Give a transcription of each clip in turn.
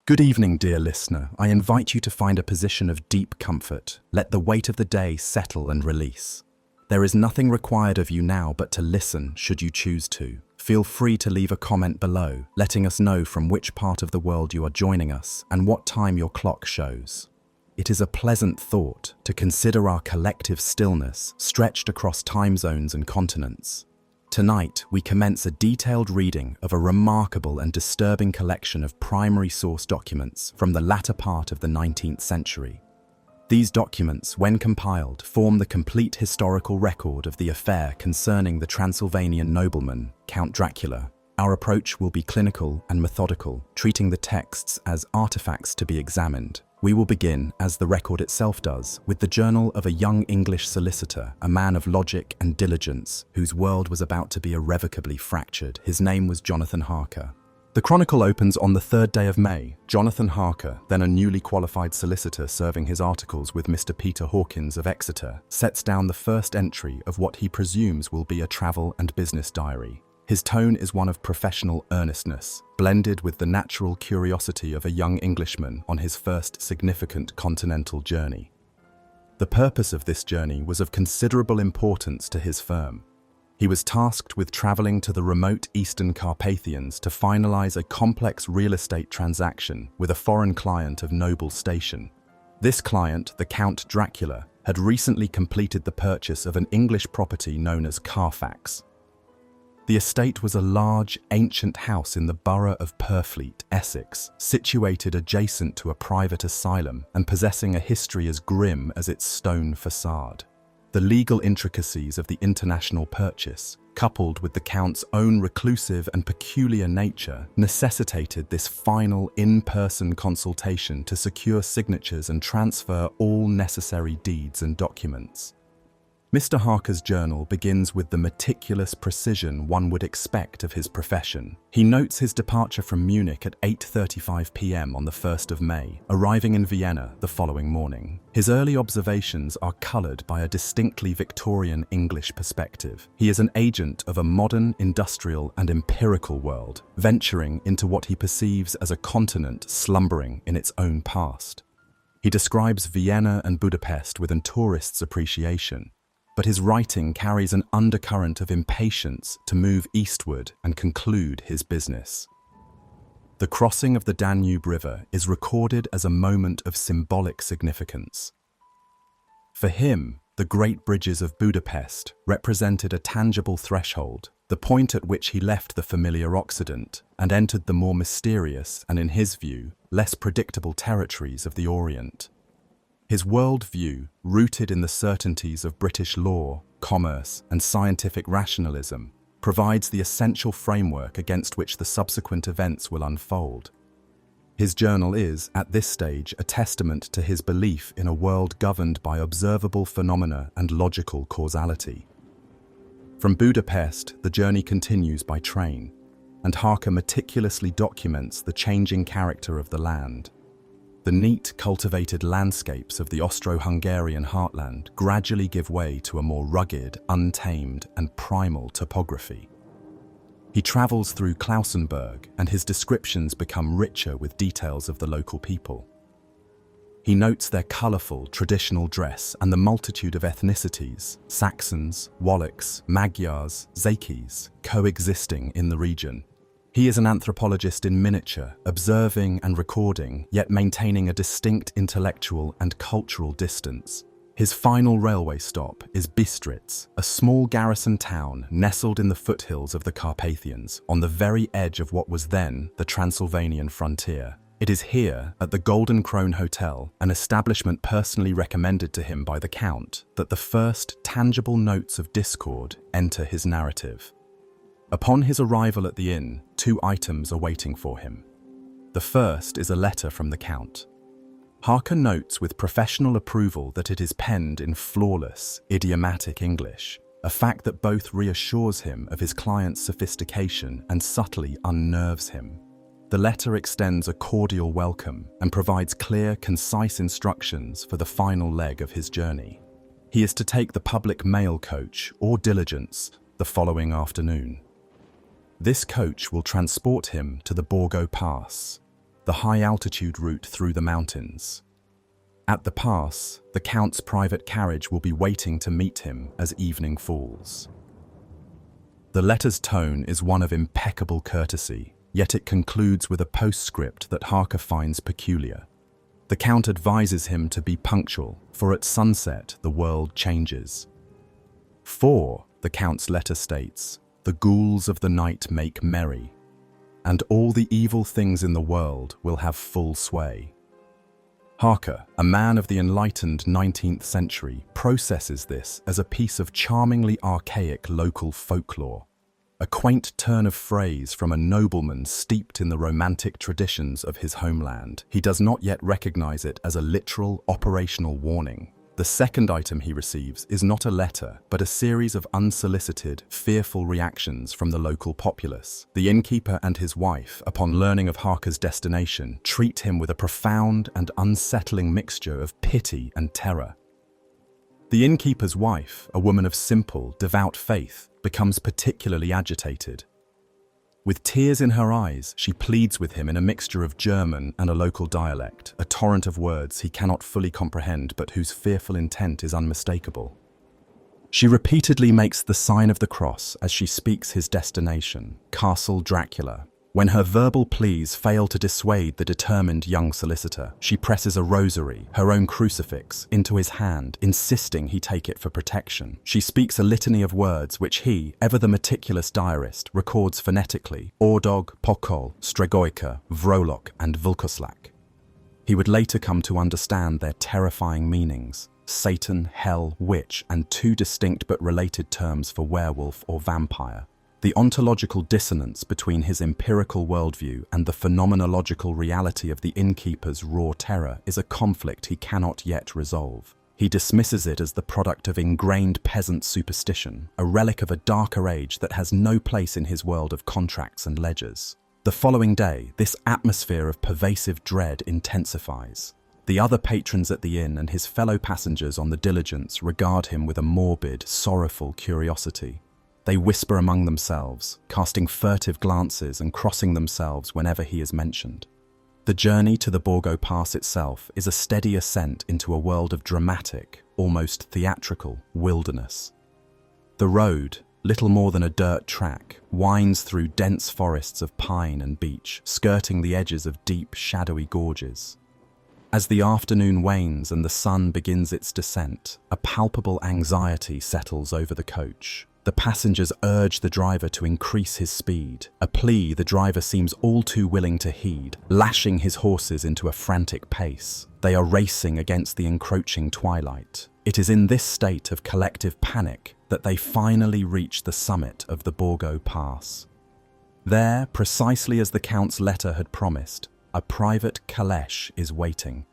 Good evening, dear listener. I invite you to find a position of deep comfort. Let the weight of the day settle and release. There is nothing required of you now but to listen should you choose to. Feel free to leave a comment below, letting us know from which part of the world you are joining us and what time your clock shows. It is a pleasant thought to consider our collective stillness stretched across time zones and continents. Tonight, we commence a detailed reading of a remarkable and disturbing collection of primary source documents from the latter part of the 19th century. These documents, when compiled, form the complete historical record of the affair concerning the Transylvanian nobleman, Count Dracula. Our approach will be clinical and methodical, treating the texts as artifacts to be examined. We will begin, as the record itself does, with the journal of a young English solicitor, a man of logic and diligence, whose world was about to be irrevocably fractured. His name was Jonathan Harker. The chronicle opens on the 3rd day of May. Jonathan Harker, then a newly qualified solicitor serving his articles with Mr. Peter Hawkins of Exeter, sets down the first entry of what he presumes will be a travel and business diary. His tone is one of professional earnestness, blended with the natural curiosity of a young Englishman on his first significant continental journey. The purpose of this journey was of considerable importance to his firm. He was tasked with traveling to the remote Eastern Carpathians to finalize a complex real estate transaction with a foreign client of noble station. This client, the Count Dracula, had recently completed the purchase of an English property known as Carfax. The estate was a large, ancient house in the borough of Purfleet, Essex, situated adjacent to a private asylum and possessing a history as grim as its stone facade. The legal intricacies of the international purchase, coupled with the Count's own reclusive and peculiar nature, necessitated this final in-person consultation to secure signatures and transfer all necessary deeds and documents. Mr. Harker's journal begins with the meticulous precision one would expect of his profession. He notes his departure from Munich at 8:35 p.m. on the 1st of May, arriving in Vienna the following morning. His early observations are coloured by a distinctly Victorian English perspective. He is an agent of a modern, industrial and empirical world, venturing into what he perceives as a continent slumbering in its own past. He describes Vienna and Budapest with a tourist's appreciation, but his writing carries an undercurrent of impatience to move eastward and conclude his business. The crossing of the Danube River is recorded as a moment of symbolic significance. For him, the great bridges of Budapest represented a tangible threshold, the point at which he left the familiar Occident and entered the more mysterious and, in his view, less predictable territories of the Orient. His worldview, rooted in the certainties of British law, commerce, and scientific rationalism, provides the essential framework against which the subsequent events will unfold. His journal is, at this stage, a testament to his belief in a world governed by observable phenomena and logical causality. From Budapest, the journey continues by train, and Harker meticulously documents the changing character of the land. The neat, cultivated landscapes of the Austro-Hungarian heartland gradually give way to a more rugged, untamed, and primal topography. He travels through Klausenberg, and his descriptions become richer with details of the local people. He notes their colourful, traditional dress and the multitude of ethnicities, Saxons, Wallachs, Magyars, Zakis, coexisting in the region. He is an anthropologist in miniature, observing and recording, yet maintaining a distinct intellectual and cultural distance. His final railway stop is Bistritz, a small garrison town nestled in the foothills of the Carpathians, on the very edge of what was then the Transylvanian frontier. It is here, at the Golden Crone Hotel, an establishment personally recommended to him by the Count, that the first tangible notes of discord enter his narrative. Upon his arrival at the inn, 2 items are waiting for him. The first is a letter from the Count. Harker notes with professional approval that it is penned in flawless, idiomatic English, a fact that both reassures him of his client's sophistication and subtly unnerves him. The letter extends a cordial welcome and provides clear, concise instructions for the final leg of his journey. He is to take the public mail coach or diligence the following afternoon. This coach will transport him to the Borgo Pass. the high-altitude route through the mountains. At the pass, the Count's private carriage will be waiting to meet him as evening falls. The letter's tone is one of impeccable courtesy, yet it concludes with a postscript that Harker finds peculiar. The Count advises him to be punctual, for at sunset the world changes. For, the Count's letter states, the ghouls of the night make merry, and all the evil things in the world will have full sway. Harker, a man of the enlightened 19th century, processes this as a piece of charmingly archaic local folklore, a quaint turn of phrase from a nobleman steeped in the romantic traditions of his homeland. He does not yet recognize it as a literal, operational warning. The second item he receives is not a letter, but a series of unsolicited, fearful reactions from the local populace. The innkeeper and his wife, upon learning of Harker's destination, treat him with a profound and unsettling mixture of pity and terror. The innkeeper's wife, a woman of simple, devout faith, becomes particularly agitated. With tears in her eyes, she pleads with him in a mixture of German and a local dialect, a torrent of words he cannot fully comprehend but whose fearful intent is unmistakable. She repeatedly makes the sign of the cross as she speaks his destination, Castle Dracula. When her verbal pleas fail to dissuade the determined young solicitor, she presses a rosary, her own crucifix, into his hand, insisting he take it for protection. She speaks a litany of words which he, ever the meticulous diarist, records phonetically: Ordog, Pokol, Stregoica, Vrolok, and Vulkoslak. He would later come to understand their terrifying meanings: Satan, hell, witch, and two distinct but related terms for werewolf or vampire. The ontological dissonance between his empirical worldview and the phenomenological reality of the innkeeper's raw terror is a conflict he cannot yet resolve. He dismisses it as the product of ingrained peasant superstition, a relic of a darker age that has no place in his world of contracts and ledgers. The following day, this atmosphere of pervasive dread intensifies. The other patrons at the inn and his fellow passengers on the diligence regard him with a morbid, sorrowful curiosity. They whisper among themselves, casting furtive glances and crossing themselves whenever he is mentioned. The journey to the Borgo Pass itself is a steady ascent into a world of dramatic, almost theatrical, wilderness. The road, little more than a dirt track, winds through dense forests of pine and beech, skirting the edges of deep, shadowy gorges. As the afternoon wanes and the sun begins its descent, a palpable anxiety settles over the coach. The passengers urge the driver to increase his speed, a plea the driver seems all too willing to heed, lashing his horses into a frantic pace. They are racing against the encroaching twilight. It is in this state of collective panic that they finally reach the summit of the Borgo Pass. There, precisely as the Count's letter had promised, a private calèche is waiting.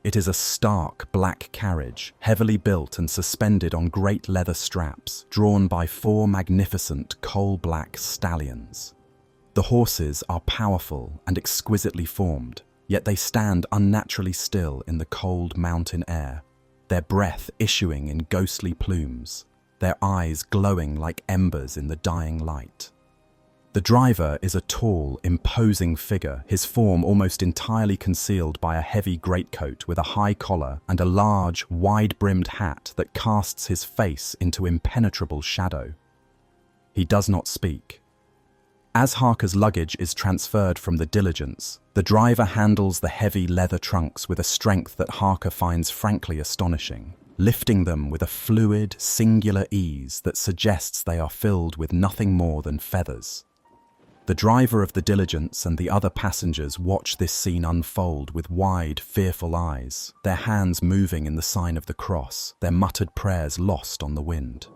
It is a stark black carriage, heavily built and suspended on great leather straps, drawn by 4 magnificent coal-black stallions. The horses are powerful and exquisitely formed, yet they stand unnaturally still in the cold mountain air, their breath issuing in ghostly plumes, their eyes glowing like embers in the dying light. The driver is a tall, imposing figure, his form almost entirely concealed by a heavy greatcoat with a high collar and a large, wide-brimmed hat that casts his face into impenetrable shadow. He does not speak. As Harker's luggage is transferred from the diligence, the driver handles the heavy leather trunks with a strength that Harker finds frankly astonishing, lifting them with a fluid, singular ease that suggests they are filled with nothing more than feathers. The driver of the diligence and the other passengers watch this scene unfold with wide, fearful eyes, their hands moving in the sign of the cross, their muttered prayers lost on the wind.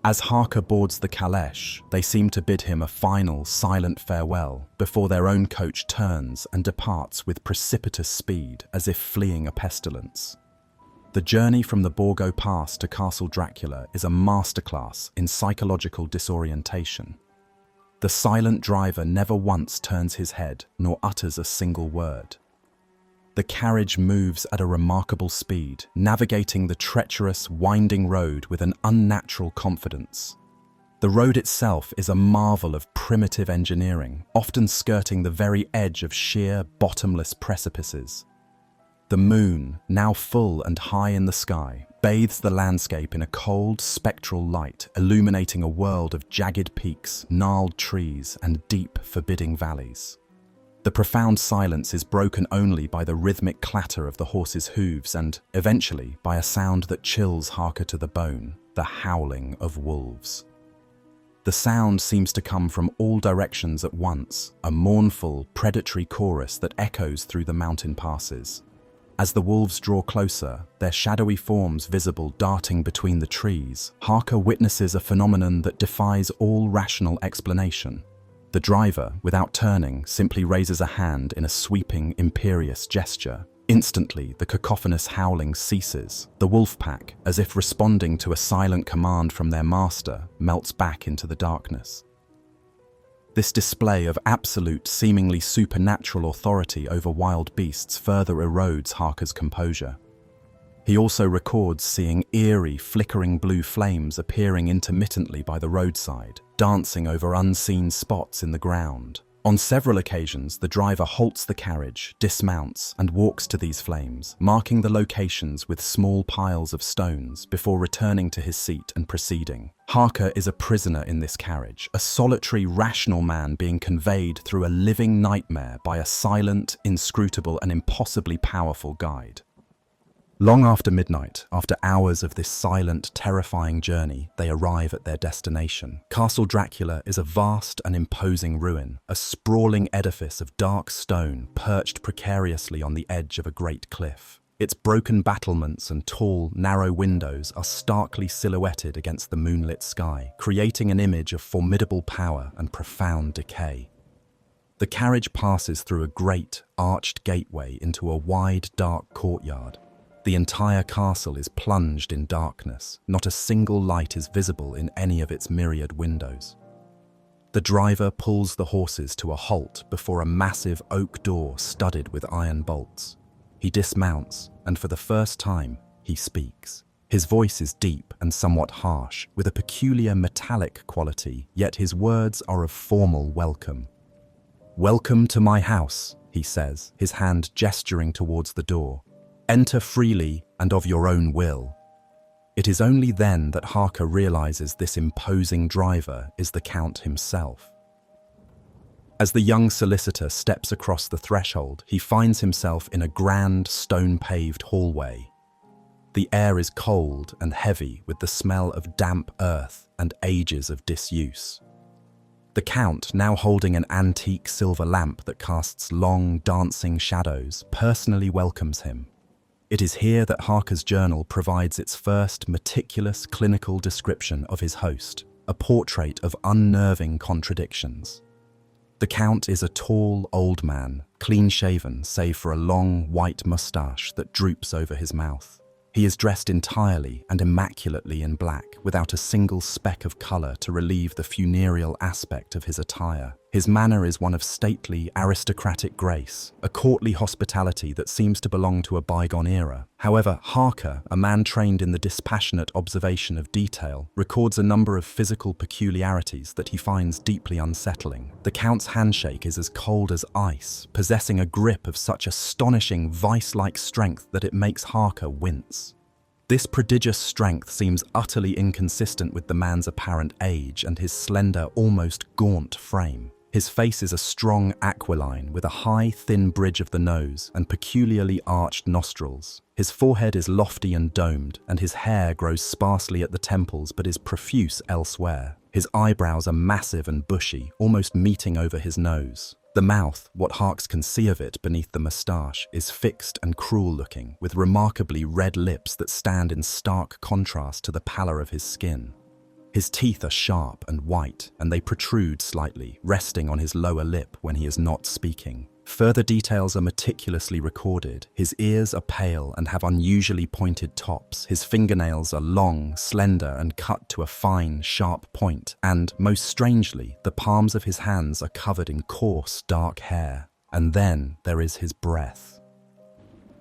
As Harker boards the calèche, they seem to bid him a final, silent farewell before their own coach turns and departs with precipitous speed, as if fleeing a pestilence. The journey from the Borgo Pass to Castle Dracula is a masterclass in psychological disorientation. The silent driver never once turns his head nor utters a single word. The carriage moves at a remarkable speed, navigating the treacherous, winding road with an unnatural confidence. The road itself is a marvel of primitive engineering, often skirting the very edge of sheer, bottomless precipices. The moon, now full and high in the sky, bathes the landscape in a cold, spectral light, illuminating a world of jagged peaks, gnarled trees, and deep, forbidding valleys. The profound silence is broken only by the rhythmic clatter of the horse's hooves and, eventually, by a sound that chills Harker to the bone, the howling of wolves. The sound seems to come from all directions at once, a mournful, predatory chorus that echoes through the mountain passes. As the wolves draw closer, their shadowy forms visible darting between the trees, Harker witnesses a phenomenon that defies all rational explanation. The driver, without turning, simply raises a hand in a sweeping, imperious gesture. Instantly, the cacophonous howling ceases. The wolf pack, as if responding to a silent command from their master, melts back into the darkness. This display of absolute, seemingly supernatural authority over wild beasts further erodes Harker's composure. He also records seeing eerie, flickering blue flames appearing intermittently by the roadside, dancing over unseen spots in the ground. On several occasions, the driver halts the carriage, dismounts, and walks to these flames, marking the locations with small piles of stones before returning to his seat and proceeding. Harker is a prisoner in this carriage, a solitary, rational man being conveyed through a living nightmare by a silent, inscrutable, and impossibly powerful guide. Long after midnight, after hours of this silent, terrifying journey, they arrive at their destination. Castle Dracula is a vast and imposing ruin, a sprawling edifice of dark stone perched precariously on the edge of a great cliff. Its broken battlements and tall, narrow windows are starkly silhouetted against the moonlit sky, creating an image of formidable power and profound decay. The carriage passes through a great, arched gateway into a wide, dark courtyard. The entire castle is plunged in darkness. Not a single light is visible in any of its myriad windows. The driver pulls the horses to a halt before a massive oak door studded with iron bolts. He dismounts, and for the first time, he speaks. His voice is deep and somewhat harsh, with a peculiar metallic quality, yet his words are of formal welcome. "Welcome to my house," he says, his hand gesturing towards the door. "Enter freely and of your own will." It is only then that Harker realizes this imposing driver is the Count himself. As the young solicitor steps across the threshold, he finds himself in a grand, stone-paved hallway. The air is cold and heavy with the smell of damp earth and ages of disuse. The Count, now holding an antique silver lamp that casts long, dancing shadows, personally welcomes him. It is here that Harker's journal provides its first meticulous clinical description of his host, a portrait of unnerving contradictions. The Count is a tall, old man, clean-shaven save for a long, white moustache that droops over his mouth. He is dressed entirely and immaculately in black, without a single speck of colour to relieve the funereal aspect of his attire. His manner is one of stately, aristocratic grace, a courtly hospitality that seems to belong to a bygone era. However, Harker, a man trained in the dispassionate observation of detail, records a number of physical peculiarities that he finds deeply unsettling. The Count's handshake is as cold as ice, possessing a grip of such astonishing, vice-like strength that it makes Harker wince. This prodigious strength seems utterly inconsistent with the man's apparent age and his slender, almost gaunt frame. His face is a strong aquiline with a high, thin bridge of the nose and peculiarly arched nostrils. His forehead is lofty and domed, and his hair grows sparsely at the temples but is profuse elsewhere. His eyebrows are massive and bushy, almost meeting over his nose. The mouth, what Harks can see of it beneath the moustache, is fixed and cruel-looking, with remarkably red lips that stand in stark contrast to the pallor of his skin. His teeth are sharp and white, and they protrude slightly, resting on his lower lip when he is not speaking. Further details are meticulously recorded. His ears are pale and have unusually pointed tops. His fingernails are long, slender, and cut to a fine, sharp point. And, most strangely, the palms of his hands are covered in coarse, dark hair. And then there is his breath.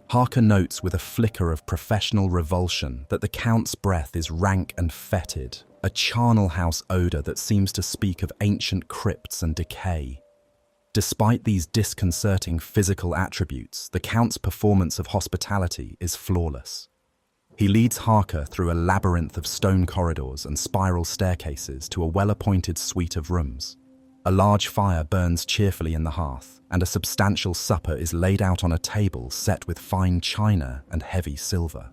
Harker notes with a flicker of professional revulsion that the Count's breath is rank and fetid. a charnel house odor that seems to speak of ancient crypts and decay. Despite these disconcerting physical attributes, the Count's performance of hospitality is flawless. He leads Harker through a labyrinth of stone corridors and spiral staircases to a well-appointed suite of rooms. A large fire burns cheerfully in the hearth, and a substantial supper is laid out on a table set with fine china and heavy silver.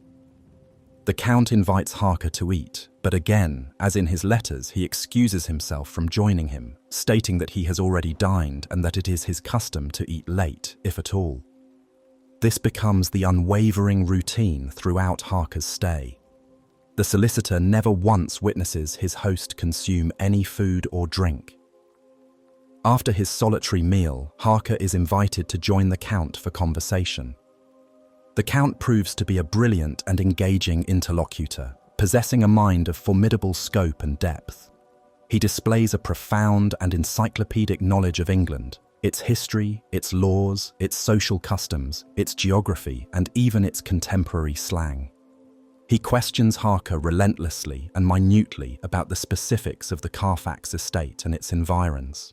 The Count invites Harker to eat, but again, as in his letters, he excuses himself from joining him, stating that he has already dined and that it is his custom to eat late, if at all. This becomes the unwavering routine throughout Harker's stay. The solicitor never once witnesses his host consume any food or drink. After his solitary meal, Harker is invited to join the Count for conversation. The Count proves to be a brilliant and engaging interlocutor, possessing a mind of formidable scope and depth. He displays a profound and encyclopedic knowledge of England, its history, its laws, its social customs, its geography, and even its contemporary slang. He questions Harker relentlessly and minutely about the specifics of the Carfax estate and its environs.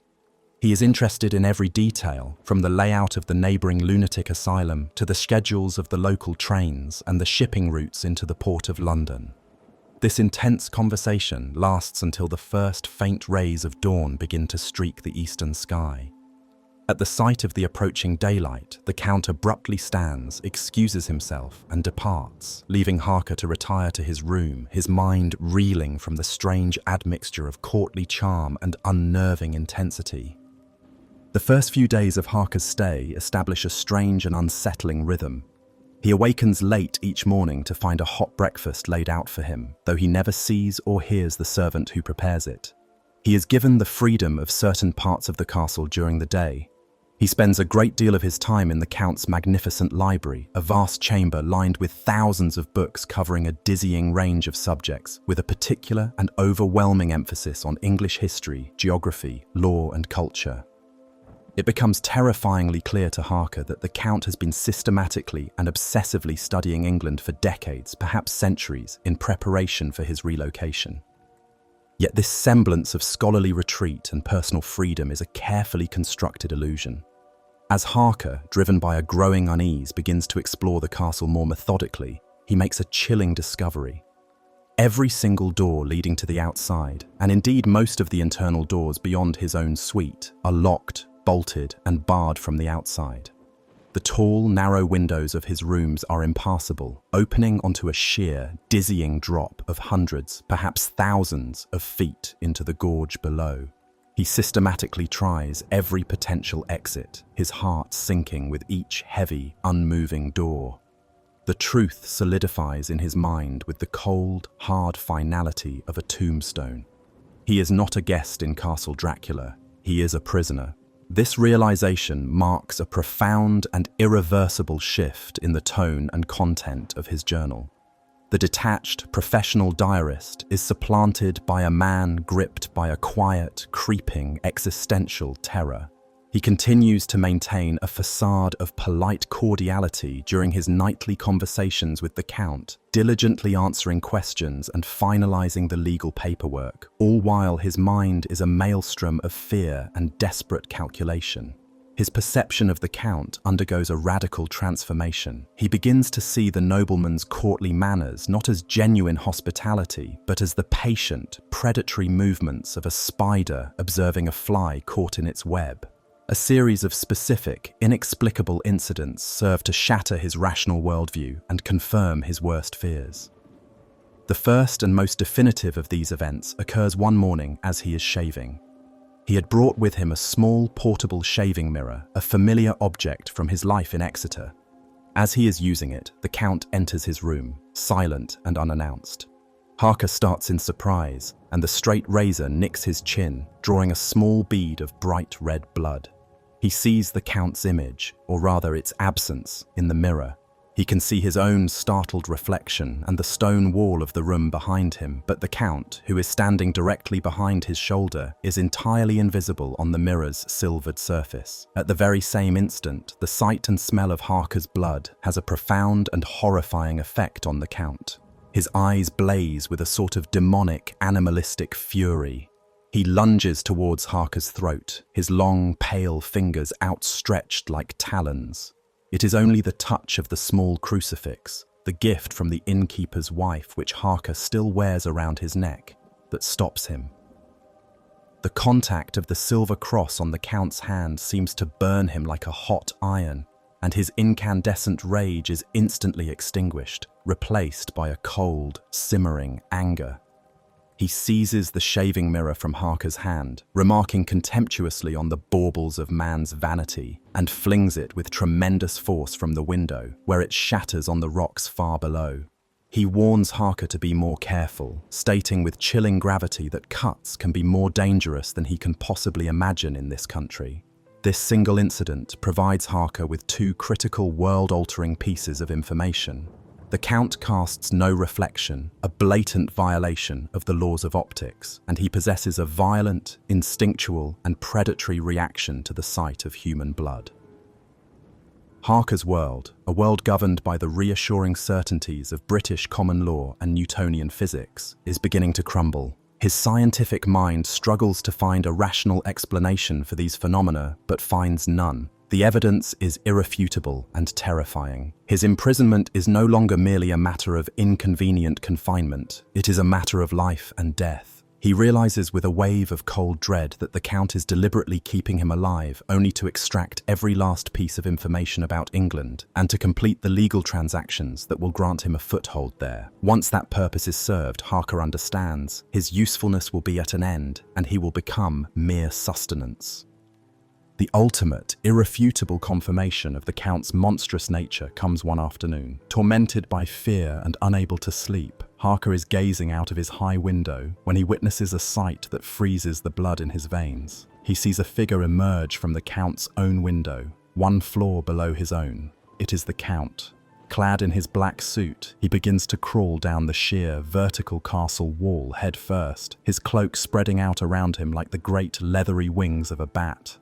He is interested in every detail, from the layout of the neighbouring lunatic asylum to the schedules of the local trains and the shipping routes into the Port of London. This intense conversation lasts until the first faint rays of dawn begin to streak the eastern sky. At the sight of the approaching daylight, the Count abruptly stands, excuses himself, and departs, leaving Harker to retire to his room, his mind reeling from the strange admixture of courtly charm and unnerving intensity. The first few days of Harker's stay establish a strange and unsettling rhythm. He awakens late each morning to find a hot breakfast laid out for him, though he never sees or hears the servant who prepares it. He is given the freedom of certain parts of the castle during the day. He spends a great deal of his time in the Count's magnificent library, a vast chamber lined with thousands of books covering a dizzying range of subjects, with a particular and overwhelming emphasis on English history, geography, law, and culture. It becomes terrifyingly clear to Harker that the Count has been systematically and obsessively studying England for decades, perhaps centuries, in preparation for his relocation. Yet this semblance of scholarly retreat and personal freedom is a carefully constructed illusion. As Harker, driven by a growing unease, begins to explore the castle more methodically, he makes a chilling discovery. Every single door leading to the outside, and indeed most of the internal doors beyond his own suite, are locked, bolted, and barred from the outside. The tall, narrow windows of his rooms are impassable, opening onto a sheer, dizzying drop of hundreds, perhaps thousands, of feet into the gorge below. He systematically tries every potential exit, his heart sinking with each heavy, unmoving door. The truth solidifies in his mind with the cold, hard finality of a tombstone. He is not a guest in Castle Dracula, he is a prisoner. This realization marks a profound and irreversible shift in the tone and content of his journal. The detached, professional diarist is supplanted by a man gripped by a quiet, creeping, existential terror. He continues to maintain a facade of polite cordiality during his nightly conversations with the Count, diligently answering questions and finalizing the legal paperwork, all while his mind is a maelstrom of fear and desperate calculation. His perception of the Count undergoes a radical transformation. He begins to see the nobleman's courtly manners not as genuine hospitality, but as the patient, predatory movements of a spider observing a fly caught in its web. A series of specific, inexplicable incidents serve to shatter his rational worldview and confirm his worst fears. The first and most definitive of these events occurs one morning as he is shaving. He had brought with him a small, portable shaving mirror, a familiar object from his life in Exeter. As he is using it, the Count enters his room, silent and unannounced. Harker starts in surprise, and the straight razor nicks his chin, drawing a small bead of bright red blood. He sees the Count's image, or rather its absence, in the mirror. He can see his own startled reflection and the stone wall of the room behind him, but the Count, who is standing directly behind his shoulder, is entirely invisible on the mirror's silvered surface. At the very same instant, the sight and smell of Harker's blood has a profound and horrifying effect on the Count. His eyes blaze with a sort of demonic, animalistic fury. He lunges towards Harker's throat, his long, pale fingers outstretched like talons. It is only the touch of the small crucifix, the gift from the innkeeper's wife which Harker still wears around his neck, that stops him. The contact of the silver cross on the Count's hand seems to burn him like a hot iron, and his incandescent rage is instantly extinguished, replaced by a cold, simmering anger. He seizes the shaving mirror from Harker's hand, remarking contemptuously on the baubles of man's vanity, and flings it with tremendous force from the window, where it shatters on the rocks far below. He warns Harker to be more careful, stating with chilling gravity that cuts can be more dangerous than he can possibly imagine in this country. This single incident provides Harker with two critical world-altering pieces of information. The Count casts no reflection, a blatant violation of the laws of optics, and he possesses a violent, instinctual, and predatory reaction to the sight of human blood. Harker's world, a world governed by the reassuring certainties of British common law and Newtonian physics, is beginning to crumble. His scientific mind struggles to find a rational explanation for these phenomena, but finds none. The evidence is irrefutable and terrifying. His imprisonment is no longer merely a matter of inconvenient confinement. It is a matter of life and death. He realizes with a wave of cold dread that the Count is deliberately keeping him alive only to extract every last piece of information about England and to complete the legal transactions that will grant him a foothold there. Once that purpose is served, Harker understands, his usefulness will be at an end and he will become mere sustenance. The ultimate, irrefutable confirmation of the Count's monstrous nature comes one afternoon. Tormented by fear and unable to sleep, Harker is gazing out of his high window when he witnesses a sight that freezes the blood in his veins. He sees a figure emerge from the Count's own window, one floor below his own. It is the Count. Clad in his black suit, he begins to crawl down the sheer, vertical castle wall head first, his cloak spreading out around him like the great leathery wings of a bat.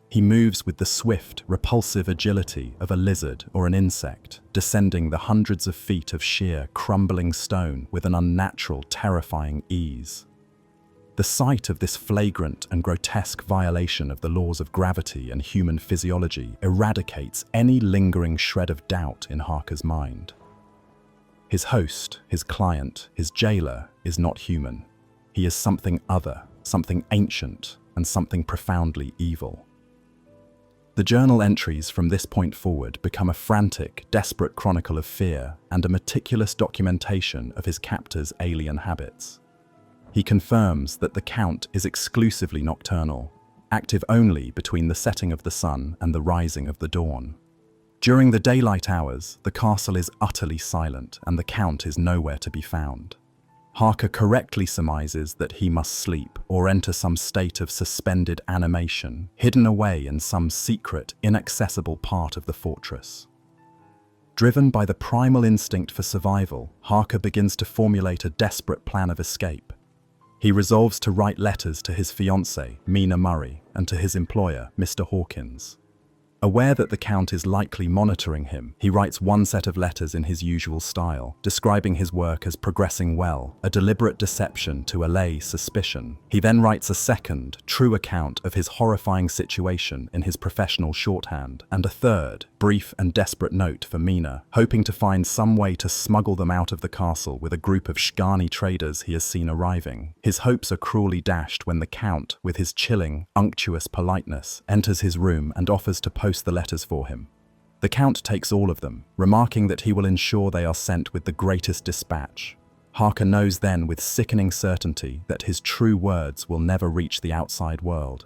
He moves with the swift, repulsive agility of a lizard or an insect, descending the hundreds of feet of sheer, crumbling stone with an unnatural, terrifying ease. The sight of this flagrant and grotesque violation of the laws of gravity and human physiology eradicates any lingering shred of doubt in Harker's mind. His host, his client, his jailer is not human. He is something other, something ancient, and something profoundly evil. The journal entries from this point forward become a frantic, desperate chronicle of fear and a meticulous documentation of his captor's alien habits. He confirms that the Count is exclusively nocturnal, active only between the setting of the sun and the rising of the dawn. During the daylight hours, the castle is utterly silent and the Count is nowhere to be found. Harker correctly surmises that he must sleep or enter some state of suspended animation, hidden away in some secret, inaccessible part of the fortress. Driven by the primal instinct for survival, Harker begins to formulate a desperate plan of escape. He resolves to write letters to his fiancée, Mina Murray, and to his employer, Mr. Hawkins. Aware that the Count is likely monitoring him, he writes one set of letters in his usual style, describing his work as progressing well, a deliberate deception to allay suspicion. He then writes a second, true account of his horrifying situation in his professional shorthand, and a third, brief and desperate note for Mina, hoping to find some way to smuggle them out of the castle with a group of Shgani traders he has seen arriving. His hopes are cruelly dashed when the Count, with his chilling, unctuous politeness, enters his room and offers to post the letters for him. The Count takes all of them, remarking that he will ensure they are sent with the greatest dispatch. Harker knows then with sickening certainty that his true words will never reach the outside world.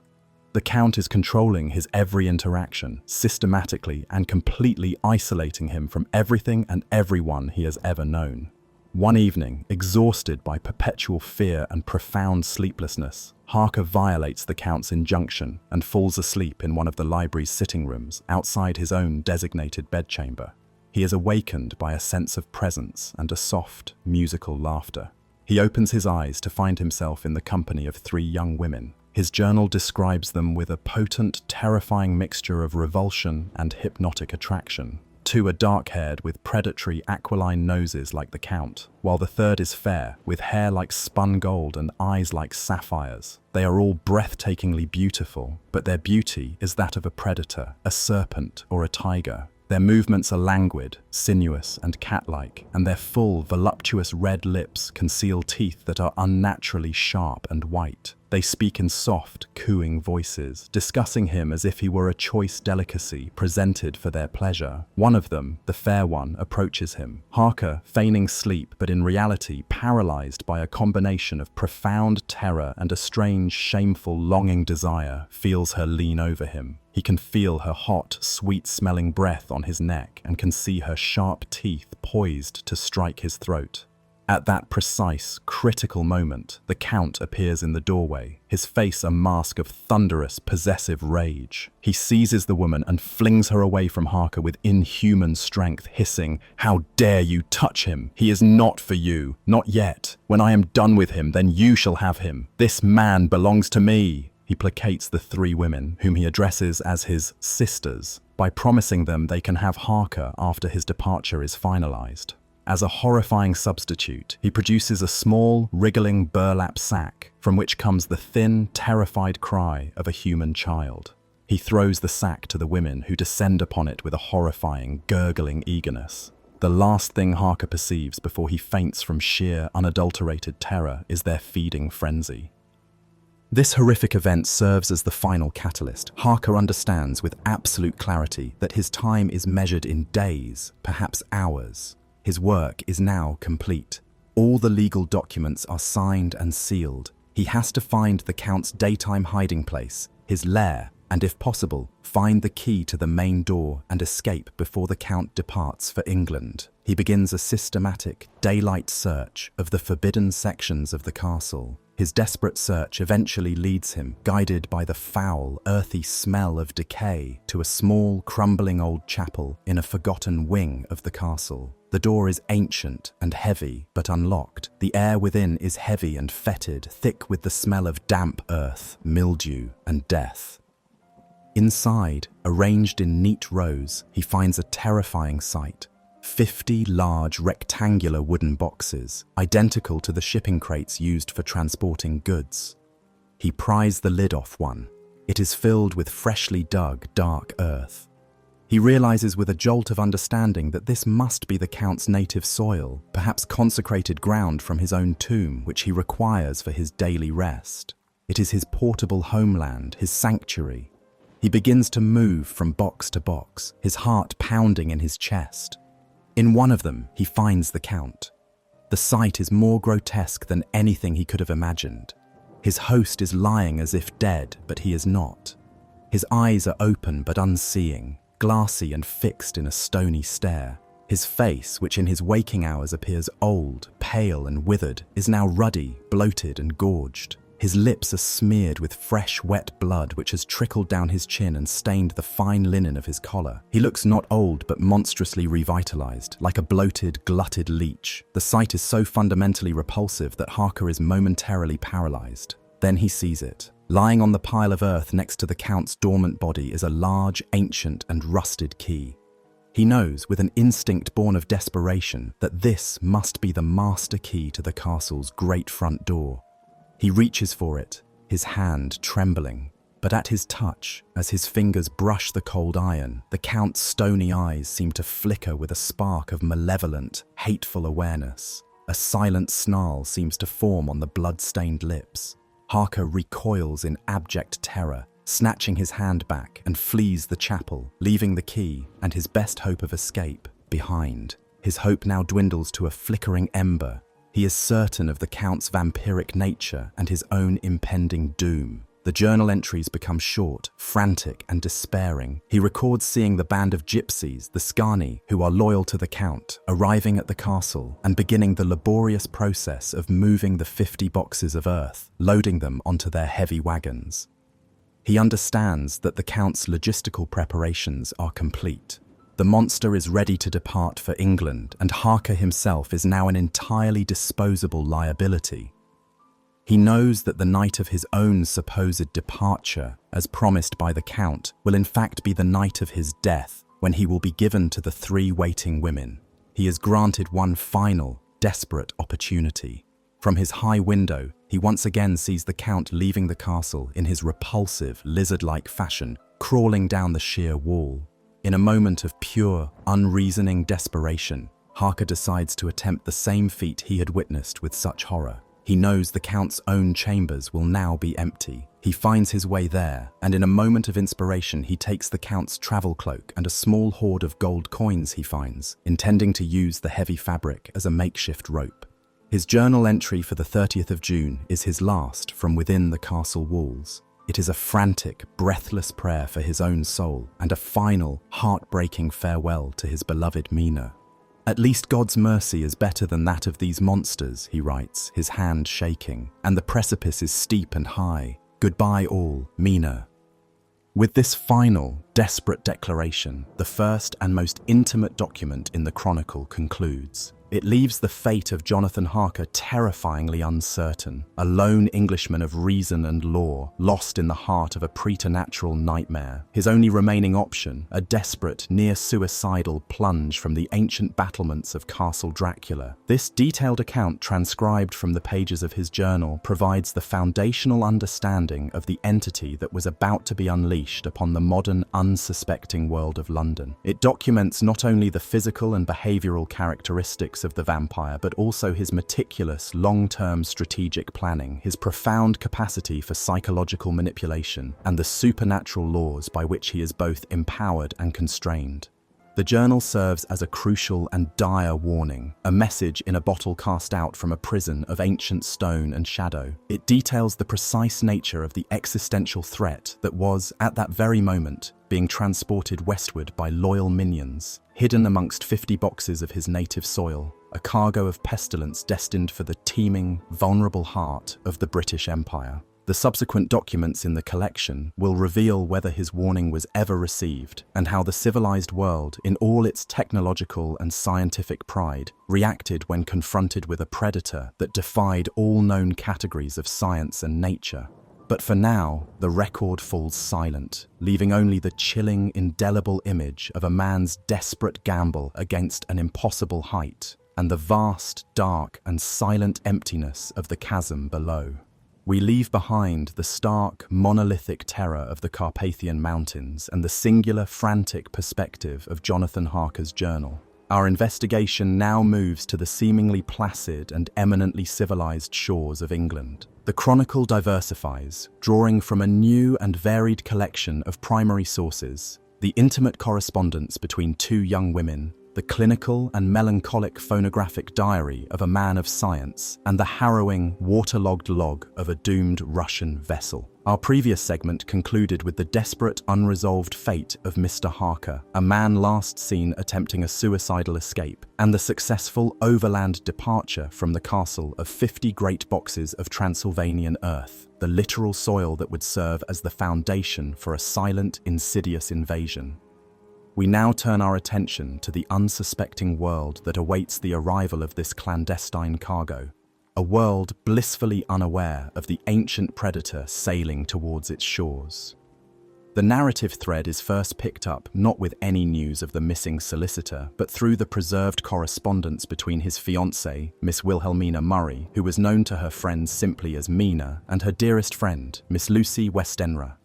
The Count is controlling his every interaction, systematically and completely isolating him from everything and everyone he has ever known. One evening, exhausted by perpetual fear and profound sleeplessness, Harker violates the Count's injunction and falls asleep in one of the library's sitting rooms outside his own designated bedchamber. He is awakened by a sense of presence and a soft, musical laughter. He opens his eyes to find himself in the company of 3 young women. His journal describes them with a potent, terrifying mixture of revulsion and hypnotic attraction. Two are dark-haired with predatory aquiline noses like the Count, while the third is fair, with hair like spun gold and eyes like sapphires. They are all breathtakingly beautiful, but their beauty is that of a predator, a serpent, or a tiger. Their movements are languid, sinuous, and cat-like, and their full, voluptuous red lips conceal teeth that are unnaturally sharp and white. They speak in soft, cooing voices, discussing him as if he were a choice delicacy presented for their pleasure. One of them, the fair one, approaches him. Harker, feigning sleep but in reality paralyzed by a combination of profound terror and a strange, shameful, longing desire, feels her lean over him. He can feel her hot, sweet-smelling breath on his neck and can see her sharp teeth poised to strike his throat. At that precise, critical moment, the Count appears in the doorway, his face a mask of thunderous, possessive rage. He seizes the woman and flings her away from Harker with inhuman strength, hissing, "How dare you touch him? He is not for you. Not yet. When I am done with him, then you shall have him. This man belongs to me." He placates the three women, whom he addresses as his sisters, by promising them they can have Harker after his departure is finalized. As a horrifying substitute, he produces a small, wriggling burlap sack from which comes the thin, terrified cry of a human child. He throws the sack to the women, who descend upon it with a horrifying, gurgling eagerness. The last thing Harker perceives before he faints from sheer, unadulterated terror is their feeding frenzy. This horrific event serves as the final catalyst. Harker understands with absolute clarity that his time is measured in days, perhaps hours. His work is now complete. All the legal documents are signed and sealed. He has to find the Count's daytime hiding place, his lair, and if possible, find the key to the main door and escape before the Count departs for England. He begins a systematic, daylight search of the forbidden sections of the castle. His desperate search eventually leads him, guided by the foul, earthy smell of decay, to a small, crumbling old chapel in a forgotten wing of the castle. The door is ancient and heavy, but unlocked. The air within is heavy and fetid, thick with the smell of damp earth, mildew, and death. Inside, arranged in neat rows, he finds a terrifying sight. 50 large rectangular wooden boxes, identical to the shipping crates used for transporting goods. He pries the lid off one. It is filled with freshly dug, dark earth. He realizes with a jolt of understanding that this must be the Count's native soil, perhaps consecrated ground from his own tomb, which he requires for his daily rest. It is his portable homeland, his sanctuary. He begins to move from box to box, his heart pounding in his chest. In one of them, he finds the Count. The sight is more grotesque than anything he could have imagined. His host is lying as if dead, but he is not. His eyes are open but unseeing, glassy and fixed in a stony stare. His face, which in his waking hours appears old, pale and withered, is now ruddy, bloated and gorged. His lips are smeared with fresh, wet blood which has trickled down his chin and stained the fine linen of his collar. He looks not old but monstrously revitalized, like a bloated, glutted leech. The sight is so fundamentally repulsive that Harker is momentarily paralyzed. Then he sees it. Lying on the pile of earth next to the Count's dormant body is a large, ancient and rusted key. He knows, with an instinct born of desperation, that this must be the master key to the castle's great front door. He reaches for it, his hand trembling. But at his touch, as his fingers brush the cold iron, the Count's stony eyes seem to flicker with a spark of malevolent, hateful awareness. A silent snarl seems to form on the blood-stained lips. Harker recoils in abject terror, snatching his hand back and flees the chapel, leaving the key and his best hope of escape behind. His hope now dwindles to a flickering ember. He is certain of the Count's vampiric nature and his own impending doom. The journal entries become short, frantic and despairing. He records seeing the band of gypsies, the Scani, who are loyal to the Count, arriving at the castle and beginning the laborious process of moving the 50 boxes of earth, loading them onto their heavy wagons. He understands that the Count's logistical preparations are complete. The monster is ready to depart for England, and Harker himself is now an entirely disposable liability. He knows that the night of his own supposed departure, as promised by the Count, will in fact be the night of his death, when he will be given to the 3 waiting women. He is granted one final, desperate opportunity. From his high window, he once again sees the Count leaving the castle in his repulsive, lizard-like fashion, crawling down the sheer wall. In a moment of pure, unreasoning desperation, Harker decides to attempt the same feat he had witnessed with such horror. He knows the Count's own chambers will now be empty. He finds his way there, and in a moment of inspiration he takes the Count's travel cloak and a small hoard of gold coins he finds, intending to use the heavy fabric as a makeshift rope. His journal entry for the 30th of June is his last from within the castle walls. It is a frantic, breathless prayer for his own soul and a final, heartbreaking farewell to his beloved Mina. "At least God's mercy is better than that of these monsters," he writes, his hand shaking, "and the precipice is steep and high. Goodbye all, Mina." With this final, desperate declaration, the first and most intimate document in the Chronicle concludes. It leaves the fate of Jonathan Harker terrifyingly uncertain, a lone Englishman of reason and law, lost in the heart of a preternatural nightmare. His only remaining option, a desperate, near-suicidal plunge from the ancient battlements of Castle Dracula. This detailed account, transcribed from the pages of his journal, provides the foundational understanding of the entity that was about to be unleashed upon the modern, unsuspecting world of London. It documents not only the physical and behavioral characteristics of the vampire, but also his meticulous, long-term strategic planning, his profound capacity for psychological manipulation, and the supernatural laws by which he is both empowered and constrained. The journal serves as a crucial and dire warning, a message in a bottle cast out from a prison of ancient stone and shadow. It details the precise nature of the existential threat that was, at that very moment, being transported westward by loyal minions, hidden amongst 50 boxes of his native soil, a cargo of pestilence destined for the teeming, vulnerable heart of the British Empire. The subsequent documents in the collection will reveal whether his warning was ever received and how the civilized world, in all its technological and scientific pride, reacted when confronted with a predator that defied all known categories of science and nature. But for now, the record falls silent, leaving only the chilling, indelible image of a man's desperate gamble against an impossible height, and the vast, dark, and silent emptiness of the chasm below. We leave behind the stark, monolithic terror of the Carpathian Mountains and the singular, frantic perspective of Jonathan Harker's journal. Our investigation now moves to the seemingly placid and eminently civilized shores of England. The Chronicle diversifies, drawing from a new and varied collection of primary sources: the intimate correspondence between 2 young women, the clinical and melancholic phonographic diary of a man of science, and the harrowing, waterlogged log of a doomed Russian vessel. Our previous segment concluded with the desperate, unresolved fate of Mr. Harker, a man last seen attempting a suicidal escape, and the successful overland departure from the castle of 50 great boxes of Transylvanian earth, the literal soil that would serve as the foundation for a silent, insidious invasion. We now turn our attention to the unsuspecting world that awaits the arrival of this clandestine cargo, a world blissfully unaware of the ancient predator sailing towards its shores. The narrative thread is first picked up not with any news of the missing solicitor, but through the preserved correspondence between his fiancée, Miss Wilhelmina Murray, who was known to her friends simply as Mina, and her dearest friend, Miss Lucy Westenra.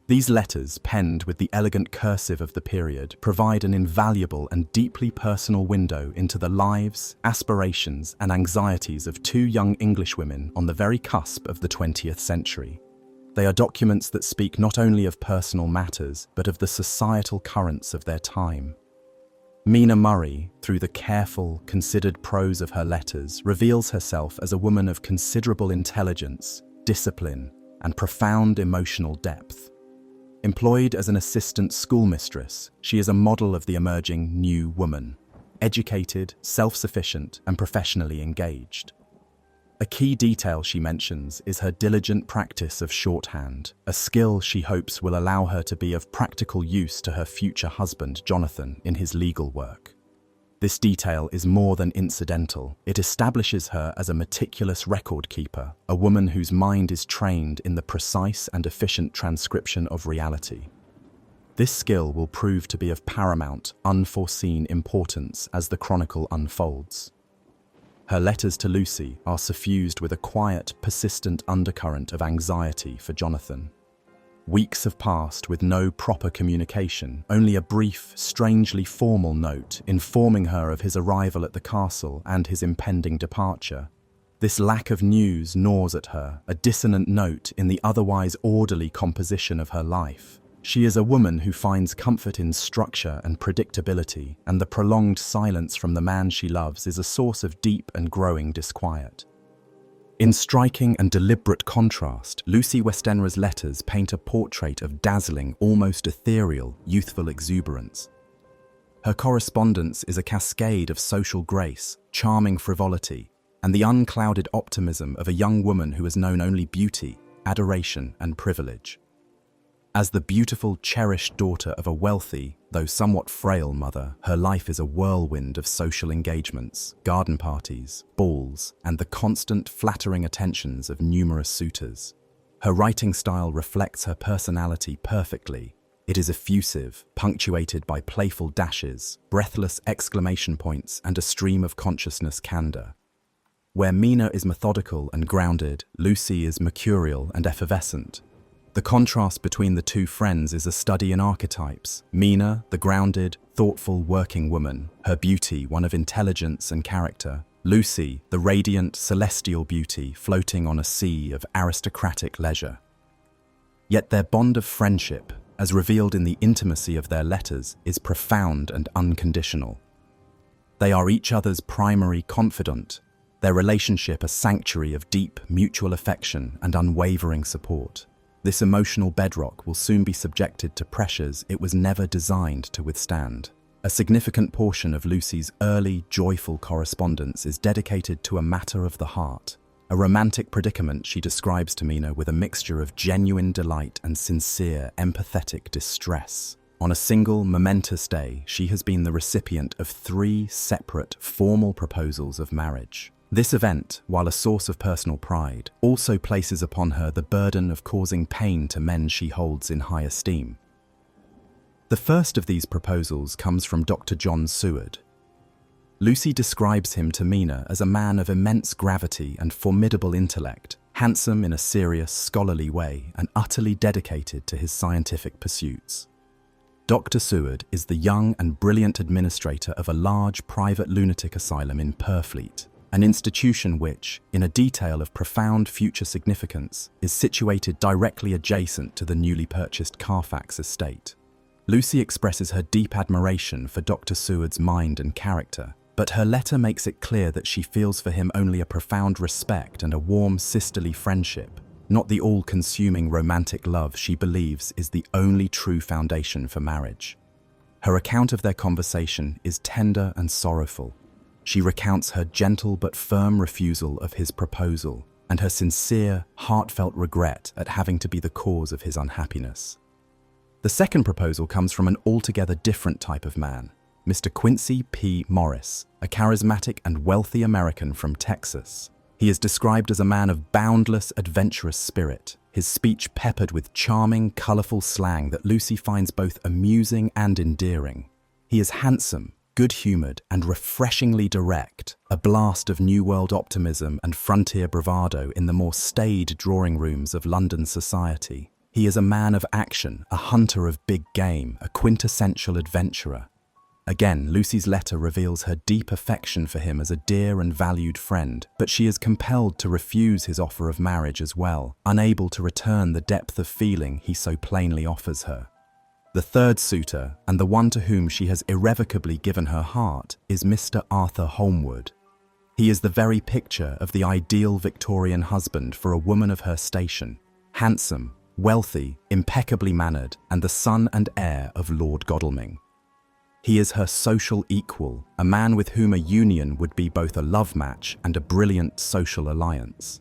These letters, penned with the elegant cursive of the period, provide an invaluable and deeply personal window into the lives, aspirations, and anxieties of 2 young Englishwomen on the very cusp of the 20th century. They are documents that speak not only of personal matters, but of the societal currents of their time. Mina Murray, through the careful, considered prose of her letters, reveals herself as a woman of considerable intelligence, discipline, and profound emotional depth. Employed as an assistant schoolmistress, she is a model of the emerging new woman, educated, self-sufficient, and professionally engaged. A key detail she mentions is her diligent practice of shorthand, a skill she hopes will allow her to be of practical use to her future husband, Jonathan, in his legal work. This detail is more than incidental. It establishes her as a meticulous record keeper, a woman whose mind is trained in the precise and efficient transcription of reality. This skill will prove to be of paramount, unforeseen importance as the chronicle unfolds. Her letters to Lucy are suffused with a quiet, persistent undercurrent of anxiety for Jonathan. Weeks have passed with no proper communication, only a brief, strangely formal note informing her of his arrival at the castle and his impending departure. This lack of news gnaws at her, a dissonant note in the otherwise orderly composition of her life. She is a woman who finds comfort in structure and predictability, and the prolonged silence from the man she loves is a source of deep and growing disquiet. In striking and deliberate contrast, Lucy Westenra's letters paint a portrait of dazzling, almost ethereal, youthful exuberance. Her correspondence is a cascade of social grace, charming frivolity, and the unclouded optimism of a young woman who has known only beauty, adoration, and privilege. As the beautiful, cherished daughter of a wealthy, though somewhat frail mother, her life is a whirlwind of social engagements, garden parties, balls, and the constant, flattering attentions of numerous suitors. Her writing style reflects her personality perfectly. It is effusive, punctuated by playful dashes, breathless exclamation points, and a stream of consciousness candor. Where Mina is methodical and grounded, Lucy is mercurial and effervescent. The contrast between the two friends is a study in archetypes. Mina, the grounded, thoughtful working woman, her beauty one of intelligence and character. Lucy, the radiant, celestial beauty floating on a sea of aristocratic leisure. Yet their bond of friendship, as revealed in the intimacy of their letters, is profound and unconditional. They are each other's primary confidant, their relationship a sanctuary of deep, mutual affection and unwavering support. This emotional bedrock will soon be subjected to pressures it was never designed to withstand. A significant portion of Lucy's early, joyful correspondence is dedicated to a matter of the heart, a romantic predicament she describes to Mina with a mixture of genuine delight and sincere, empathetic distress. On a single, momentous day, she has been the recipient of 3 separate, formal proposals of marriage. This event, while a source of personal pride, also places upon her the burden of causing pain to men she holds in high esteem. The first of these proposals comes from Dr. John Seward. Lucy describes him to Mina as a man of immense gravity and formidable intellect, handsome in a serious, scholarly way, and utterly dedicated to his scientific pursuits. Dr. Seward is the young and brilliant administrator of a large private lunatic asylum in Purfleet, an institution which, in a detail of profound future significance, is situated directly adjacent to the newly purchased Carfax estate. Lucy expresses her deep admiration for Dr. Seward's mind and character, but her letter makes it clear that she feels for him only a profound respect and a warm sisterly friendship, not the all-consuming romantic love she believes is the only true foundation for marriage. Her account of their conversation is tender and sorrowful. She recounts her gentle but firm refusal of his proposal and her sincere, heartfelt regret at having to be the cause of his unhappiness. The second proposal comes from an altogether different type of man, Mr. Quincy P. Morris, a charismatic and wealthy American from Texas. He is described as a man of boundless, adventurous spirit, his speech peppered with charming, colorful slang that Lucy finds both amusing and endearing. He is handsome, good-humored, and refreshingly direct, a blast of New World optimism and frontier bravado in the more staid drawing rooms of London society. He is a man of action, a hunter of big game, a quintessential adventurer. Again, Lucy's letter reveals her deep affection for him as a dear and valued friend, but she is compelled to refuse his offer of marriage as well, unable to return the depth of feeling he so plainly offers her. The third suitor, and the one to whom she has irrevocably given her heart, is Mr. Arthur Holmwood. He is the very picture of the ideal Victorian husband for a woman of her station, handsome, wealthy, impeccably mannered, and the son and heir of Lord Godalming. He is her social equal, a man with whom a union would be both a love match and a brilliant social alliance.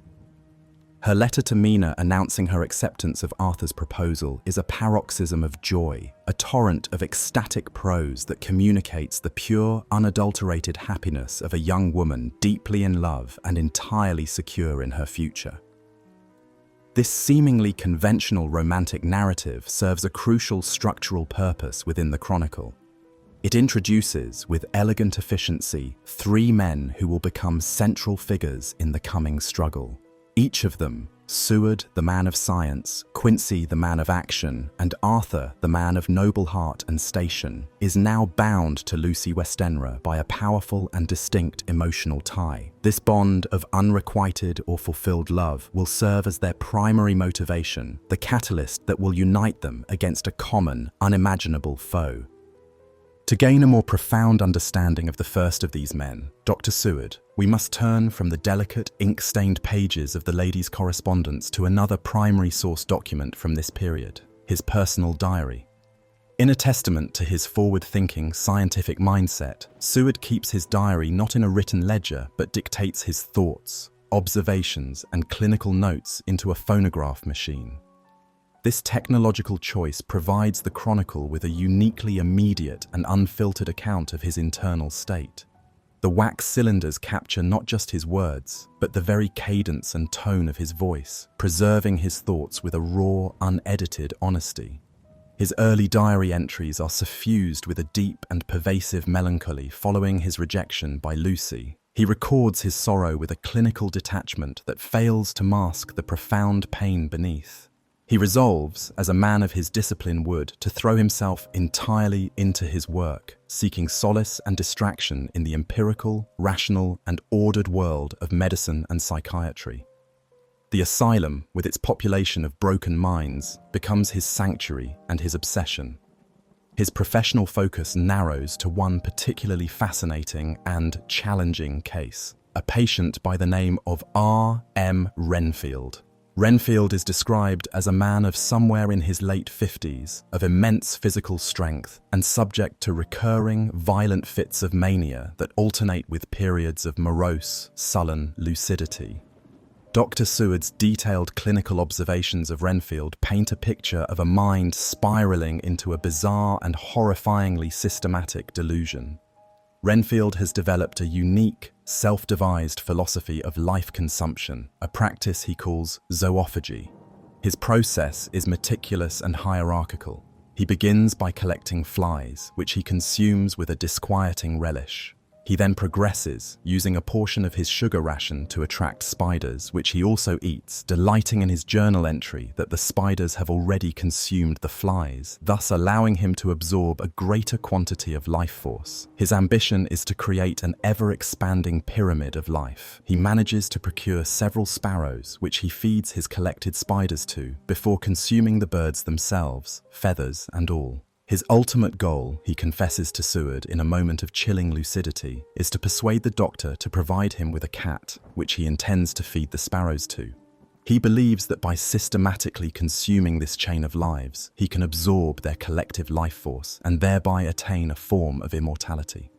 Her letter to Mina announcing her acceptance of Arthur's proposal is a paroxysm of joy, a torrent of ecstatic prose that communicates the pure, unadulterated happiness of a young woman deeply in love and entirely secure in her future. This seemingly conventional romantic narrative serves a crucial structural purpose within the chronicle. It introduces, with elegant efficiency, three men who will become central figures in the coming struggle. Each of them, Seward, the man of science, Quincy, the man of action, and Arthur, the man of noble heart and station, is now bound to Lucy Westenra by a powerful and distinct emotional tie. This bond of unrequited or fulfilled love will serve as their primary motivation, the catalyst that will unite them against a common, unimaginable foe. To gain a more profound understanding of the first of these men, Dr. Seward, we must turn from the delicate, ink-stained pages of the lady's correspondence to another primary source document from this period, his personal diary. In a testament to his forward-thinking, scientific mindset, Seward keeps his diary not in a written ledger, but dictates his thoughts, observations, and clinical notes into a phonograph machine. This technological choice provides the chronicle with a uniquely immediate and unfiltered account of his internal state. The wax cylinders capture not just his words, but the very cadence and tone of his voice, preserving his thoughts with a raw, unedited honesty. His early diary entries are suffused with a deep and pervasive melancholy following his rejection by Lucy. He records his sorrow with a clinical detachment that fails to mask the profound pain beneath. He resolves, as a man of his discipline would, to throw himself entirely into his work, seeking solace and distraction in the empirical, rational, and ordered world of medicine and psychiatry. The asylum, with its population of broken minds, becomes his sanctuary and his obsession. His professional focus narrows to one particularly fascinating and challenging case, a patient by the name of R.M. Renfield. Renfield is described as a man of somewhere in his late 50s, of immense physical strength and subject to recurring, violent fits of mania that alternate with periods of morose, sullen lucidity. Dr. Seward's detailed clinical observations of Renfield paint a picture of a mind spiraling into a bizarre and horrifyingly systematic delusion. Renfield has developed a unique, self-devised philosophy of life consumption, a practice he calls zoophagy. His process is meticulous and hierarchical. He begins by collecting flies, which he consumes with a disquieting relish. He then progresses, using a portion of his sugar ration to attract spiders, which he also eats, delighting in his journal entry that the spiders have already consumed the flies, thus allowing him to absorb a greater quantity of life force. His ambition is to create an ever-expanding pyramid of life. He manages to procure several sparrows, which he feeds his collected spiders to, before consuming the birds themselves, feathers and all. His ultimate goal, he confesses to Seward in a moment of chilling lucidity, is to persuade the doctor to provide him with a cat, which he intends to feed the sparrows to. He believes that by systematically consuming this chain of lives, he can absorb their collective life force and thereby attain a form of immortality.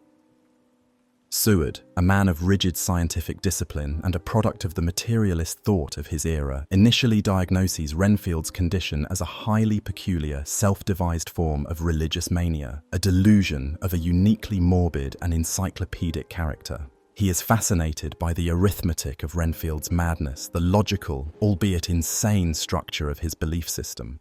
Seward, a man of rigid scientific discipline and a product of the materialist thought of his era, initially diagnoses Renfield's condition as a highly peculiar, self-devised form of religious mania, a delusion of a uniquely morbid and encyclopedic character. He is fascinated by the arithmetic of Renfield's madness, the logical, albeit insane structure of his belief system.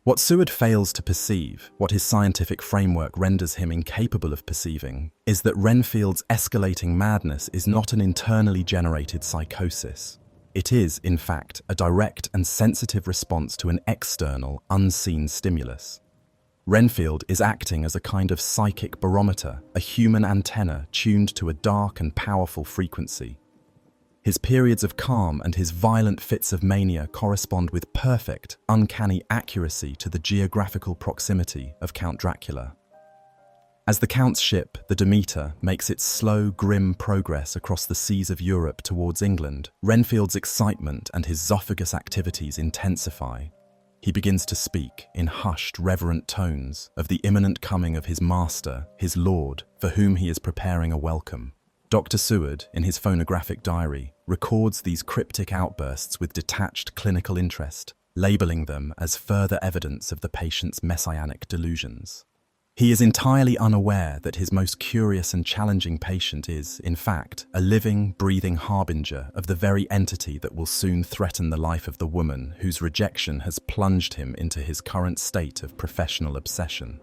What Seward fails to perceive, what his scientific framework renders him incapable of perceiving, is that Renfield's escalating madness is not an internally generated psychosis. It is, in fact, a direct and sensitive response to an external, unseen stimulus. Renfield is acting as a kind of psychic barometer, a human antenna tuned to a dark and powerful frequency. His periods of calm and his violent fits of mania correspond with perfect, uncanny accuracy to the geographical proximity of Count Dracula. As the Count's ship, the Demeter, makes its slow, grim progress across the seas of Europe towards England, Renfield's excitement and his zoophagous activities intensify. He begins to speak, in hushed, reverent tones, of the imminent coming of his master, his lord, for whom he is preparing a welcome. Dr. Seward, in his phonographic diary, records these cryptic outbursts with detached clinical interest, labeling them as further evidence of the patient's messianic delusions. He is entirely unaware that his most curious and challenging patient is, in fact, a living, breathing harbinger of the very entity that will soon threaten the life of the woman whose rejection has plunged him into his current state of professional obsession.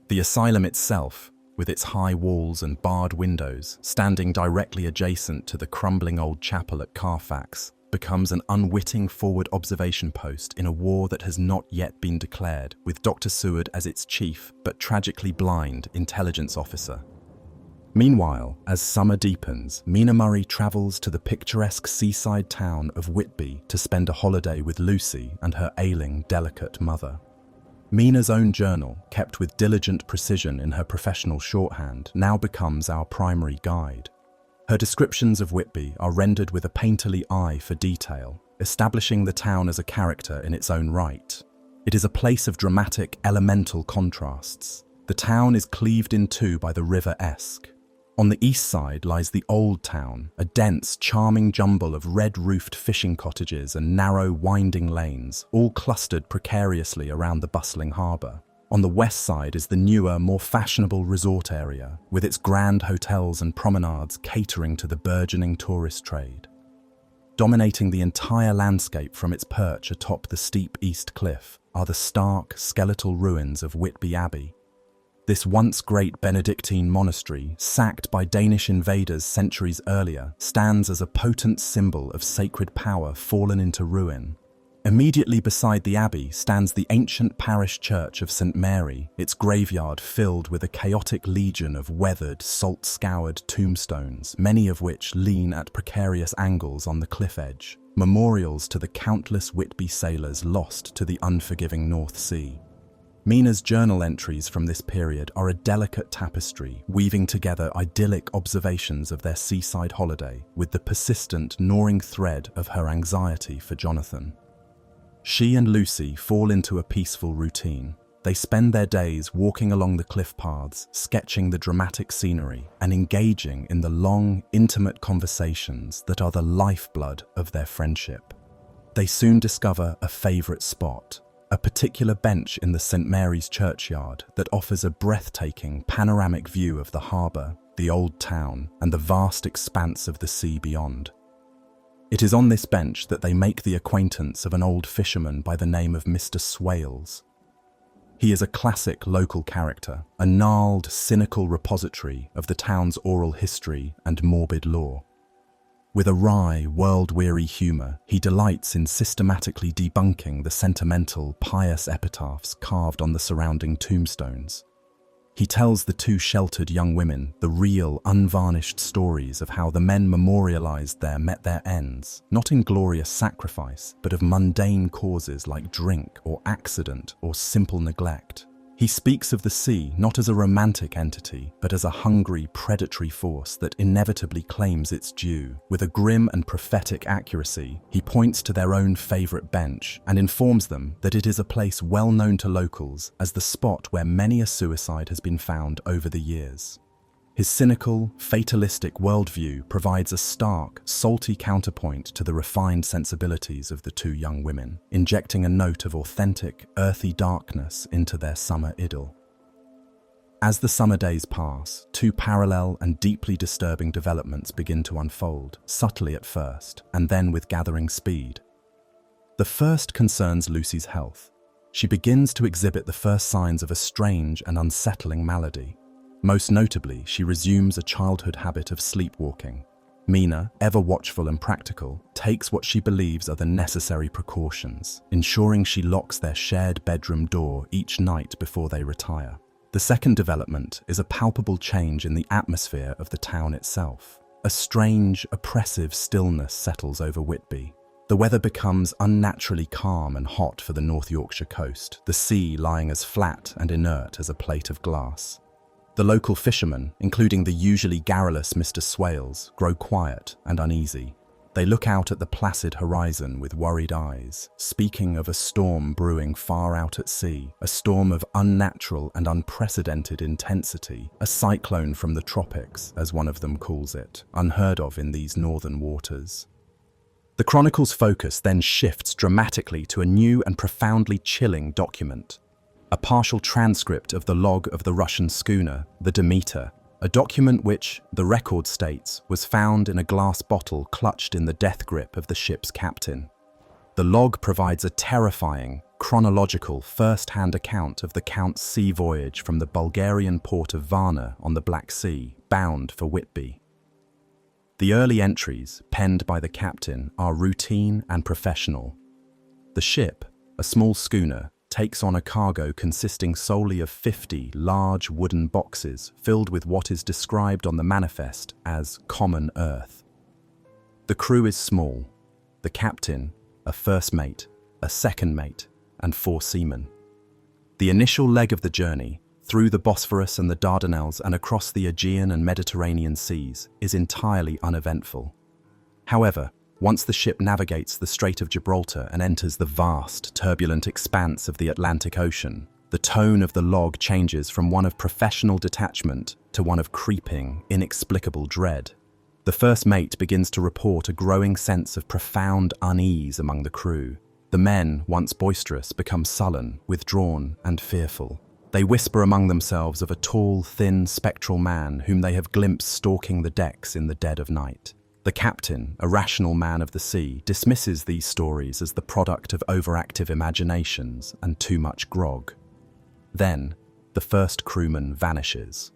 The asylum itself, with its high walls and barred windows, standing directly adjacent to the crumbling old chapel at Carfax, becomes an unwitting forward observation post in a war that has not yet been declared, with Dr. Seward as its chief but tragically blind intelligence officer. Meanwhile, as summer deepens, Mina Murray travels to the picturesque seaside town of Whitby to spend a holiday with Lucy and her ailing, delicate mother. Mina's own journal, kept with diligent precision in her professional shorthand, now becomes our primary guide. Her descriptions of Whitby are rendered with a painterly eye for detail, establishing the town as a character in its own right. It is a place of dramatic, elemental contrasts. The town is cleaved in two by the River Esk. On the east side lies the Old Town, a dense, charming jumble of red-roofed fishing cottages and narrow, winding lanes, all clustered precariously around the bustling harbour. On the west side is the newer, more fashionable resort area, with its grand hotels and promenades catering to the burgeoning tourist trade. Dominating the entire landscape from its perch atop the steep east cliff are the stark, skeletal ruins of Whitby Abbey. This once great Benedictine monastery, sacked by Danish invaders centuries earlier, stands as a potent symbol of sacred power fallen into ruin. Immediately beside the abbey stands the ancient parish church of St. Mary, its graveyard filled with a chaotic legion of weathered, salt-scoured tombstones, many of which lean at precarious angles on the cliff edge, memorials to the countless Whitby sailors lost to the unforgiving North Sea. Mina's journal entries from this period are a delicate tapestry, weaving together idyllic observations of their seaside holiday with the persistent, gnawing thread of her anxiety for Jonathan. She and Lucy fall into a peaceful routine. They spend their days walking along the cliff paths, sketching the dramatic scenery, and engaging in the long, intimate conversations that are the lifeblood of their friendship. They soon discover a favourite spot, a particular bench in the St. Mary's churchyard that offers a breathtaking, panoramic view of the harbour, the old town, and the vast expanse of the sea beyond. It is on this bench that they make the acquaintance of an old fisherman by the name of Mr. Swales. He is a classic local character, a gnarled, cynical repository of the town's oral history and morbid lore. With a wry, world-weary humour, he delights in systematically debunking the sentimental, pious epitaphs carved on the surrounding tombstones. He tells the two sheltered young women the real, unvarnished stories of how the men memorialized there met their ends, not in glorious sacrifice, but of mundane causes like drink or accident or simple neglect. He speaks of the sea not as a romantic entity, but as a hungry, predatory force that inevitably claims its due. With a grim and prophetic accuracy, he points to their own favorite bench and informs them that it is a place well known to locals as the spot where many a suicide has been found over the years. His cynical, fatalistic worldview provides a stark, salty counterpoint to the refined sensibilities of the two young women, injecting a note of authentic, earthy darkness into their summer idyll. As the summer days pass, two parallel and deeply disturbing developments begin to unfold, subtly at first, and then with gathering speed. The first concerns Lucy's health. She begins to exhibit the first signs of a strange and unsettling malady. Most notably, she resumes a childhood habit of sleepwalking. Mina, ever watchful and practical, takes what she believes are the necessary precautions, ensuring she locks their shared bedroom door each night before they retire. The second development is a palpable change in the atmosphere of the town itself. A strange, oppressive stillness settles over Whitby. The weather becomes unnaturally calm and hot for the North Yorkshire coast, the sea lying as flat and inert as a plate of glass. The local fishermen, including the usually garrulous Mr. Swales, grow quiet and uneasy. They look out at the placid horizon with worried eyes, speaking of a storm brewing far out at sea, a storm of unnatural and unprecedented intensity, a cyclone from the tropics, as one of them calls it, unheard of in these northern waters. The chronicle's focus then shifts dramatically to a new and profoundly chilling document. a partial transcript of the log of the Russian schooner, the Demeter, a document which, the record states, was found in a glass bottle clutched in the death grip of the ship's captain. The log provides a terrifying, chronological, first-hand account of the Count's sea voyage from the Bulgarian port of Varna on the Black Sea, bound for Whitby. The early entries, penned by the captain, are routine and professional. The ship, a small schooner, takes on a cargo consisting solely of 50 large wooden boxes filled with what is described on the manifest as common earth. The crew is small: the captain, a first mate, a second mate, and 4 seamen. The initial leg of the journey, through the Bosphorus and the Dardanelles and across the Aegean and Mediterranean seas, is entirely uneventful. However, once the ship navigates the Strait of Gibraltar and enters the vast, turbulent expanse of the Atlantic Ocean, the tone of the log changes from one of professional detachment to one of creeping, inexplicable dread. The first mate begins to report a growing sense of profound unease among the crew. The men, once boisterous, become sullen, withdrawn, and fearful. They whisper among themselves of a tall, thin, spectral man whom they have glimpsed stalking the decks in the dead of night. The captain, a rational man of the sea, dismisses these stories as the product of overactive imaginations and too much grog. Then, the first crewman vanishes.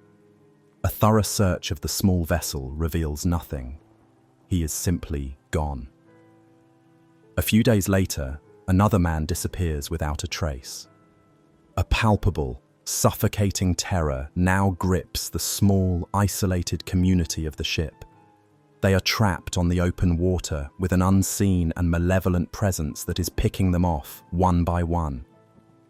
A thorough search of the small vessel reveals nothing. He is simply gone. A few days later, another man disappears without a trace. A palpable, suffocating terror now grips the small, isolated community of the ship. They are trapped on the open water with an unseen and malevolent presence that is picking them off one by one.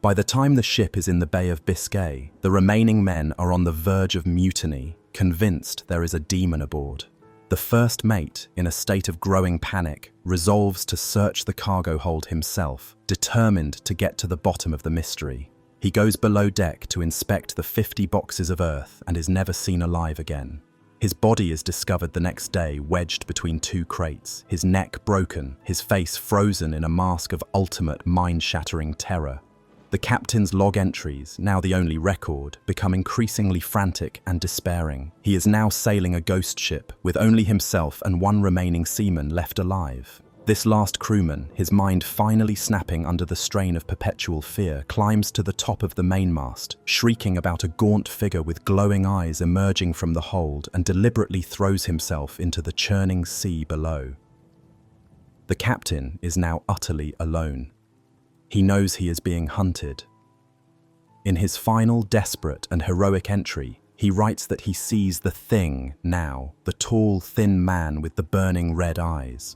By the time the ship is in the Bay of Biscay, the remaining men are on the verge of mutiny, convinced there is a demon aboard. The first mate, in a state of growing panic, resolves to search the cargo hold himself, determined to get to the bottom of the mystery. He goes below deck to inspect the 50 boxes of earth and is never seen alive again. His body is discovered the next day wedged between 2 crates, his neck broken, his face frozen in a mask of ultimate mind-shattering terror. The captain's log entries, now the only record, become increasingly frantic and despairing. He is now sailing a ghost ship with only himself and 1 remaining seaman left alive. This last crewman, his mind finally snapping under the strain of perpetual fear, climbs to the top of the mainmast, shrieking about a gaunt figure with glowing eyes emerging from the hold, and deliberately throws himself into the churning sea below. The captain is now utterly alone. He knows he is being hunted. In his final desperate and heroic entry, he writes that he sees the thing now, the tall, thin man with the burning red eyes.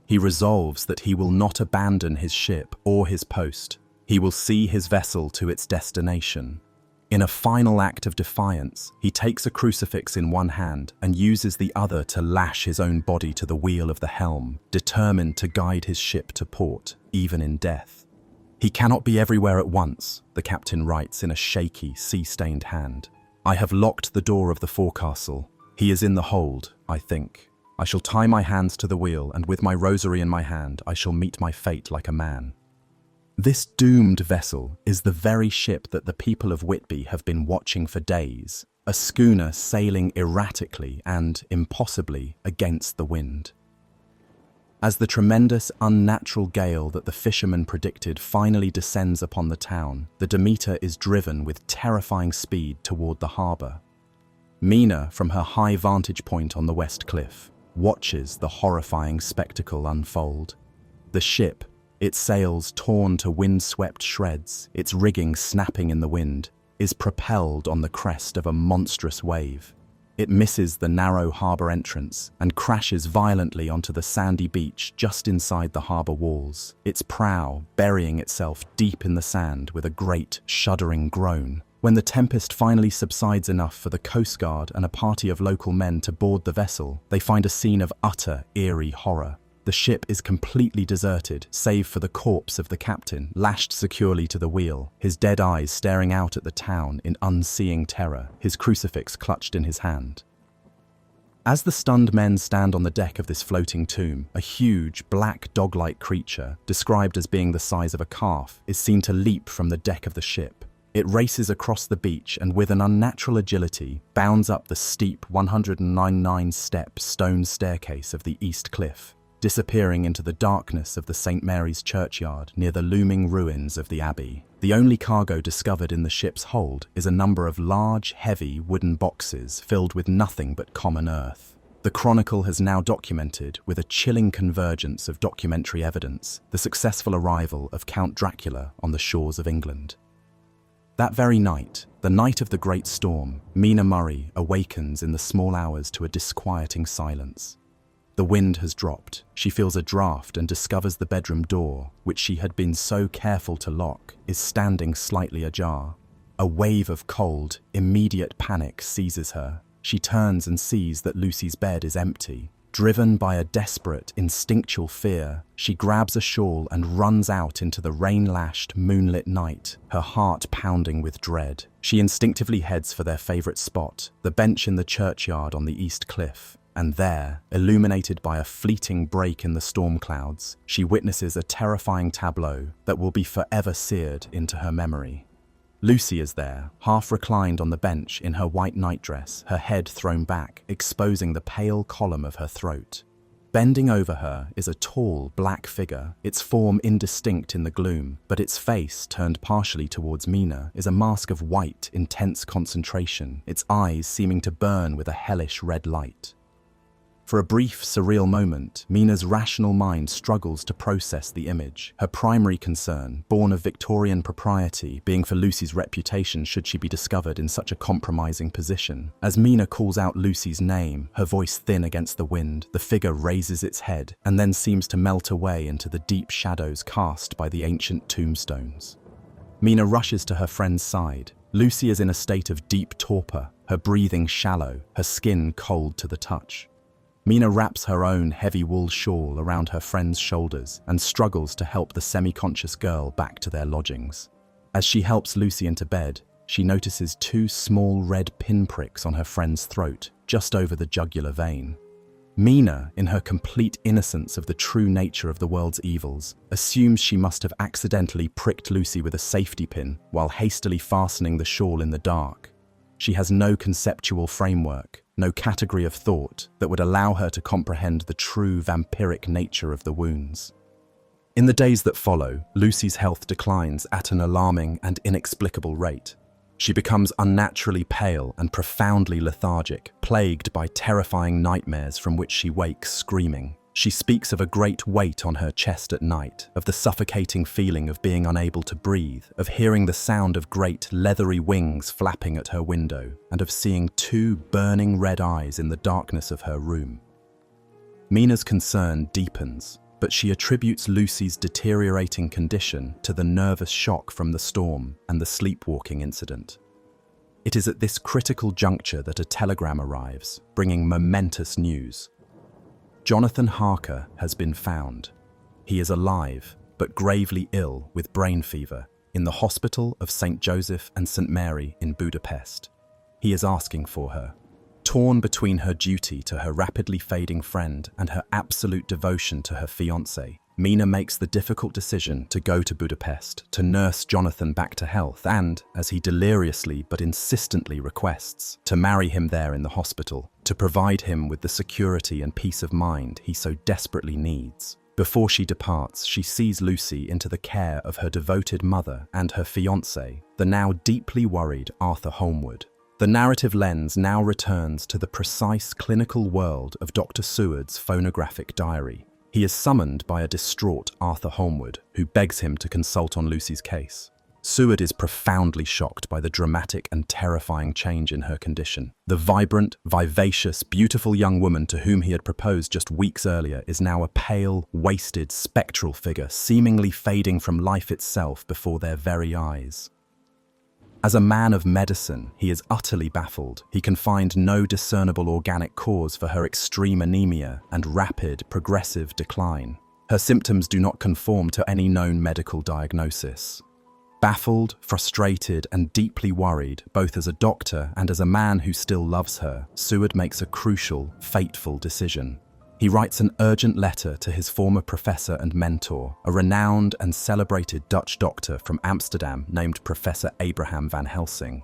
He resolves that he will not abandon his ship or his post. He will see his vessel to its destination. In a final act of defiance, he takes a crucifix in one hand and uses the other to lash his own body to the wheel of the helm, determined to guide his ship to port, even in death. He cannot be everywhere at once, the captain writes in a shaky, sea-stained hand. I have locked the door of the forecastle. He is in the hold, I think. I shall tie my hands to the wheel, and with my rosary in my hand, I shall meet my fate like a man. This doomed vessel is the very ship that the people of Whitby have been watching for days, a schooner sailing erratically and, impossibly, against the wind. As the tremendous, unnatural gale that the fishermen predicted finally descends upon the town, the Demeter is driven with terrifying speed toward the harbour. Mina, from her high vantage point on the west cliff, watches the horrifying spectacle unfold. The ship, its sails torn to wind-swept shreds, its rigging snapping in the wind, is propelled on the crest of a monstrous wave. It misses the narrow harbour entrance and crashes violently onto the sandy beach just inside the harbour walls, its prow burying itself deep in the sand with a great, shuddering groan. When the tempest finally subsides enough for the Coast Guard and a party of local men to board the vessel, they find a scene of utter, eerie horror. The ship is completely deserted, save for the corpse of the captain, lashed securely to the wheel, his dead eyes staring out at the town in unseeing terror, his crucifix clutched in his hand. As the stunned men stand on the deck of this floating tomb, a huge, black dog-like creature, described as being the size of a calf, is seen to leap from the deck of the ship. It races across the beach and with an unnatural agility bounds up the steep 199-step stone staircase of the East Cliff, disappearing into the darkness of the St. Mary's churchyard near the looming ruins of the abbey. The only cargo discovered in the ship's hold is a number of large, heavy wooden boxes filled with nothing but common earth. The Chronicle has now documented, with a chilling convergence of documentary evidence, the successful arrival of Count Dracula on the shores of England. That very night, the night of the great storm, Mina Murray awakens in the small hours to a disquieting silence. The wind has dropped. She feels a draft and discovers the bedroom door, which she had been so careful to lock, is standing slightly ajar. A wave of cold, immediate panic seizes her. She turns and sees that Lucy's bed is empty. Driven by a desperate, instinctual fear, she grabs a shawl and runs out into the rain-lashed, moonlit night, her heart pounding with dread. She instinctively heads for their favorite spot, the bench in the churchyard on the East Cliff. And there, illuminated by a fleeting break in the storm clouds, she witnesses a terrifying tableau that will be forever seared into her memory. Lucy is there, half reclined on the bench in her white nightdress, her head thrown back, exposing the pale column of her throat. Bending over her is a tall, black figure, its form indistinct in the gloom, but its face, turned partially towards Mina, is a mask of white, intense concentration, its eyes seeming to burn with a hellish red light. For a brief, surreal moment, Mina's rational mind struggles to process the image, her primary concern, born of Victorian propriety, being for Lucy's reputation should she be discovered in such a compromising position. As Mina calls out Lucy's name, her voice thin against the wind, the figure raises its head and then seems to melt away into the deep shadows cast by the ancient tombstones. Mina rushes to her friend's side. Lucy is in a state of deep torpor, her breathing shallow, her skin cold to the touch. Mina wraps her own heavy wool shawl around her friend's shoulders and struggles to help the semi-conscious girl back to their lodgings. As she helps Lucy into bed, she notices two small red pinpricks on her friend's throat, just over the jugular vein. Mina, in her complete innocence of the true nature of the world's evils, assumes she must have accidentally pricked Lucy with a safety pin while hastily fastening the shawl in the dark. She has no conceptual framework, no category of thought that would allow her to comprehend the true vampiric nature of the wounds. In the days that follow, Lucy's health declines at an alarming and inexplicable rate. She becomes unnaturally pale and profoundly lethargic, plagued by terrifying nightmares from which she wakes screaming. She speaks of a great weight on her chest at night, of the suffocating feeling of being unable to breathe, of hearing the sound of great leathery wings flapping at her window, and of seeing two burning red eyes in the darkness of her room. Mina's concern deepens, but she attributes Lucy's deteriorating condition to the nervous shock from the storm and the sleepwalking incident. It is at this critical juncture that a telegram arrives, bringing momentous news. Jonathan Harker has been found. He is alive, but gravely ill with brain fever, in the hospital of St. Joseph and St. Mary in Budapest. He is asking for her. Torn between her duty to her rapidly fading friend and her absolute devotion to her fiancé, Mina makes the difficult decision to go to Budapest to nurse Jonathan back to health and, as he deliriously but insistently requests, to marry him there in the hospital, to provide him with the security and peace of mind he so desperately needs. Before she departs, she sees Lucy into the care of her devoted mother and her fiancé, the now deeply worried Arthur Holmwood. The narrative lens now returns to the precise clinical world of Dr. Seward's phonographic diary. He is summoned by a distraught Arthur Holmwood, who begs him to consult on Lucy's case. Seward is profoundly shocked by the dramatic and terrifying change in her condition. The vibrant, vivacious, beautiful young woman to whom he had proposed just weeks earlier is now a pale, wasted, spectral figure, seemingly fading from life itself before their very eyes. As a man of medicine, he is utterly baffled. He can find no discernible organic cause for her extreme anemia and rapid, progressive decline. Her symptoms do not conform to any known medical diagnosis. Baffled, frustrated, and deeply worried, both as a doctor and as a man who still loves her, Seward makes a crucial, fateful decision. He writes an urgent letter to his former professor and mentor, a renowned and celebrated Dutch doctor from Amsterdam named Professor Abraham van Helsing.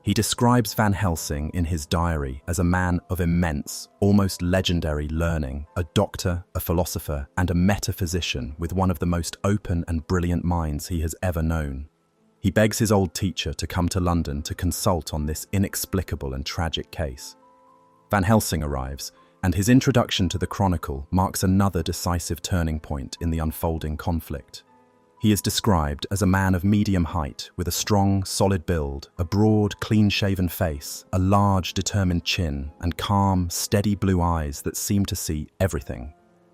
He describes Van Helsing in his diary as a man of immense, almost legendary learning, a doctor, a philosopher, and a metaphysician with one of the most open and brilliant minds he has ever known. He begs his old teacher to come to London to consult on this inexplicable and tragic case. Van Helsing arrives, and his introduction to the Chronicle marks another decisive turning point in the unfolding conflict. He is described as a man of medium height, with a strong, solid build, a broad, clean-shaven face, a large, determined chin, and calm, steady blue eyes that seem to see everything.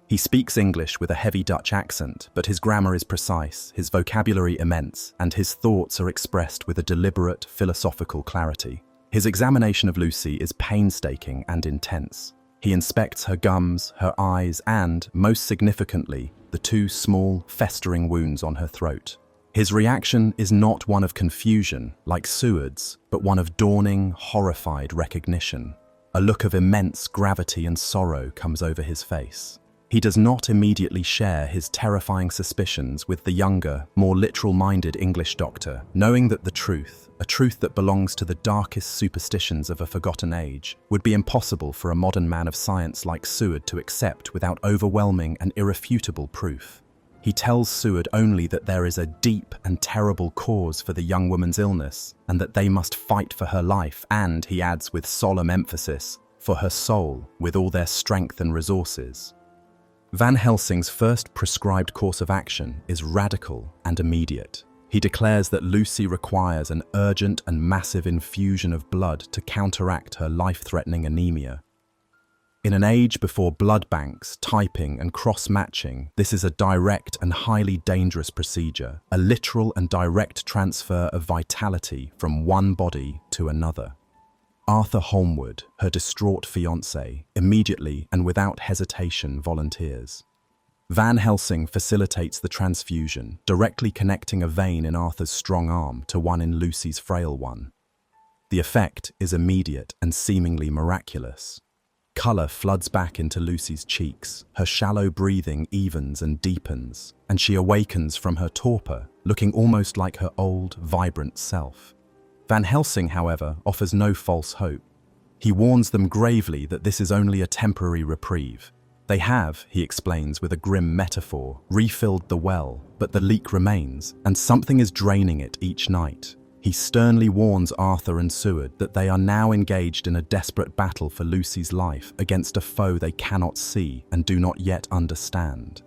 He speaks English with a heavy Dutch accent, but his grammar is precise, his vocabulary immense, and his thoughts are expressed with a deliberate, philosophical clarity. His examination of Lucy is painstaking and intense. He inspects her gums, her eyes, and, most significantly, the two small, festering wounds on her throat. His reaction is not one of confusion, like Seward's, but one of dawning, horrified recognition. A look of immense gravity and sorrow comes over his face. He does not immediately share his terrifying suspicions with the younger, more literal-minded English doctor, knowing that the truth, a truth that belongs to the darkest superstitions of a forgotten age, would be impossible for a modern man of science like Seward to accept without overwhelming and irrefutable proof. He tells Seward only that there is a deep and terrible cause for the young woman's illness, and that they must fight for her life and, he adds with solemn emphasis, for her soul, with all their strength and resources. Van Helsing's first prescribed course of action is radical and immediate. He declares that Lucy requires an urgent and massive infusion of blood to counteract her life-threatening anemia. In an age before blood banks, typing, and cross-matching, this is a direct and highly dangerous procedure, a literal and direct transfer of vitality from one body to another. Arthur Holmwood, her distraught fiancé, immediately and without hesitation volunteers. Van Helsing facilitates the transfusion, directly connecting a vein in Arthur's strong arm to one in Lucy's frail one. The effect is immediate and seemingly miraculous. Colour floods back into Lucy's cheeks, her shallow breathing evens and deepens, and she awakens from her torpor, looking almost like her old, vibrant self. Van Helsing, however, offers no false hope. He warns them gravely that this is only a temporary reprieve. They have, he explains with a grim metaphor, refilled the well, but the leak remains, and something is draining it each night. He sternly warns Arthur and Seward that they are now engaged in a desperate battle for Lucy's life against a foe they cannot see and do not yet understand.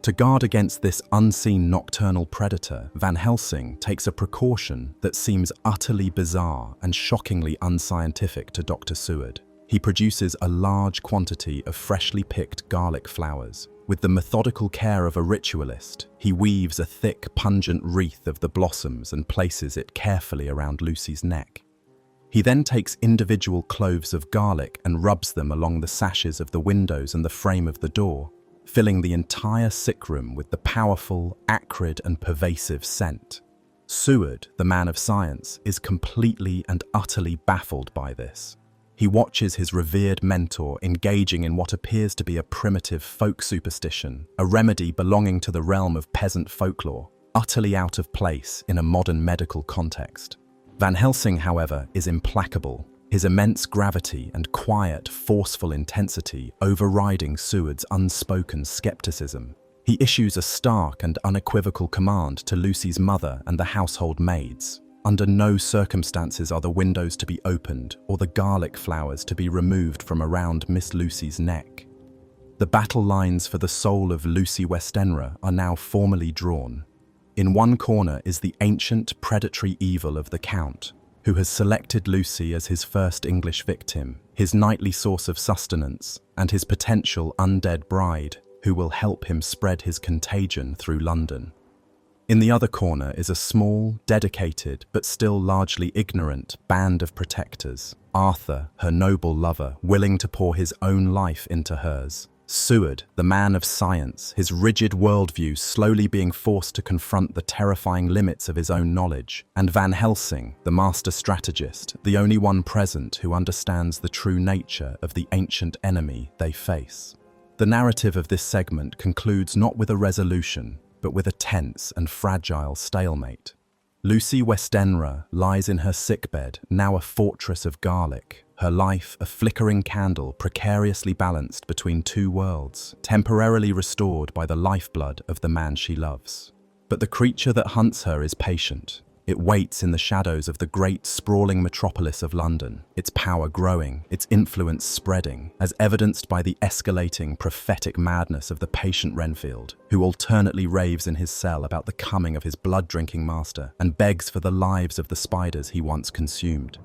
To guard against this unseen nocturnal predator, Van Helsing takes a precaution that seems utterly bizarre and shockingly unscientific to Dr. Seward. He produces a large quantity of freshly picked garlic flowers. With the methodical care of a ritualist, he weaves a thick, pungent wreath of the blossoms and places it carefully around Lucy's neck. He then takes individual cloves of garlic and rubs them along the sashes of the windows and the frame of the door, filling the entire sick room with the powerful, acrid and pervasive scent. Seward, the man of science, is completely and utterly baffled by this. He watches his revered mentor engaging in what appears to be a primitive folk superstition, a remedy belonging to the realm of peasant folklore, utterly out of place in a modern medical context. Van Helsing, however, is implacable, his immense gravity and quiet, forceful intensity overriding Seward's unspoken skepticism. He issues a stark and unequivocal command to Lucy's mother and the household maids. Under no circumstances are the windows to be opened or the garlic flowers to be removed from around Miss Lucy's neck. The battle lines for the soul of Lucy Westenra are now formally drawn. In one corner is the ancient predatory evil of the Count, who has selected Lucy as his first English victim, his nightly source of sustenance, and his potential undead bride, who will help him spread his contagion through London. In the other corner is a small, dedicated, but still largely ignorant band of protectors. Arthur, her noble lover, willing to pour his own life into hers. Seward, the man of science, his rigid worldview slowly being forced to confront the terrifying limits of his own knowledge, and Van Helsing, the master strategist, the only one present who understands the true nature of the ancient enemy they face. The narrative of this segment concludes not with a resolution, but with a tense and fragile stalemate. Lucy Westenra lies in her sickbed, now a fortress of garlic, her life a flickering candle precariously balanced between two worlds, temporarily restored by the lifeblood of the man she loves. But the creature that hunts her is patient. It waits in the shadows of the great sprawling metropolis of London, its power growing, its influence spreading, as evidenced by the escalating prophetic madness of the patient Renfield, who alternately raves in his cell about the coming of his blood-drinking master and begs for the lives of the spiders he once consumed.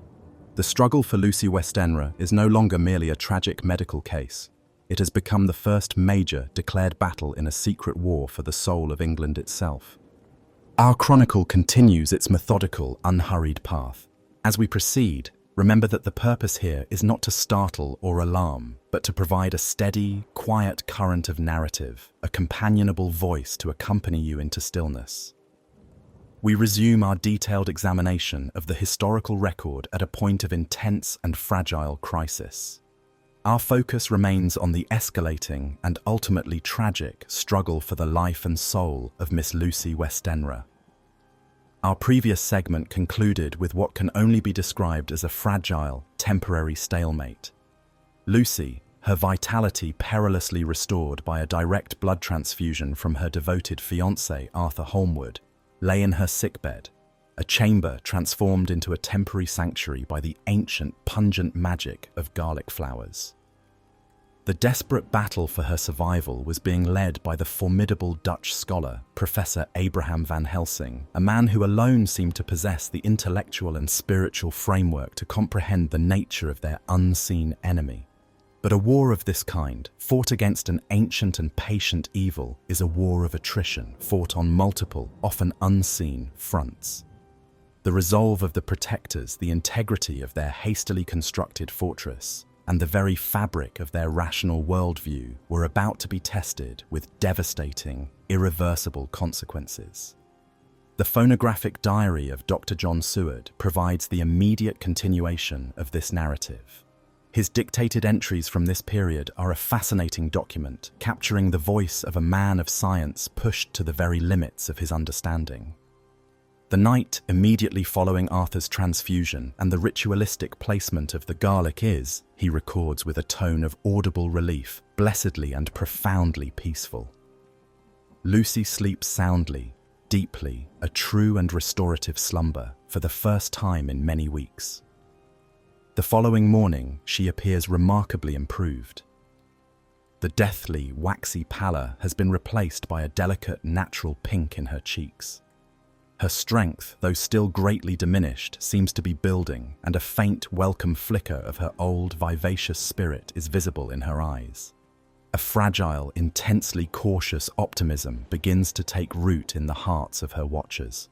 The struggle for Lucy Westenra is no longer merely a tragic medical case. It has become the first major declared battle in a secret war for the soul of England itself. Our chronicle continues its methodical, unhurried path. As we proceed, remember that the purpose here is not to startle or alarm, but to provide a steady, quiet current of narrative, a companionable voice to accompany you into stillness. We resume our detailed examination of the historical record at a point of intense and fragile crisis. Our focus remains on the escalating and ultimately tragic struggle for the life and soul of Miss Lucy Westenra. Our previous segment concluded with what can only be described as a fragile, temporary stalemate. Lucy, her vitality perilously restored by a direct blood transfusion from her devoted fiancé Arthur Holmwood, lay in her sickbed, a chamber transformed into a temporary sanctuary by the ancient, pungent magic of garlic flowers. The desperate battle for her survival was being led by the formidable Dutch scholar, Professor Abraham Van Helsing, a man who alone seemed to possess the intellectual and spiritual framework to comprehend the nature of their unseen enemy. But a war of this kind, fought against an ancient and patient evil, is a war of attrition, fought on multiple, often unseen, fronts. The resolve of the protectors, the integrity of their hastily constructed fortress, and the very fabric of their rational worldview were about to be tested with devastating, irreversible consequences. The phonographic diary of Dr. John Seward provides the immediate continuation of this narrative. His dictated entries from this period are a fascinating document, capturing the voice of a man of science pushed to the very limits of his understanding. The night immediately following Arthur's transfusion and the ritualistic placement of the garlic is, he records with a tone of audible relief, blessedly and profoundly peaceful. Lucy sleeps soundly, deeply, a true and restorative slumber, for the first time in many weeks. The following morning, she appears remarkably improved. The deathly, waxy pallor has been replaced by a delicate, natural pink in her cheeks. Her strength, though still greatly diminished, seems to be building, and a faint, welcome flicker of her old, vivacious spirit is visible in her eyes. A fragile, intensely cautious optimism begins to take root in the hearts of her watchers.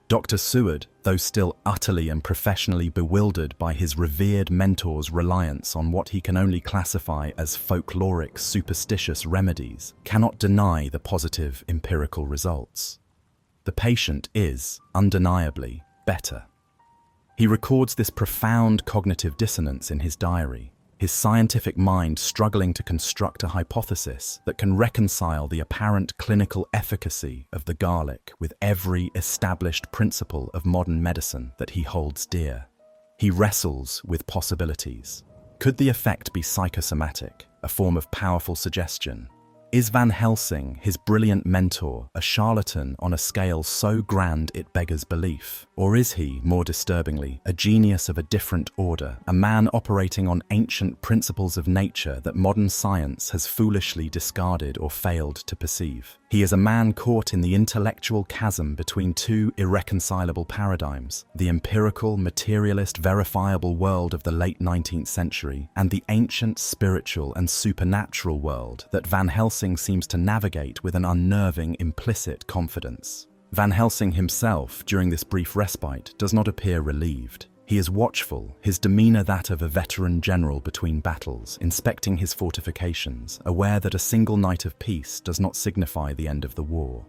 Dr. Seward, though still utterly and professionally bewildered by his revered mentor's reliance on what he can only classify as folkloric, superstitious remedies, cannot deny the positive empirical results. The patient is, undeniably, better. He records this profound cognitive dissonance in his diary, his scientific mind struggling to construct a hypothesis that can reconcile the apparent clinical efficacy of the garlic with every established principle of modern medicine that he holds dear. He wrestles with possibilities. Could the effect be psychosomatic, a form of powerful suggestion? Is Van Helsing, his brilliant mentor, a charlatan on a scale so grand it beggars belief? Or is he, more disturbingly, a genius of a different order, a man operating on ancient principles of nature that modern science has foolishly discarded or failed to perceive? He is a man caught in the intellectual chasm between two irreconcilable paradigms, the empirical, materialist, verifiable world of the late 19th century and the ancient, spiritual and supernatural world that Van Helsing seems to navigate with an unnerving, implicit confidence. Van Helsing himself, during this brief respite, does not appear relieved. He is watchful, his demeanor that of a veteran general between battles, inspecting his fortifications, aware that a single night of peace does not signify the end of the war.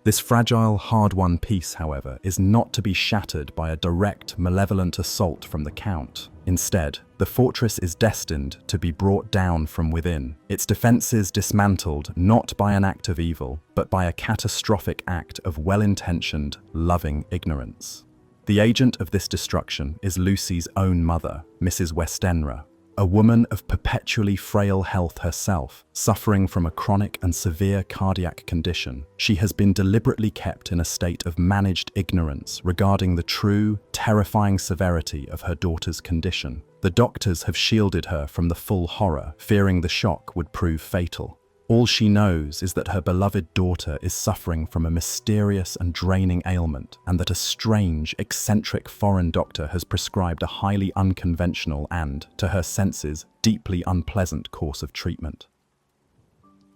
This fragile, hard-won peace, however, is not to be shattered by a direct, malevolent assault from the Count. Instead, the fortress is destined to be brought down from within, its defenses dismantled not by an act of evil, but by a catastrophic act of well-intentioned, loving ignorance. The agent of this destruction is Lucy's own mother, Mrs. Westenra, a woman of perpetually frail health herself, suffering from a chronic and severe cardiac condition. She has been deliberately kept in a state of managed ignorance regarding the true, terrifying severity of her daughter's condition. The doctors have shielded her from the full horror, fearing the shock would prove fatal. All she knows is that her beloved daughter is suffering from a mysterious and draining ailment, and that a strange, eccentric foreign doctor has prescribed a highly unconventional and, to her senses, deeply unpleasant course of treatment.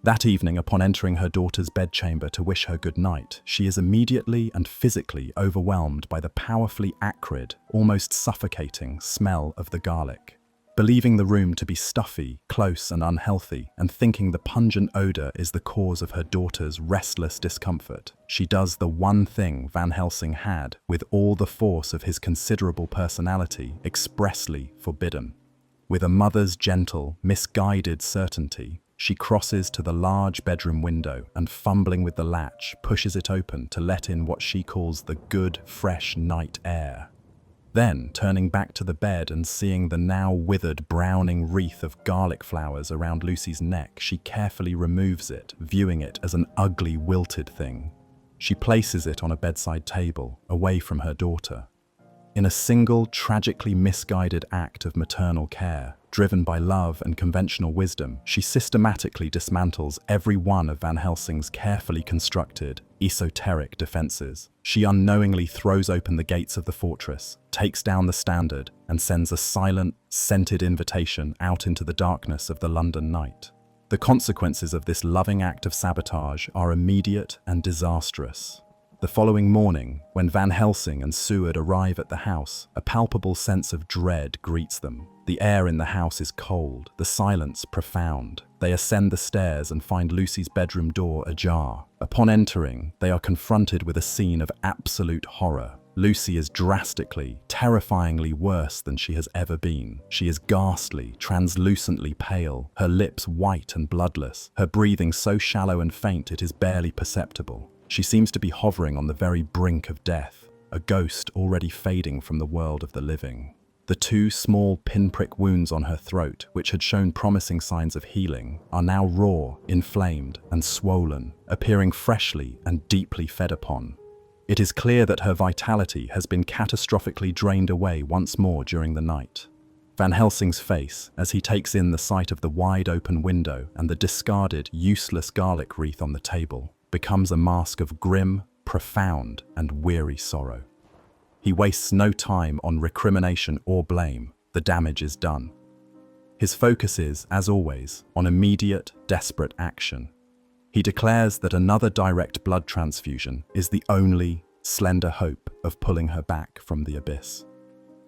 That evening, upon entering her daughter's bedchamber to wish her good night, she is immediately and physically overwhelmed by the powerfully acrid, almost suffocating smell of the garlic. Believing the room to be stuffy, close and unhealthy, and thinking the pungent odor is the cause of her daughter's restless discomfort, she does the one thing Van Helsing had, with all the force of his considerable personality, expressly forbidden. With a mother's gentle, misguided certainty, she crosses to the large bedroom window and, fumbling with the latch, pushes it open to let in what she calls the good, fresh night air. Then, turning back to the bed and seeing the now withered, browning wreath of garlic flowers around Lucy's neck, she carefully removes it, viewing it as an ugly, wilted thing. She places it on a bedside table, away from her daughter. In a single, tragically misguided act of maternal care, driven by love and conventional wisdom, she systematically dismantles every one of Van Helsing's carefully constructed, esoteric defenses. She unknowingly throws open the gates of the fortress, takes down the standard, and sends a silent, scented invitation out into the darkness of the London night. The consequences of this loving act of sabotage are immediate and disastrous. The following morning, when Van Helsing and Seward arrive at the house, a palpable sense of dread greets them. The air in the house is cold, the silence profound. They ascend the stairs and find Lucy's bedroom door ajar. Upon entering, they are confronted with a scene of absolute horror. Lucy is drastically, terrifyingly worse than she has ever been. She is ghastly, translucently pale, her lips white and bloodless, her breathing so shallow and faint it is barely perceptible. She seems to be hovering on the very brink of death, a ghost already fading from the world of the living. The two small pinprick wounds on her throat, which had shown promising signs of healing, are now raw, inflamed, and swollen, appearing freshly and deeply fed upon. It is clear that her vitality has been catastrophically drained away once more during the night. Van Helsing's face, as he takes in the sight of the wide-open window and the discarded, useless garlic wreath on the table, becomes a mask of grim, profound, and weary sorrow. He wastes no time on recrimination or blame. The damage is done. His focus is, as always, on immediate, desperate action. He declares that another direct blood transfusion is the only slender hope of pulling her back from the abyss.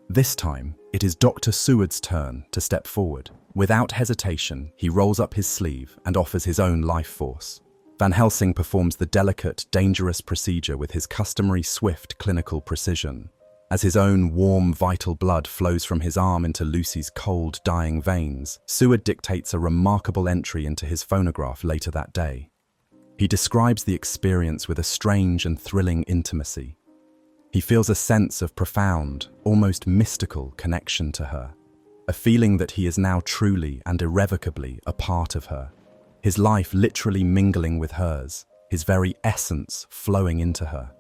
This time, it is Dr. Seward's turn to step forward. Without hesitation, he rolls up his sleeve and offers his own life force. Van Helsing performs the delicate, dangerous procedure with his customary swift clinical precision. As his own warm, vital blood flows from his arm into Lucy's cold, dying veins, Seward dictates a remarkable entry into his phonograph later that day. He describes the experience with a strange and thrilling intimacy. He feels a sense of profound, almost mystical connection to her, a feeling that he is now truly and irrevocably a part of her. His life literally mingling with hers, his very essence flowing into her.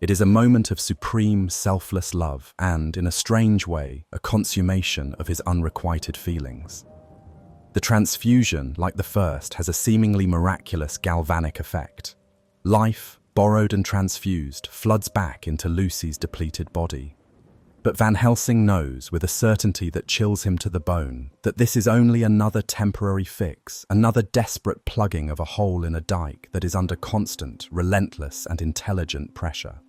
It is a moment of supreme, selfless love and, in a strange way, a consummation of his unrequited feelings. The transfusion, like the first, has a seemingly miraculous galvanic effect. Life, borrowed and transfused, floods back into Lucy's depleted body. But Van Helsing knows, with a certainty that chills him to the bone, that this is only another temporary fix, another desperate plugging of a hole in a dike that is under constant, relentless, and intelligent pressure.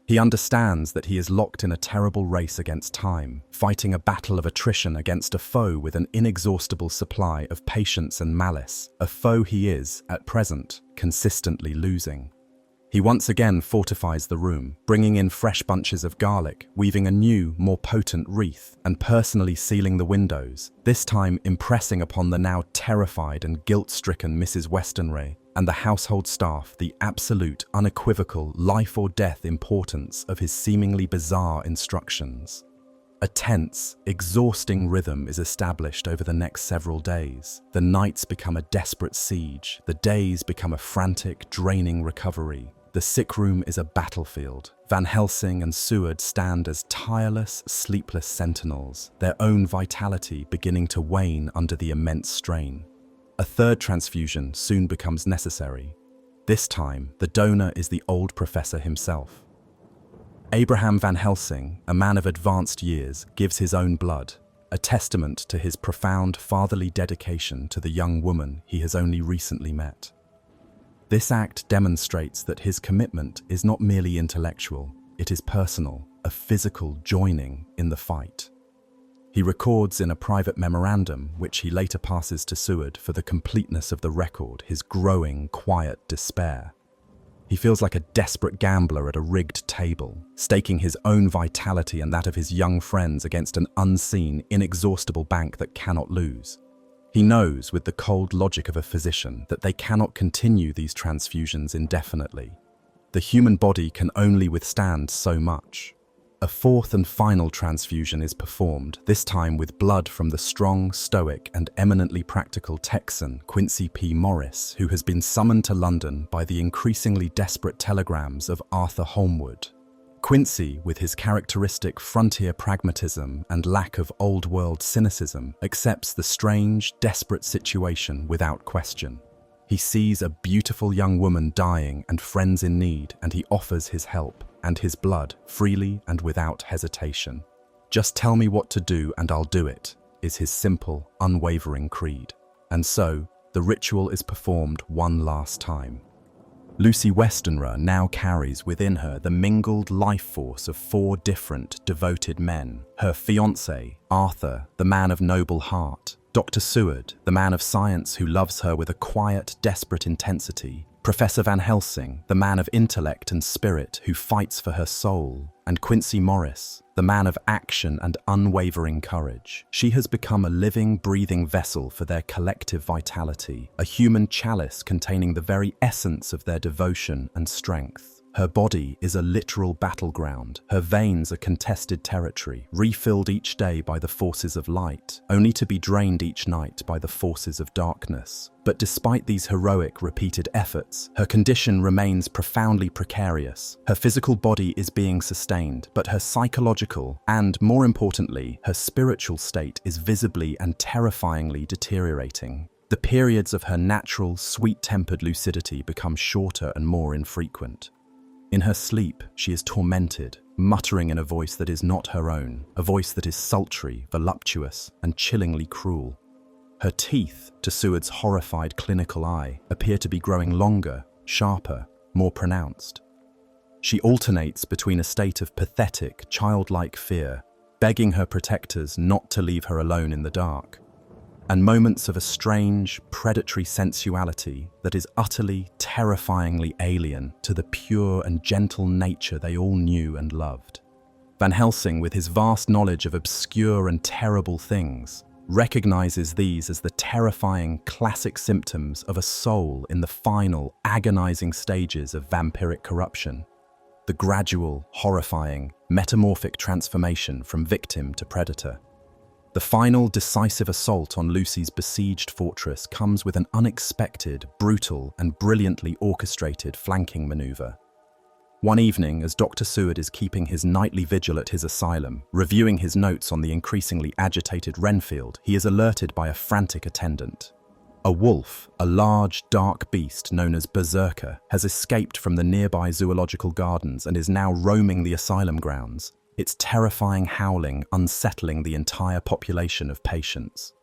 He understands that he is locked in a terrible race against time, fighting a battle of attrition against a foe with an inexhaustible supply of patience and malice, a foe he is, at present, consistently losing. He once again fortifies the room, bringing in fresh bunches of garlic, weaving a new, more potent wreath, and personally sealing the windows, this time impressing upon the now terrified and guilt-stricken Mrs. Westenray and the household staff the absolute, unequivocal, life-or-death importance of his seemingly bizarre instructions. A tense, exhausting rhythm is established over the next several days. The nights become a desperate siege, the days become a frantic, draining recovery. The sick room is a battlefield. Van Helsing and Seward stand as tireless, sleepless sentinels, their own vitality beginning to wane under the immense strain. A third transfusion soon becomes necessary. This time, the donor is the old professor himself. Abraham Van Helsing, a man of advanced years, gives his own blood, a testament to his profound fatherly dedication to the young woman he has only recently met. This act demonstrates that his commitment is not merely intellectual, it is personal, a physical joining in the fight. He records in a private memorandum, which he later passes to Seward for the completeness of the record, his growing, quiet despair. He feels like a desperate gambler at a rigged table, staking his own vitality and that of his young friends against an unseen, inexhaustible bank that cannot lose. He knows, with the cold logic of a physician, that they cannot continue these transfusions indefinitely. The human body can only withstand so much. A fourth and final transfusion is performed, this time with blood from the strong, stoic, and eminently practical Texan Quincy P. Morris, who has been summoned to London by the increasingly desperate telegrams of Arthur Holmwood. Quincy, with his characteristic frontier pragmatism and lack of old-world cynicism, accepts the strange, desperate situation without question. He sees a beautiful young woman dying and friends in need, and he offers his help and his blood freely and without hesitation. "Just tell me what to do and I'll do it," is his simple, unwavering creed. And so, the ritual is performed one last time. Lucy Westenra now carries within her the mingled life force of 4 different, devoted men. Her fiancé, Arthur, the man of noble heart; Dr. Seward, the man of science who loves her with a quiet, desperate intensity; Professor Van Helsing, the man of intellect and spirit who fights for her soul; and Quincy Morris, the man of action and unwavering courage. She has become a living, breathing vessel for their collective vitality, a human chalice containing the very essence of their devotion and strength. Her body is a literal battleground, her veins a contested territory, refilled each day by the forces of light, only to be drained each night by the forces of darkness. But despite these heroic, repeated efforts, her condition remains profoundly precarious. Her physical body is being sustained, but her psychological and, more importantly, her spiritual state is visibly and terrifyingly deteriorating. The periods of her natural, sweet-tempered lucidity become shorter and more infrequent. In her sleep, she is tormented, muttering in a voice that is not her own, a voice that is sultry, voluptuous, and chillingly cruel. Her teeth, to Seward's horrified clinical eye, appear to be growing longer, sharper, more pronounced. She alternates between a state of pathetic, childlike fear, begging her protectors not to leave her alone in the dark, and moments of a strange, predatory sensuality that is utterly, terrifyingly alien to the pure and gentle nature they all knew and loved. Van Helsing, with his vast knowledge of obscure and terrible things, recognizes these as the terrifying, classic symptoms of a soul in the final, agonizing stages of vampiric corruption. The gradual, horrifying, metamorphic transformation from victim to predator. The final, decisive assault on Lucy's besieged fortress comes with an unexpected, brutal, and brilliantly orchestrated flanking maneuver. One evening, as Dr. Seward is keeping his nightly vigil at his asylum, reviewing his notes on the increasingly agitated Renfield, he is alerted by a frantic attendant. A wolf, a large, dark beast known as Berserker, has escaped from the nearby zoological gardens and is now roaming the asylum grounds, its terrifying howling unsettling the entire population of patients.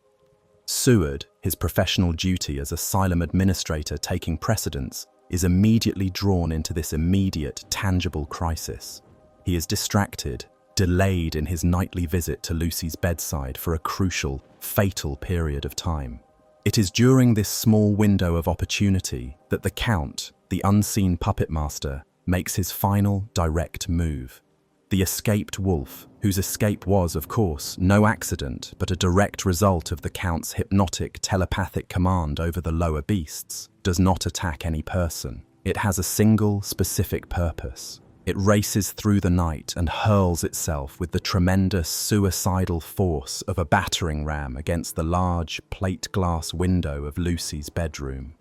Seward, his professional duty as asylum administrator taking precedence, is immediately drawn into this immediate, tangible crisis. He is distracted, delayed in his nightly visit to Lucy's bedside for a crucial, fatal period of time. It is during this small window of opportunity that the Count, the unseen puppet master, makes his final direct move. The escaped wolf, whose escape was, of course, no accident but a direct result of the Count's hypnotic telepathic command over the lower beasts, does not attack any person. It has a single, specific purpose. It races through the night and hurls itself with the tremendous suicidal force of a battering ram against the large plate glass window of Lucy's bedroom.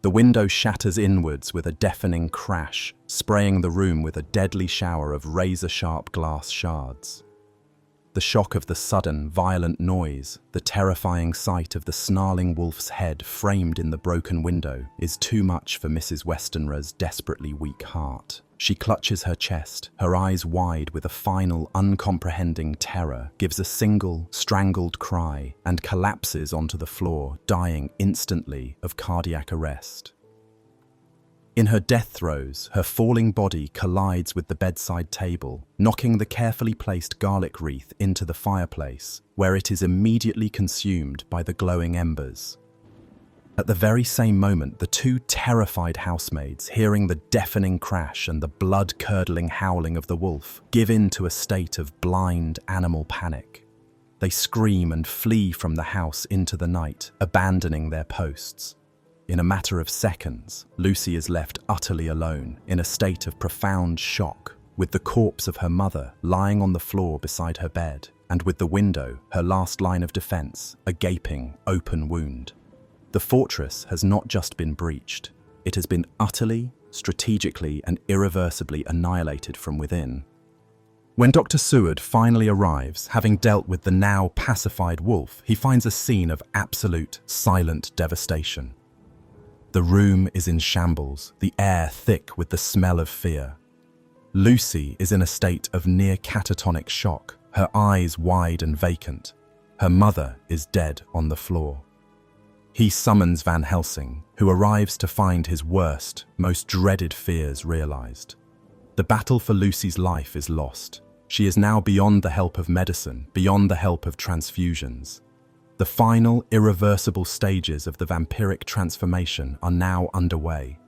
The window shatters inwards with a deafening crash, spraying the room with a deadly shower of razor-sharp glass shards. The shock of the sudden, violent noise, the terrifying sight of the snarling wolf's head framed in the broken window, is too much for Mrs. Westenra's desperately weak heart. She clutches her chest, her eyes wide with a final, uncomprehending terror, gives a single, strangled cry, and collapses onto the floor, dying instantly of cardiac arrest. In her death throes, her falling body collides with the bedside table, knocking the carefully placed garlic wreath into the fireplace, where it is immediately consumed by the glowing embers. At the very same moment, the two terrified housemaids, hearing the deafening crash and the blood-curdling howling of the wolf, give in to a state of blind animal panic. They scream and flee from the house into the night, abandoning their posts. In a matter of seconds, Lucy is left utterly alone, in a state of profound shock, with the corpse of her mother lying on the floor beside her bed, and with the window, her last line of defense, a gaping, open wound. The fortress has not just been breached, it has been utterly, strategically, and irreversibly annihilated from within. When Dr. Seward finally arrives, having dealt with the now pacified wolf, he finds a scene of absolute, silent devastation. The room is in shambles, the air thick with the smell of fear. Lucy is in a state of near catatonic shock, her eyes wide and vacant. Her mother is dead on the floor. He summons Van Helsing, who arrives to find his worst, most dreaded fears realized. The battle for Lucy's life is lost. She is now beyond the help of medicine, beyond the help of transfusions. The final, irreversible stages of the vampiric transformation are now underway.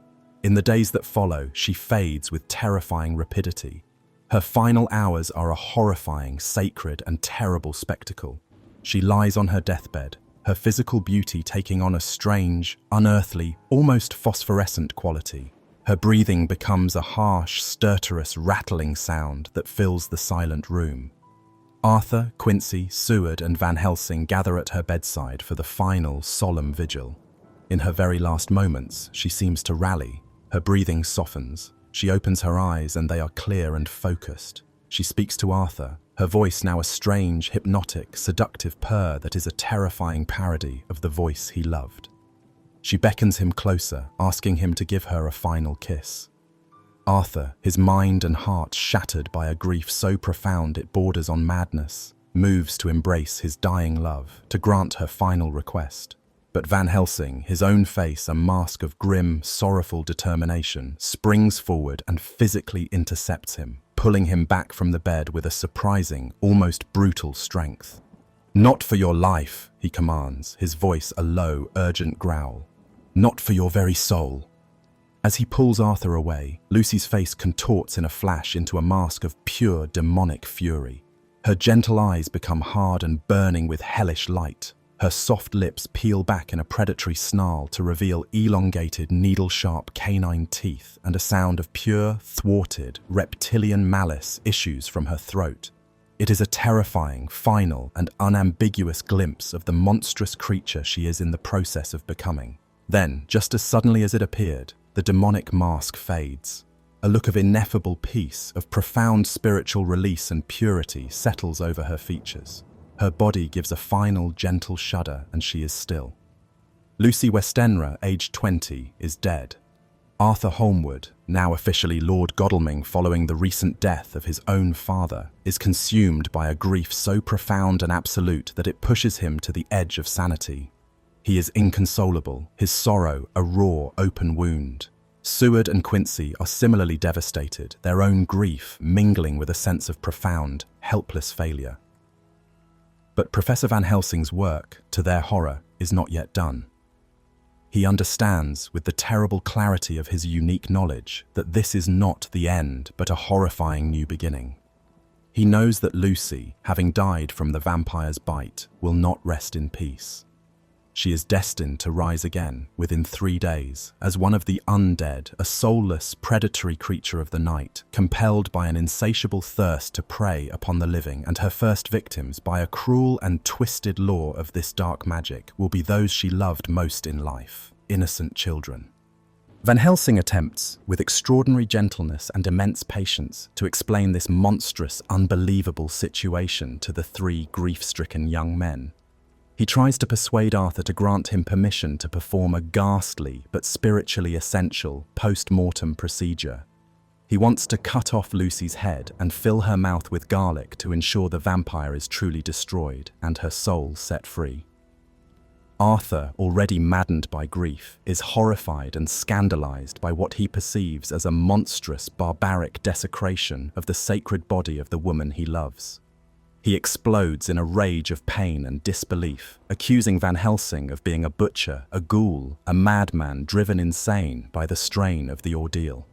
In the days that follow, she fades with terrifying rapidity. Her final hours are a horrifying, sacred, and terrible spectacle. She lies on her deathbed, her physical beauty taking on a strange, unearthly, almost phosphorescent quality. Her breathing becomes a harsh, stertorous, rattling sound that fills the silent room. Arthur, Quincy, Seward, and Van Helsing gather at her bedside for the final, solemn vigil. In her very last moments, she seems to rally. Her breathing softens. She opens her eyes and they are clear and focused. She speaks to Arthur, her voice now a strange, hypnotic, seductive purr that is a terrifying parody of the voice he loved. She beckons him closer, asking him to give her a final kiss. Arthur, his mind and heart shattered by a grief so profound it borders on madness, moves to embrace his dying love, to grant her final request. But Van Helsing, his own face a mask of grim, sorrowful determination, springs forward and physically intercepts him, pulling him back from the bed with a surprising, almost brutal strength. "Not for your life," he commands, his voice a low, urgent growl. "Not for your very soul." As he pulls Arthur away, Lucy's face contorts in a flash into a mask of pure demonic fury. Her gentle eyes become hard and burning with hellish light. Her soft lips peel back in a predatory snarl to reveal elongated, needle-sharp canine teeth, and a sound of pure, thwarted, reptilian malice issues from her throat. It is a terrifying, final, and unambiguous glimpse of the monstrous creature she is in the process of becoming. Then, just as suddenly as it appeared, the demonic mask fades. A look of ineffable peace, of profound spiritual release and purity settles over her features. Her body gives a final, gentle shudder, and she is still. Lucy Westenra, aged 20, is dead. Arthur Holmwood, now officially Lord Godalming following the recent death of his own father, is consumed by a grief so profound and absolute that it pushes him to the edge of sanity. He is inconsolable, his sorrow a raw, open wound. Seward and Quincy are similarly devastated, their own grief mingling with a sense of profound, helpless failure. But Professor Van Helsing's work, to their horror, is not yet done. He understands, with the terrible clarity of his unique knowledge, that this is not the end, but a horrifying new beginning. He knows that Lucy, having died from the vampire's bite, will not rest in peace. She is destined to rise again within 3 days as one of the undead, a soulless, predatory creature of the night, compelled by an insatiable thirst to prey upon the living, and her first victims, by a cruel and twisted law of this dark magic, will be those she loved most in life, innocent children. Van Helsing attempts, with extraordinary gentleness and immense patience, to explain this monstrous, unbelievable situation to the 3 grief-stricken young men. He tries to persuade Arthur to grant him permission to perform a ghastly but spiritually essential post-mortem procedure. He wants to cut off Lucy's head and fill her mouth with garlic to ensure the vampire is truly destroyed and her soul set free. Arthur, already maddened by grief, is horrified and scandalized by what he perceives as a monstrous, barbaric desecration of the sacred body of the woman he loves. He explodes in a rage of pain and disbelief, accusing Van Helsing of being a butcher, a ghoul, a madman driven insane by the strain of the ordeal.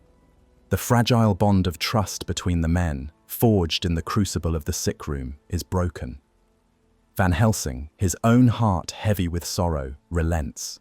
The fragile bond of trust between the men, forged in the crucible of the sick room, is broken. Van Helsing, his own heart heavy with sorrow, relents.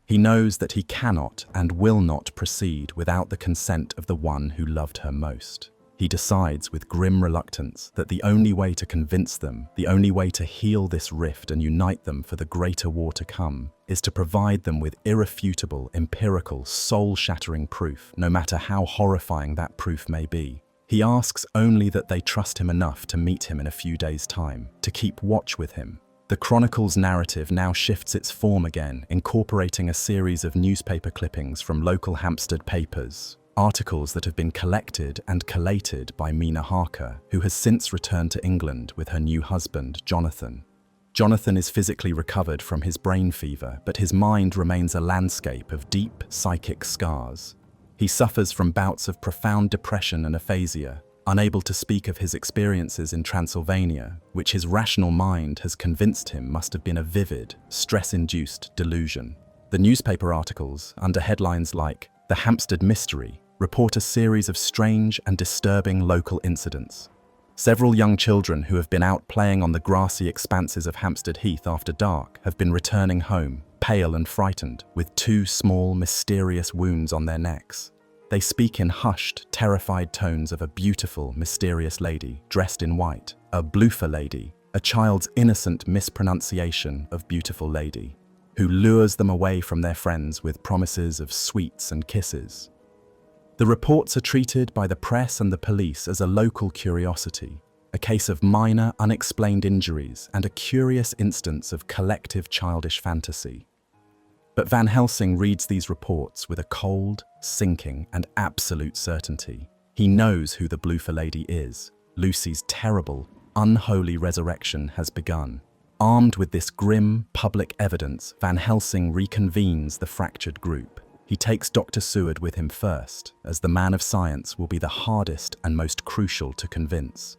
He knows that he cannot and will not proceed without the consent of the one who loved her most. He decides with grim reluctance that the only way to convince them, the only way to heal this rift and unite them for the greater war to come, is to provide them with irrefutable, empirical, soul-shattering proof, no matter how horrifying that proof may be. He asks only that they trust him enough to meet him in a few days' time, to keep watch with him. The Chronicle's narrative now shifts its form again, incorporating a series of newspaper clippings from local Hampstead papers. Articles that have been collected and collated by Mina Harker, who has since returned to England with her new husband, Jonathan. Jonathan is physically recovered from his brain fever, but his mind remains a landscape of deep psychic scars. He suffers from bouts of profound depression and aphasia, unable to speak of his experiences in Transylvania, which his rational mind has convinced him must have been a vivid, stress-induced delusion. The newspaper articles, under headlines like "The Hampstead Mystery," report a series of strange and disturbing local incidents. Several young children who have been out playing on the grassy expanses of Hampstead Heath after dark have been returning home, pale and frightened, with 2 small, mysterious wounds on their necks. They speak in hushed, terrified tones of a beautiful, mysterious lady dressed in white, a bloofer lady, a child's innocent mispronunciation of beautiful lady, who lures them away from their friends with promises of sweets and kisses. The reports are treated by the press and the police as a local curiosity, a case of minor, unexplained injuries and a curious instance of collective childish fantasy. But Van Helsing reads these reports with a cold, sinking, and absolute certainty. He knows who the bloofer lady is. Lucy's terrible, unholy resurrection has begun. Armed with this grim, public evidence, Van Helsing reconvenes the fractured group. He takes Dr. Seward with him first, as the man of science will be the hardest and most crucial to convince.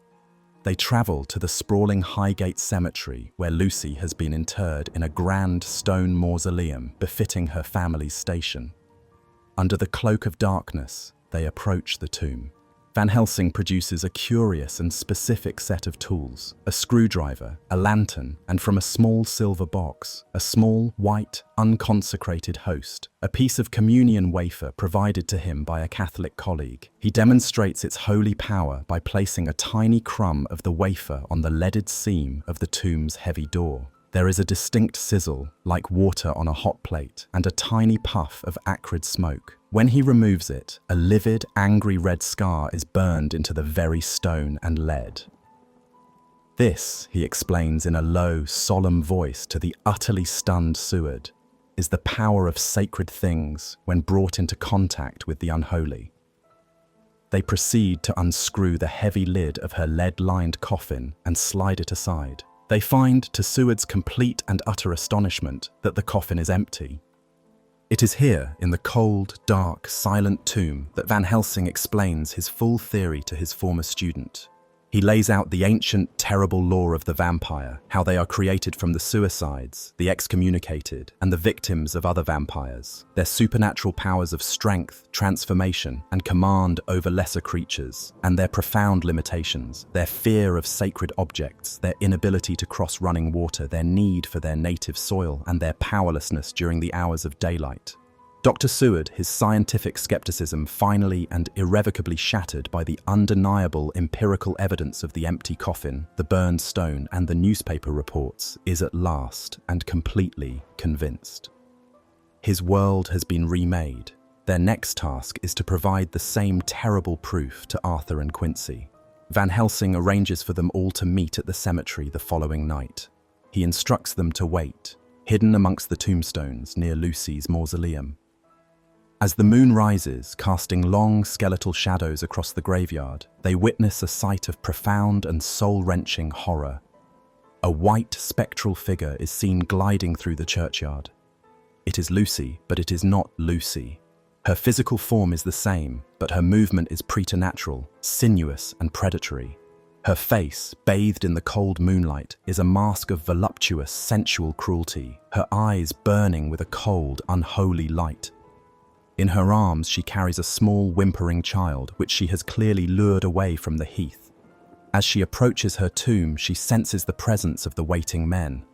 They travel to the sprawling Highgate Cemetery, where Lucy has been interred in a grand stone mausoleum befitting her family's station. Under the cloak of darkness, they approach the tomb. Van Helsing produces a curious and specific set of tools, a screwdriver, a lantern, and from a small silver box, a small, white, unconsecrated host, a piece of communion wafer provided to him by a Catholic colleague. He demonstrates its holy power by placing a tiny crumb of the wafer on the leaded seam of the tomb's heavy door. There is a distinct sizzle, like water on a hot plate, and a tiny puff of acrid smoke. When he removes it, a livid, angry red scar is burned into the very stone and lead. This, he explains in a low, solemn voice to the utterly stunned Seward, is the power of sacred things when brought into contact with the unholy. They proceed to unscrew the heavy lid of her lead-lined coffin and slide it aside. They find, to Seward's complete and utter astonishment, that the coffin is empty. It is here, in the cold, dark, silent tomb, that Van Helsing explains his full theory to his former student. He lays out the ancient, terrible lore of the vampire, how they are created from the suicides, the excommunicated, and the victims of other vampires, their supernatural powers of strength, transformation, and command over lesser creatures, and their profound limitations, their fear of sacred objects, their inability to cross running water, their need for their native soil, and their powerlessness during the hours of daylight. Dr. Seward, his scientific skepticism finally and irrevocably shattered by the undeniable empirical evidence of the empty coffin, the burned stone, and the newspaper reports, is at last and completely convinced. His world has been remade. Their next task is to provide the same terrible proof to Arthur and Quincy. Van Helsing arranges for them all to meet at the cemetery the following night. He instructs them to wait, hidden amongst the tombstones near Lucy's mausoleum. As the moon rises, casting long skeletal shadows across the graveyard, they witness a sight of profound and soul-wrenching horror. A white, spectral figure is seen gliding through the churchyard. It is Lucy, but it is not Lucy. Her physical form is the same, but her movement is preternatural, sinuous, and predatory. Her face, bathed in the cold moonlight, is a mask of voluptuous, sensual cruelty, her eyes burning with a cold, unholy light. In her arms she carries a small, whimpering child, which she has clearly lured away from the heath. As she approaches her tomb, she senses the presence of the waiting men.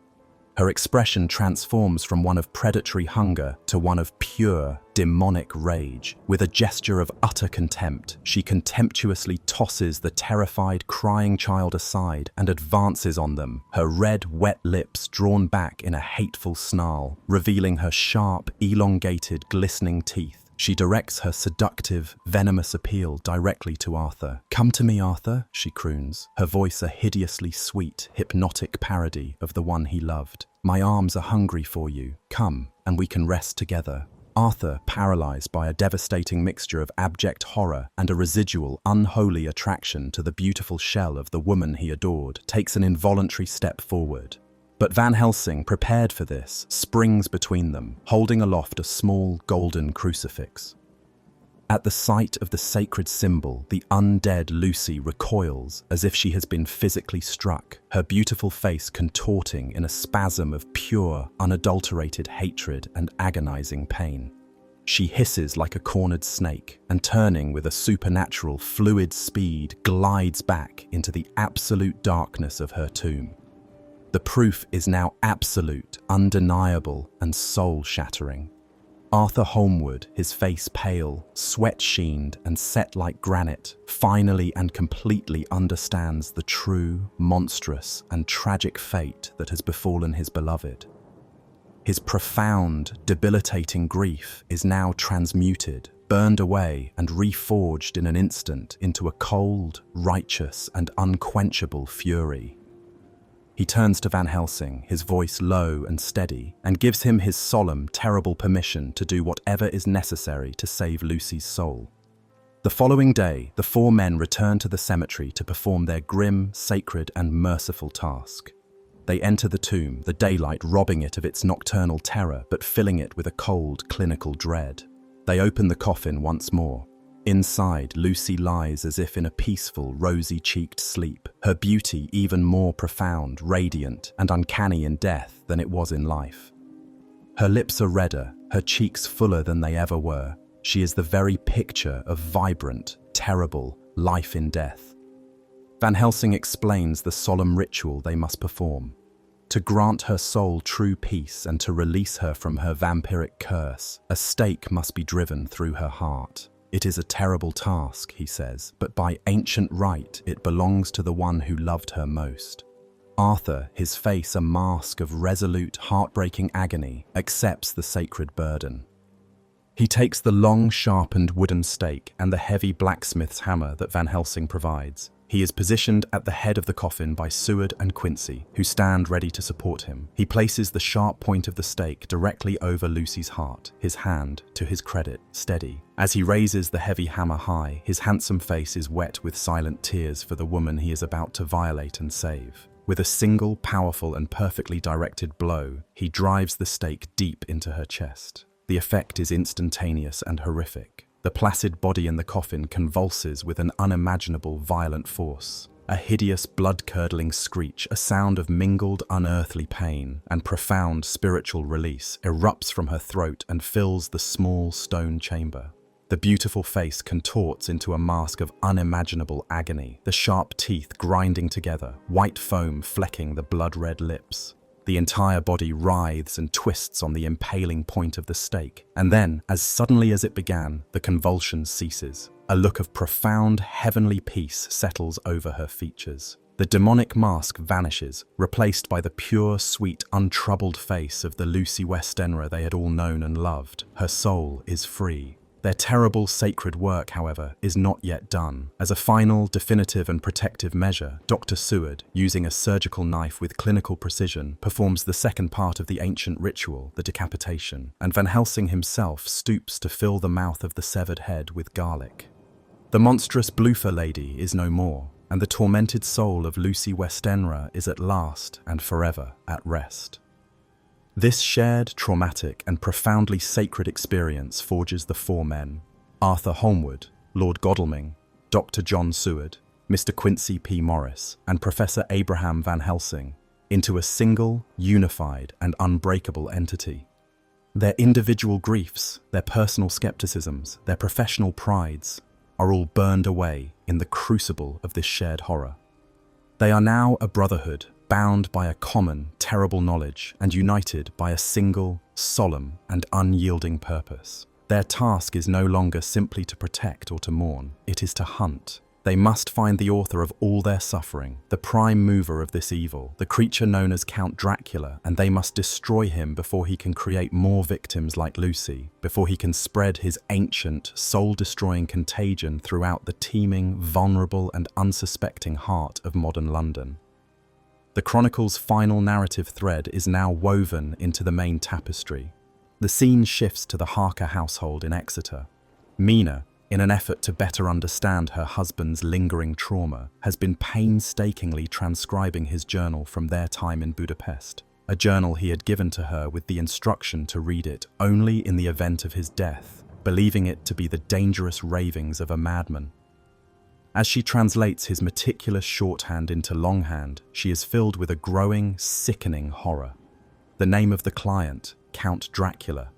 Her expression transforms from one of predatory hunger to one of pure, demonic rage. With a gesture of utter contempt, she contemptuously tosses the terrified, crying child aside and advances on them, her red, wet lips drawn back in a hateful snarl, revealing her sharp, elongated, glistening teeth. She directs her seductive, venomous appeal directly to Arthur. "Come to me, Arthur," she croons, her voice a hideously sweet, hypnotic parody of the one he loved. "My arms are hungry for you. Come, and we can rest together." Arthur, paralyzed by a devastating mixture of abject horror and a residual, unholy attraction to the beautiful shell of the woman he adored, takes an involuntary step forward. But Van Helsing, prepared for this, springs between them, holding aloft a small golden crucifix. At the sight of the sacred symbol, the undead Lucy recoils as if she has been physically struck, her beautiful face contorting in a spasm of pure, unadulterated hatred and agonizing pain. She hisses like a cornered snake and, turning with a supernatural, fluid speed, glides back into the absolute darkness of her tomb. The proof is now absolute, undeniable, and soul-shattering. Arthur Holmwood, his face pale, sweat-sheened, and set like granite, finally and completely understands the true, monstrous, and tragic fate that has befallen his beloved. His profound, debilitating grief is now transmuted, burned away, and reforged in an instant into a cold, righteous, and unquenchable fury. He turns to Van Helsing, his voice low and steady, and gives him his solemn, terrible permission to do whatever is necessary to save Lucy's soul. The following day, the four men return to the cemetery to perform their grim, sacred, and merciful task. They enter the tomb, the daylight robbing it of its nocturnal terror but filling it with a cold, clinical dread. They open the coffin once more. Inside, Lucy lies as if in a peaceful, rosy-cheeked sleep, her beauty even more profound, radiant, and uncanny in death than it was in life. Her lips are redder, her cheeks fuller than they ever were. She is the very picture of vibrant, terrible life in death. Van Helsing explains the solemn ritual they must perform. To grant her soul true peace and to release her from her vampiric curse, a stake must be driven through her heart. It is a terrible task, he says, but by ancient right it belongs to the one who loved her most. Arthur, his face a mask of resolute, heartbreaking agony, accepts the sacred burden. He takes the long, sharpened wooden stake and the heavy blacksmith's hammer that Van Helsing provides. He is positioned at the head of the coffin by Seward and Quincy, who stand ready to support him. He places the sharp point of the stake directly over Lucy's heart, his hand, to his credit, steady. As he raises the heavy hammer high, his handsome face is wet with silent tears for the woman he is about to violate and save. With a single, powerful, and perfectly directed blow, he drives the stake deep into her chest. The effect is instantaneous and horrific. The placid body in the coffin convulses with an unimaginable violent force. A hideous, blood-curdling screech, a sound of mingled unearthly pain and profound spiritual release, erupts from her throat and fills the small stone chamber. The beautiful face contorts into a mask of unimaginable agony, the sharp teeth grinding together, white foam flecking the blood-red lips. The entire body writhes and twists on the impaling point of the stake, and then, as suddenly as it began, the convulsion ceases. A look of profound, heavenly peace settles over her features. The demonic mask vanishes, replaced by the pure, sweet, untroubled face of the Lucy Westenra they had all known and loved. Her soul is free. Their terrible sacred work, however, is not yet done. As a final, definitive and protective measure, Dr. Seward, using a surgical knife with clinical precision, performs the second part of the ancient ritual, the decapitation, and Van Helsing himself stoops to fill the mouth of the severed head with garlic. The monstrous Bloofer lady is no more, and the tormented soul of Lucy Westenra is at last and forever at rest. This shared, traumatic, and profoundly sacred experience forges the four men, Arthur Holmwood, Lord Godalming, Dr. John Seward, Mr. Quincy P. Morris, and Professor Abraham Van Helsing, into a single, unified, and unbreakable entity. Their individual griefs, their personal skepticisms, their professional prides, are all burned away in the crucible of this shared horror. They are now a brotherhood, bound by a common, terrible knowledge and united by a single, solemn and unyielding purpose. Their task is no longer simply to protect or to mourn, it is to hunt. They must find the author of all their suffering, the prime mover of this evil, the creature known as Count Dracula, and they must destroy him before he can create more victims like Lucy, before he can spread his ancient, soul-destroying contagion throughout the teeming, vulnerable and unsuspecting heart of modern London. The chronicle's final narrative thread is now woven into the main tapestry. The scene shifts to the Harker household in Exeter. Mina, in an effort to better understand her husband's lingering trauma, has been painstakingly transcribing his journal from their time in Budapest, a journal he had given to her with the instruction to read it only in the event of his death, believing it to be the dangerous ravings of a madman. As she translates his meticulous shorthand into longhand, she is filled with a growing, sickening horror. The name of the client, Count Dracula,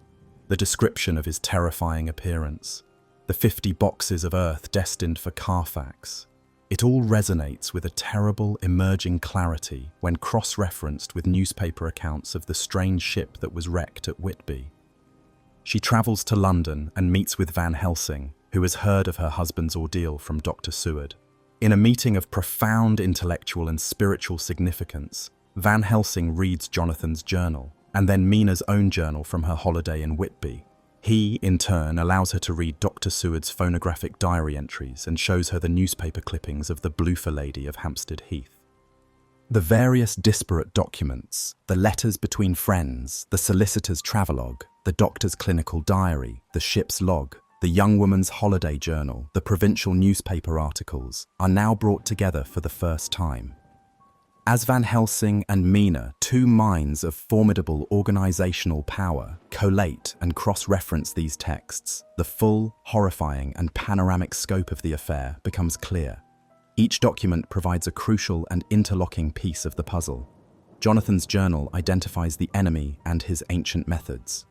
the description of his terrifying appearance, the 50 boxes of earth destined for Carfax. It all resonates with a terrible, emerging clarity when cross-referenced with newspaper accounts of the strange ship that was wrecked at Whitby. She travels to London and meets with Van Helsing, who has heard of her husband's ordeal from Dr. Seward. In a meeting of profound intellectual and spiritual significance, Van Helsing reads Jonathan's journal, and then Mina's own journal from her holiday in Whitby. He, in turn, allows her to read Dr. Seward's phonographic diary entries and shows her the newspaper clippings of the Bloofer lady of Hampstead Heath. The various disparate documents, the letters between friends, the solicitor's travelogue, the doctor's clinical diary, the ship's log, the young woman's holiday journal, the provincial newspaper articles, are now brought together for the first time. As Van Helsing and Mina, two minds of formidable organizational power, collate and cross-reference these texts, the full, horrifying and panoramic scope of the affair becomes clear. Each document provides a crucial and interlocking piece of the puzzle. Jonathan's journal identifies the enemy and his ancient methods.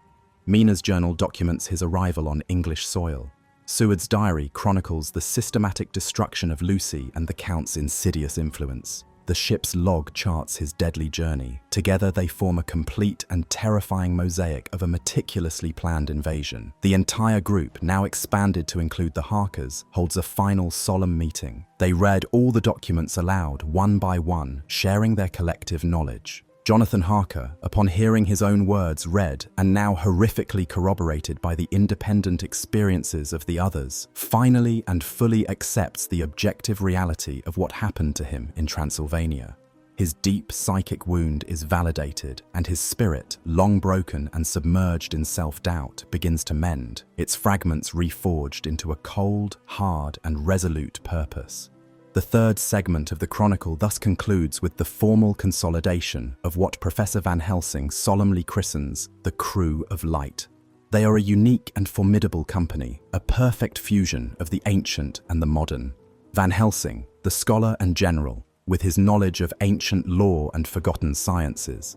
Mina's journal documents his arrival on English soil. Seward's diary chronicles the systematic destruction of Lucy and the Count's insidious influence. The ship's log charts his deadly journey. Together they form a complete and terrifying mosaic of a meticulously planned invasion. The entire group, now expanded to include the Harkers, holds a final solemn meeting. They read all the documents aloud, one by one, sharing their collective knowledge. Jonathan Harker, upon hearing his own words read and now horrifically corroborated by the independent experiences of the others, finally and fully accepts the objective reality of what happened to him in Transylvania. His deep psychic wound is validated, and his spirit, long broken and submerged in self-doubt, begins to mend, its fragments reforged into a cold, hard, and resolute purpose. The third segment of the chronicle thus concludes with the formal consolidation of what Professor Van Helsing solemnly christens the Crew of Light. They are a unique and formidable company, a perfect fusion of the ancient and the modern. Van Helsing, the scholar and general, with his knowledge of ancient lore and forgotten sciences.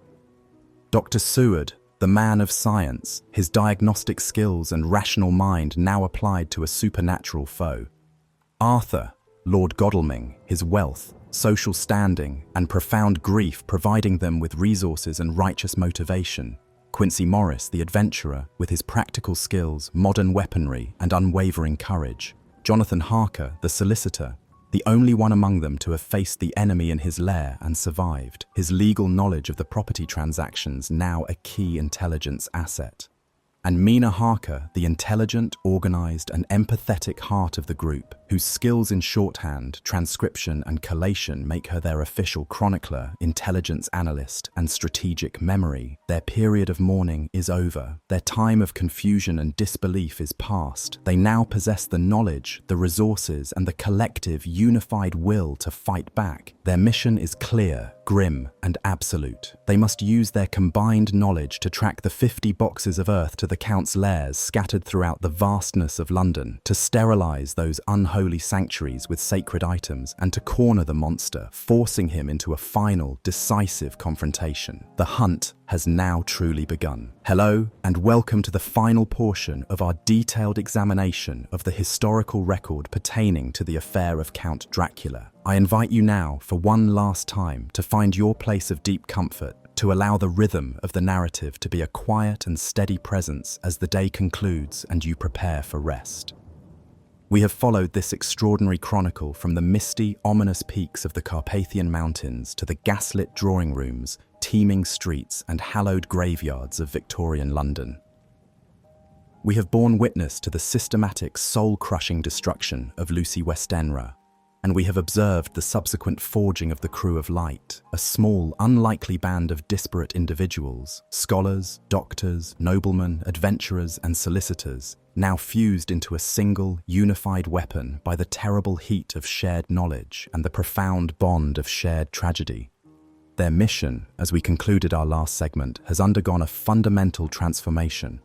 Dr. Seward, the man of science, his diagnostic skills and rational mind now applied to a supernatural foe. Arthur, Lord Godalming, his wealth, social standing, and profound grief providing them with resources and righteous motivation. Quincy Morris, the adventurer, with his practical skills, modern weaponry, and unwavering courage. Jonathan Harker, the solicitor, the only one among them to have faced the enemy in his lair and survived, his legal knowledge of the property transactions now a key intelligence asset. And Mina Harker, the intelligent, organized, and empathetic heart of the group, whose skills in shorthand, transcription, and collation make her their official chronicler, intelligence analyst, and strategic memory. Their period of mourning is over. Their time of confusion and disbelief is past. They now possess the knowledge, the resources, and the collective, unified will to fight back. Their mission is clear, grim, and absolute. They must use their combined knowledge to track the 50 boxes of earth to the Count's lairs scattered throughout the vastness of London, to sterilize those unholy sanctuaries with sacred items, and to corner the monster, forcing him into a final, decisive confrontation. The hunt has now truly begun. Hello, and welcome to the final portion of our detailed examination of the historical record pertaining to the affair of Count Dracula. I invite you now, for one last time, to find your place of deep comfort, to allow the rhythm of the narrative to be a quiet and steady presence as the day concludes and you prepare for rest. We have followed this extraordinary chronicle from the misty, ominous peaks of the Carpathian Mountains to the gaslit drawing rooms, teeming streets, and hallowed graveyards of Victorian London. We have borne witness to the systematic, soul-crushing destruction of Lucy Westenra, and we have observed the subsequent forging of the Crew of Light, a small, unlikely band of disparate individuals, scholars, doctors, noblemen, adventurers, and solicitors, now fused into a single, unified weapon by the terrible heat of shared knowledge and the profound bond of shared tragedy. Their mission, as we concluded our last segment, has undergone a fundamental transformation.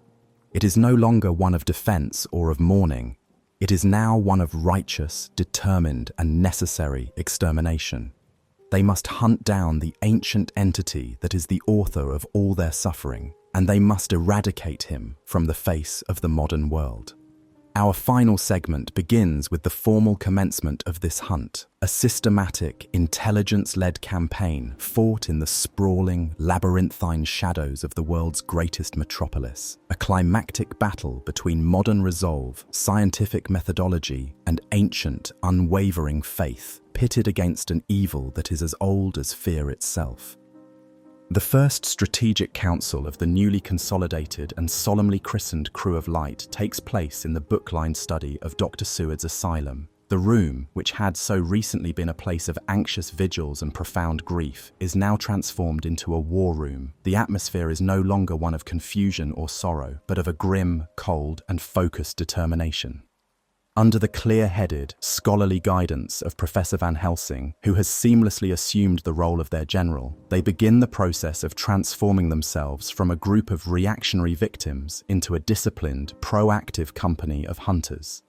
It is no longer one of defense or of mourning. It is now one of righteous, determined, and necessary extermination. They must hunt down the ancient entity that is the author of all their suffering, and they must eradicate him from the face of the modern world. Our final segment begins with the formal commencement of this hunt, a systematic, intelligence-led campaign fought in the sprawling, labyrinthine shadows of the world's greatest metropolis, a climactic battle between modern resolve, scientific methodology, and ancient, unwavering faith, pitted against an evil that is as old as fear itself. The first strategic council of the newly consolidated and solemnly christened Crew of Light takes place in the book-lined study of Dr. Seward's asylum. The room, which had so recently been a place of anxious vigils and profound grief, is now transformed into a war room. The atmosphere is no longer one of confusion or sorrow, but of a grim, cold, and focused determination. Under the clear-headed, scholarly guidance of Professor Van Helsing, who has seamlessly assumed the role of their general, they begin the process of transforming themselves from a group of reactionary victims into a disciplined, proactive company of hunters.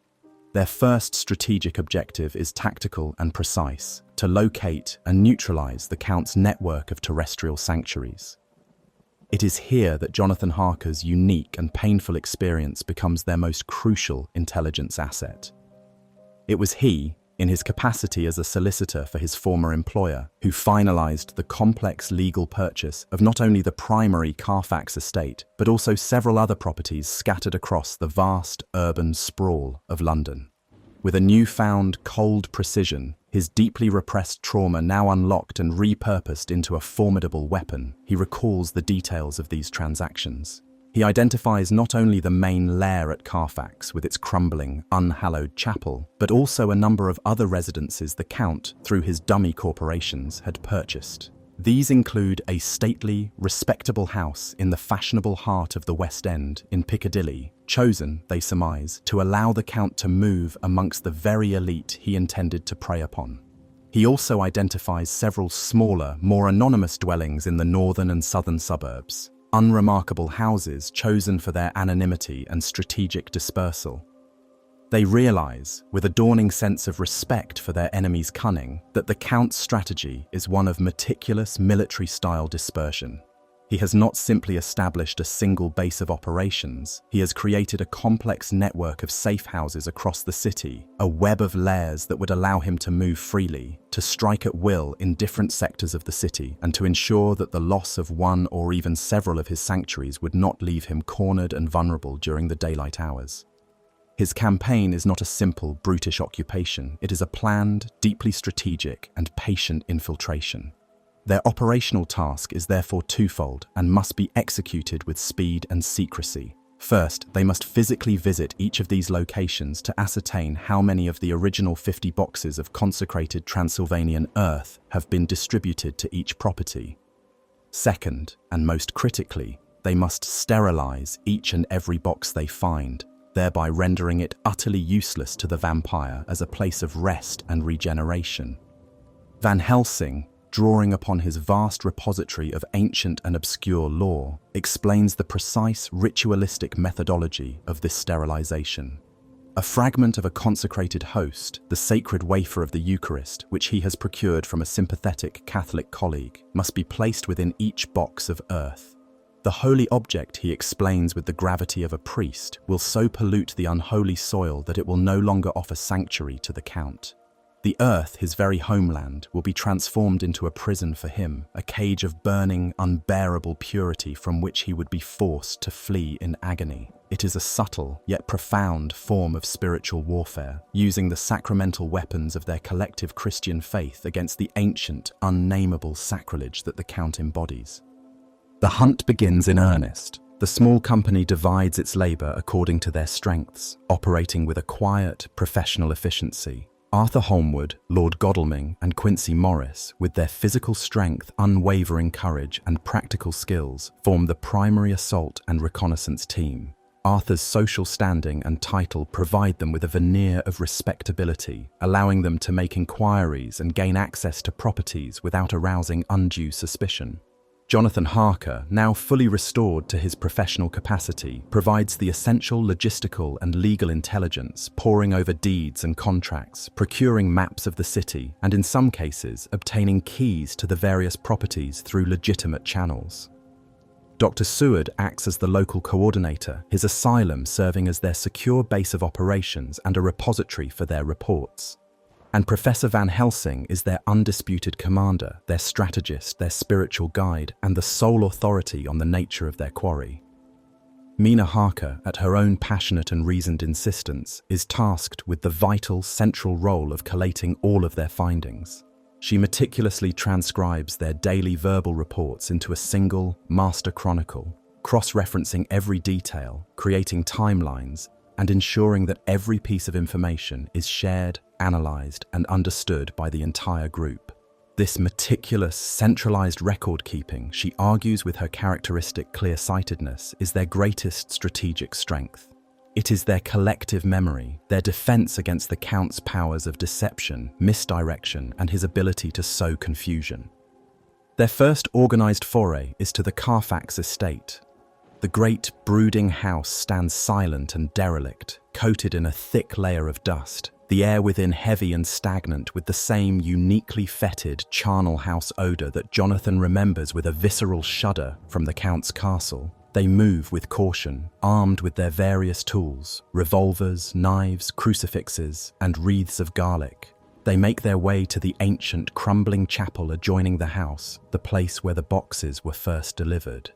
Their first strategic objective is tactical and precise, to locate and neutralize the Count's network of terrestrial sanctuaries. It is here that Jonathan Harker's unique and painful experience becomes their most crucial intelligence asset. It was he, in his capacity as a solicitor for his former employer, who finalized the complex legal purchase of not only the primary Carfax estate, but also several other properties scattered across the vast urban sprawl of London. With a newfound, cold precision, his deeply repressed trauma now unlocked and repurposed into a formidable weapon, he recalls the details of these transactions. He identifies not only the main lair at Carfax with its crumbling, unhallowed chapel, but also a number of other residences the Count, through his dummy corporations, had purchased. These include a stately, respectable house in the fashionable heart of the West End in Piccadilly, chosen, they surmise, to allow the Count to move amongst the very elite he intended to prey upon. He also identifies several smaller, more anonymous dwellings in the northern and southern suburbs. unremarkable houses chosen for their anonymity and strategic dispersal. They realize, with a dawning sense of respect for their enemy's cunning, that the Count's strategy is one of meticulous military-style dispersion. He has not simply established a single base of operations, he has created a complex network of safe houses across the city, a web of layers that would allow him to move freely, to strike at will in different sectors of the city, and to ensure that the loss of one or even several of his sanctuaries would not leave him cornered and vulnerable during the daylight hours. His campaign is not a simple, brutish occupation, it is a planned, deeply strategic, and patient infiltration. Their operational task is therefore twofold and must be executed with speed and secrecy. First, they must physically visit each of these locations to ascertain how many of the original 50 boxes of consecrated Transylvanian earth have been distributed to each property. Second, and most critically, they must sterilize each and every box they find, thereby rendering it utterly useless to the vampire as a place of rest and regeneration. Van Helsing, drawing upon his vast repository of ancient and obscure lore, explains the precise ritualistic methodology of this sterilization. A fragment of a consecrated host, the sacred wafer of the Eucharist, which he has procured from a sympathetic Catholic colleague, must be placed within each box of earth. The holy object, he explains with the gravity of a priest, will so pollute the unholy soil that it will no longer offer sanctuary to the Count. The earth, his very homeland, will be transformed into a prison for him, a cage of burning, unbearable purity from which he would be forced to flee in agony. It is a subtle, yet profound form of spiritual warfare, using the sacramental weapons of their collective Christian faith against the ancient, unnameable sacrilege that the Count embodies. The hunt begins in earnest. The small company divides its labor according to their strengths, operating with a quiet, professional efficiency. Arthur Holmwood, Lord Godalming, and Quincy Morris, with their physical strength, unwavering courage, and practical skills, form the primary assault and reconnaissance team. Arthur's social standing and title provide them with a veneer of respectability, allowing them to make inquiries and gain access to properties without arousing undue suspicion. Jonathan Harker, now fully restored to his professional capacity, provides the essential logistical and legal intelligence, poring over deeds and contracts, procuring maps of the city, and in some cases, obtaining keys to the various properties through legitimate channels. Dr. Seward acts as the local coordinator, his asylum serving as their secure base of operations and a repository for their reports. And Professor Van Helsing is their undisputed commander, their strategist, their spiritual guide, and the sole authority on the nature of their quarry. Mina Harker, at her own passionate and reasoned insistence, is tasked with the vital, central role of collating all of their findings. She meticulously transcribes their daily verbal reports into a single, master chronicle, cross-referencing every detail, creating timelines, and ensuring that every piece of information is shared, analyzed, and understood by the entire group. This meticulous, centralized record-keeping, she argues with her characteristic clear-sightedness, is their greatest strategic strength. It is their collective memory, their defense against the Count's powers of deception, misdirection, and his ability to sow confusion. Their first organized foray is to the Carfax estate. The great, brooding house stands silent and derelict, coated in a thick layer of dust, the air within heavy and stagnant with the same uniquely fetid charnel house odor that Jonathan remembers with a visceral shudder from the Count's castle. They move with caution, armed with their various tools, revolvers, knives, crucifixes, and wreaths of garlic. They make their way to the ancient, crumbling chapel adjoining the house, the place where the boxes were first delivered.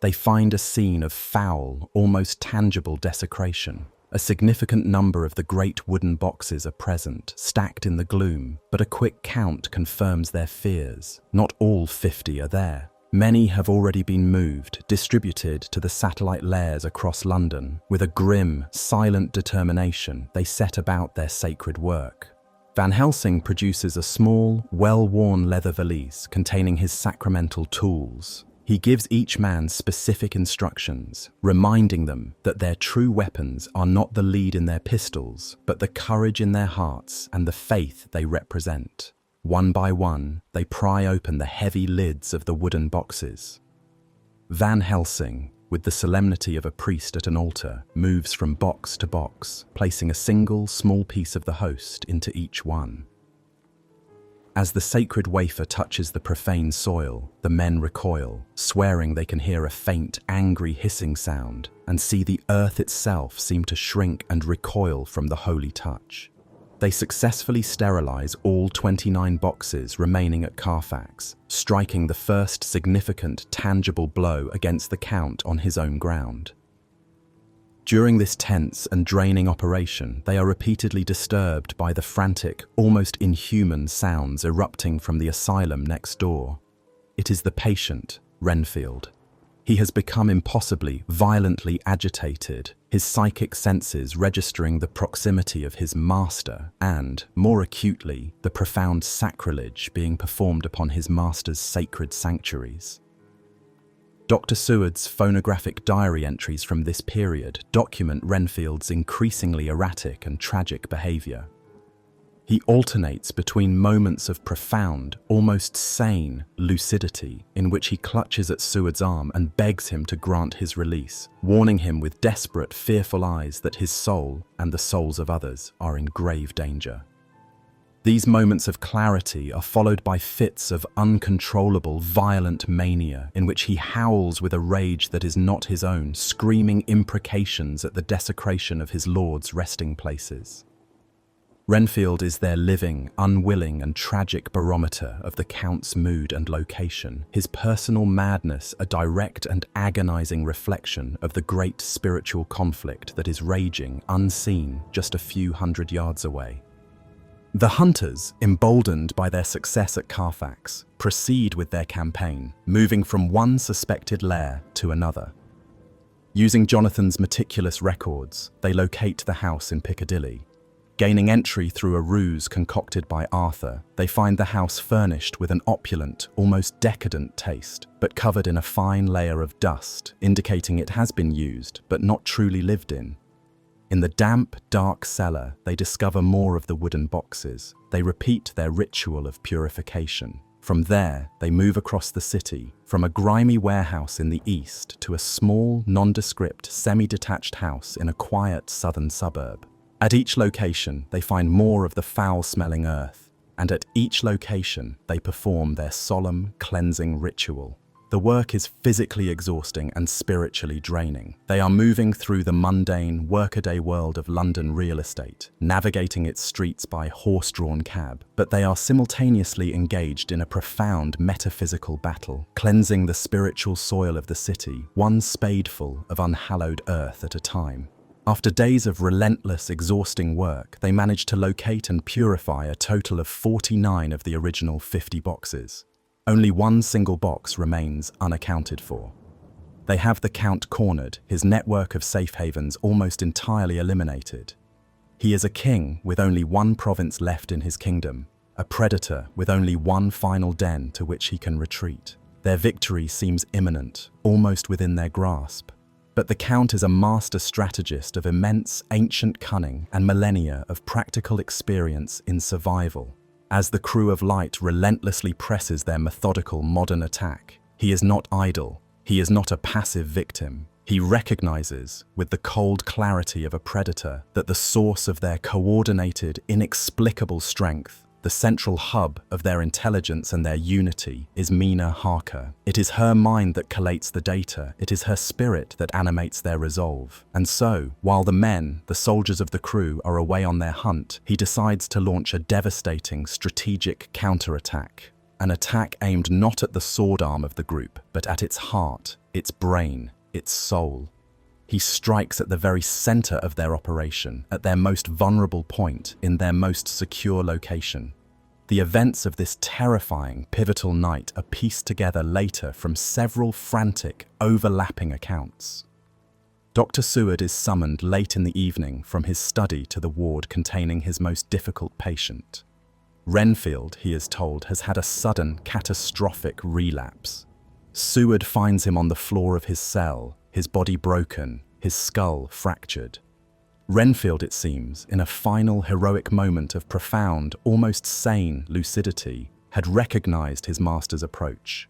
They find a scene of foul, almost tangible desecration. A significant number of the great wooden boxes are present, stacked in the gloom, but a quick count confirms their fears. Not all 50 are there. Many have already been moved, distributed to the satellite lairs across London. With a grim, silent determination, they set about their sacred work. Van Helsing produces a small, well-worn leather valise containing his sacramental tools. He gives each man specific instructions, reminding them that their true weapons are not the lead in their pistols, but the courage in their hearts and the faith they represent. One by one, they pry open the heavy lids of the wooden boxes. Van Helsing, with the solemnity of a priest at an altar, moves from box to box, placing a single small piece of the host into each one. As the sacred wafer touches the profane soil, the men recoil, swearing they can hear a faint, angry hissing sound and see the earth itself seem to shrink and recoil from the holy touch. They successfully sterilize all 29 boxes remaining at Carfax, striking the first significant, tangible blow against the Count on his own ground. During this tense and draining operation, they are repeatedly disturbed by the frantic, almost inhuman sounds erupting from the asylum next door. It is the patient, Renfield. He has become impossibly, violently agitated, his psychic senses registering the proximity of his master and, more acutely, the profound sacrilege being performed upon his master's sacred sanctuaries. Dr. Seward's phonographic diary entries from this period document Renfield's increasingly erratic and tragic behavior. He alternates between moments of profound, almost sane, lucidity in which he clutches at Seward's arm and begs him to grant his release, warning him with desperate, fearful eyes that his soul and the souls of others are in grave danger. These moments of clarity are followed by fits of uncontrollable, violent mania in which he howls with a rage that is not his own, screaming imprecations at the desecration of his lord's resting places. Renfield is their living, unwilling and tragic barometer of the Count's mood and location, his personal madness a direct and agonizing reflection of the great spiritual conflict that is raging unseen just a few hundred yards away. The hunters, emboldened by their success at Carfax, proceed with their campaign, moving from one suspected lair to another. Using Jonathan's meticulous records, they locate the house in Piccadilly. Gaining entry through a ruse concocted by Arthur, they find the house furnished with an opulent, almost decadent taste, but covered in a fine layer of dust, indicating it has been used, but not truly lived in. In the damp, dark cellar, they discover more of the wooden boxes. They repeat their ritual of purification. From there, they move across the city, from a grimy warehouse in the east to a small, nondescript, semi-detached house in a quiet southern suburb. At each location, they find more of the foul-smelling earth, and at each location, they perform their solemn, cleansing ritual. The work is physically exhausting and spiritually draining. They are moving through the mundane, workaday world of London real estate, navigating its streets by horse-drawn cab, but they are simultaneously engaged in a profound metaphysical battle, cleansing the spiritual soil of the city, one spadeful of unhallowed earth at a time. After days of relentless, exhausting work, they manage to locate and purify a total of 49 of the original 50 boxes. Only one single box remains unaccounted for. They have the Count cornered, his network of safe havens almost entirely eliminated. He is a king with only one province left in his kingdom, a predator with only one final den to which he can retreat. Their victory seems imminent, almost within their grasp. But the Count is a master strategist of immense ancient cunning and millennia of practical experience in survival. As the crew of Light relentlessly presses their methodical modern attack, he is not idle, he is not a passive victim. He recognizes, with the cold clarity of a predator, that the source of their coordinated, inexplicable strength, the central hub of their intelligence and their unity, is Mina Harker. It is her mind that collates the data, it is her spirit that animates their resolve. And so, while the men, the soldiers of the crew, are away on their hunt, he decides to launch a devastating, strategic counterattack. An attack aimed not at the sword arm of the group, but at its heart, its brain, its soul. He strikes at the very center of their operation, at their most vulnerable point, in their most secure location. The events of this terrifying, pivotal night are pieced together later from several frantic, overlapping accounts. Dr. Seward is summoned late in the evening from his study to the ward containing his most difficult patient. Renfield, he is told, has had a sudden, catastrophic relapse. Seward finds him on the floor of his cell, his body broken, his skull fractured. Renfield, it seems, in a final heroic moment of profound, almost sane lucidity, had recognized his master's approach.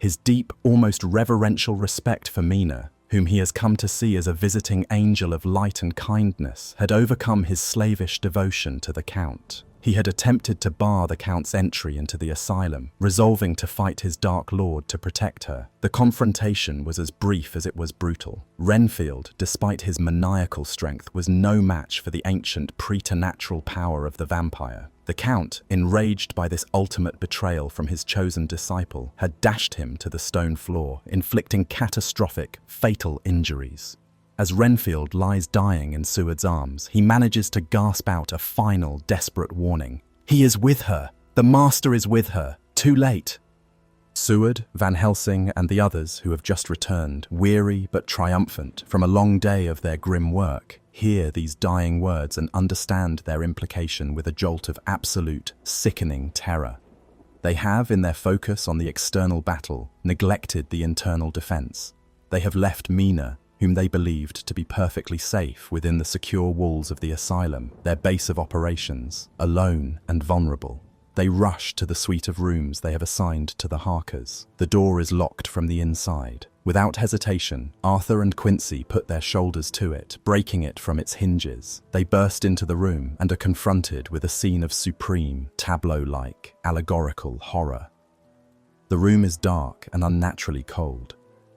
His deep, almost reverential respect for Mina, whom he has come to see as a visiting angel of light and kindness, had overcome his slavish devotion to the Count. He had attempted to bar the Count's entry into the asylum, resolving to fight his Dark Lord to protect her. The confrontation was as brief as it was brutal. Renfield, despite his maniacal strength, was no match for the ancient preternatural power of the vampire. The Count, enraged by this ultimate betrayal from his chosen disciple, had dashed him to the stone floor, inflicting catastrophic, fatal injuries. As Renfield lies dying in Seward's arms, he manages to gasp out a final, desperate warning. "He is with her! The Master is with her! Too late!" Seward, Van Helsing, and the others who have just returned, weary but triumphant from a long day of their grim work, hear these dying words and understand their implication with a jolt of absolute, sickening terror. They have, in their focus on the external battle, neglected the internal defense. They have left Mina, whom they believed to be perfectly safe within the secure walls of the asylum, their base of operations, alone and vulnerable. They rush to the suite of rooms they have assigned to the Harkers. The door is locked from the inside. Without hesitation, Arthur and Quincy put their shoulders to it, breaking it from its hinges. They burst into the room and are confronted with a scene of supreme, tableau-like, allegorical horror. The room is dark and unnaturally cold.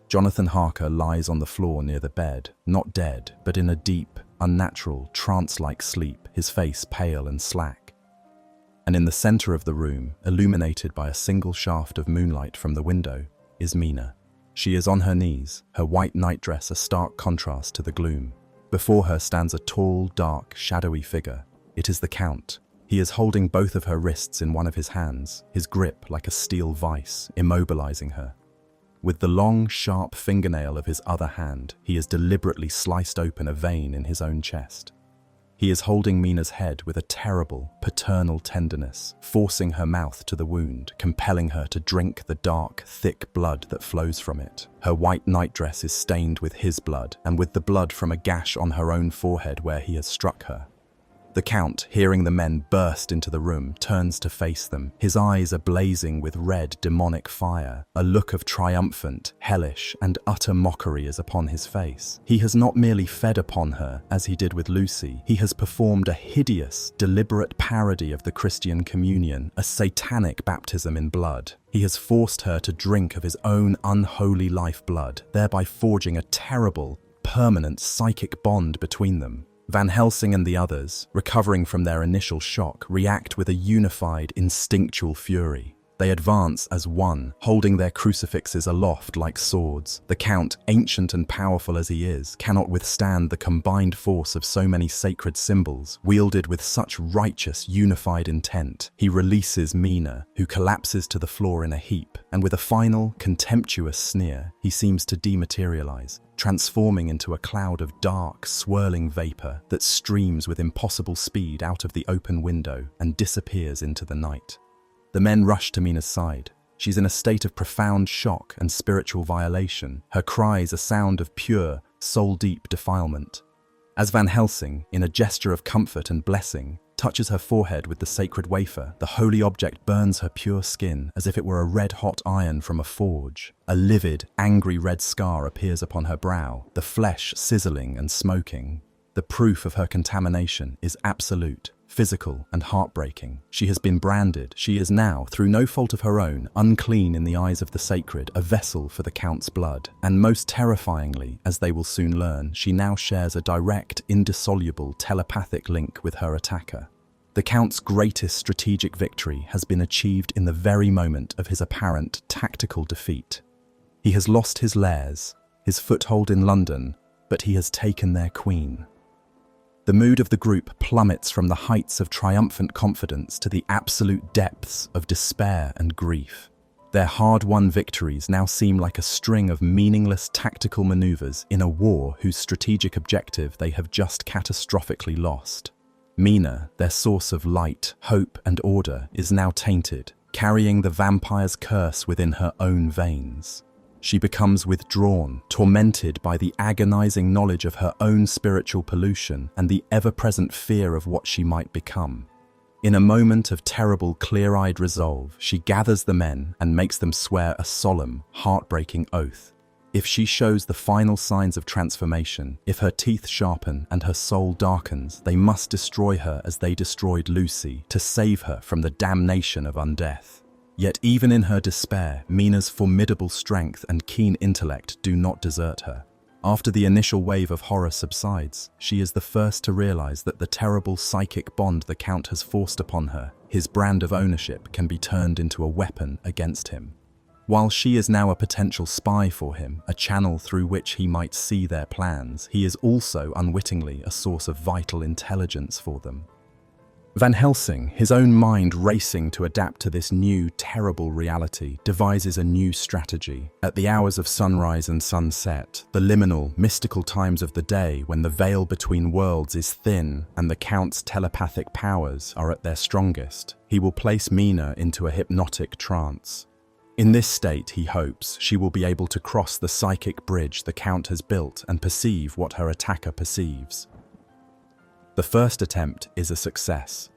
Jonathan Harker lies on the floor near the bed, not dead, but in a deep, unnatural, trance-like sleep, his face pale and slack. And in the center of the room, illuminated by a single shaft of moonlight from the window, is Mina. She is on her knees, her white nightdress a stark contrast to the gloom. Before her stands a tall, dark, shadowy figure. It is the Count. He is holding both of her wrists in one of his hands, his grip like a steel vice, immobilizing her. With the long, sharp fingernail of his other hand, he has deliberately sliced open a vein in his own chest. He is holding Mina's head with a terrible, paternal tenderness, forcing her mouth to the wound, compelling her to drink the dark, thick blood that flows from it. Her white nightdress is stained with his blood, and with the blood from a gash on her own forehead where he has struck her. The Count, hearing the men burst into the room, turns to face them. His eyes are blazing with red, demonic fire. A look of triumphant, hellish, and utter mockery is upon his face. He has not merely fed upon her, as he did with Lucy. He has performed a hideous, deliberate parody of the Christian communion, a satanic baptism in blood. He has forced her to drink of his own unholy lifeblood, thereby forging a terrible, permanent psychic bond between them. Van Helsing and the others, recovering from their initial shock, react with a unified, instinctual fury. They advance as one, holding their crucifixes aloft like swords. The Count, ancient and powerful as he is, cannot withstand the combined force of so many sacred symbols, wielded with such righteous, unified intent. He releases Mina, who collapses to the floor in a heap, and with a final, contemptuous sneer, he seems to dematerialize, transforming into a cloud of dark, swirling vapor that streams with impossible speed out of the open window and disappears into the night. The men rush to Mina's side. She's in a state of profound shock and spiritual violation, her cries a sound of pure, soul-deep defilement. As Van Helsing, in a gesture of comfort and blessing, touches her forehead with the sacred wafer, the holy object burns her pure skin as if it were a red-hot iron from a forge. A livid, angry red scar appears upon her brow, the flesh sizzling and smoking. The proof of her contamination is absolute, physical, and heartbreaking. She has been branded. She is now, through no fault of her own, unclean in the eyes of the sacred, a vessel for the Count's blood. And most terrifyingly, as they will soon learn, she now shares a direct, indissoluble, telepathic link with her attacker. The Count's greatest strategic victory has been achieved in the very moment of his apparent tactical defeat. He has lost his lairs, his foothold in London, but he has taken their queen. The mood of the group plummets from the heights of triumphant confidence to the absolute depths of despair and grief. Their hard-won victories now seem like a string of meaningless tactical maneuvers in a war whose strategic objective they have just catastrophically lost. Mina, their source of light, hope, and order, is now tainted, carrying the vampire's curse within her own veins. She becomes withdrawn, tormented by the agonizing knowledge of her own spiritual pollution and the ever-present fear of what she might become. In a moment of terrible, clear-eyed resolve, she gathers the men and makes them swear a solemn, heartbreaking oath. If she shows the final signs of transformation, if her teeth sharpen and her soul darkens, they must destroy her as they destroyed Lucy to save her from the damnation of undeath. Yet even in her despair, Mina's formidable strength and keen intellect do not desert her. After the initial wave of horror subsides, she is the first to realize that the terrible psychic bond the Count has forced upon her, his brand of ownership, can be turned into a weapon against him. While she is now a potential spy for him, a channel through which he might see their plans, he is also unwittingly a source of vital intelligence for them. Van Helsing, his own mind racing to adapt to this new, terrible reality, devises a new strategy. At the hours of sunrise and sunset, the liminal, mystical times of the day when the veil between worlds is thin and the Count's telepathic powers are at their strongest, he will place Mina into a hypnotic trance. In this state, he hopes, she will be able to cross the psychic bridge the Count has built and perceive what her attacker perceives. The first attempt is a success.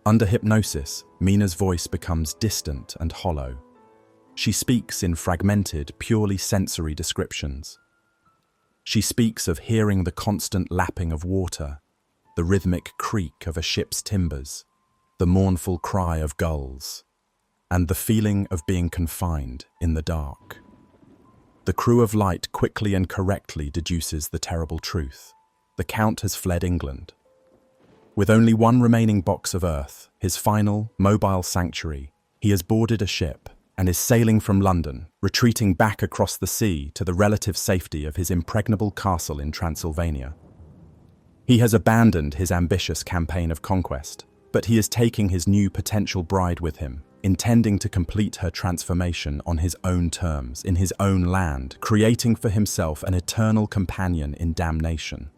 Under hypnosis, Mina's voice becomes distant and hollow. She speaks in fragmented, purely sensory descriptions. She speaks of hearing the constant lapping of water, the rhythmic creak of a ship's timbers, the mournful cry of gulls, and the feeling of being confined in the dark. The crew of Light quickly and correctly deduces the terrible truth. The Count has fled England. With only one remaining box of earth, his final, mobile sanctuary, he has boarded a ship and is sailing from London, retreating back across the sea to the relative safety of his impregnable castle in Transylvania. He has abandoned his ambitious campaign of conquest, but he is taking his new potential bride with him, intending to complete her transformation on his own terms, in his own land, creating for himself an eternal companion in damnation.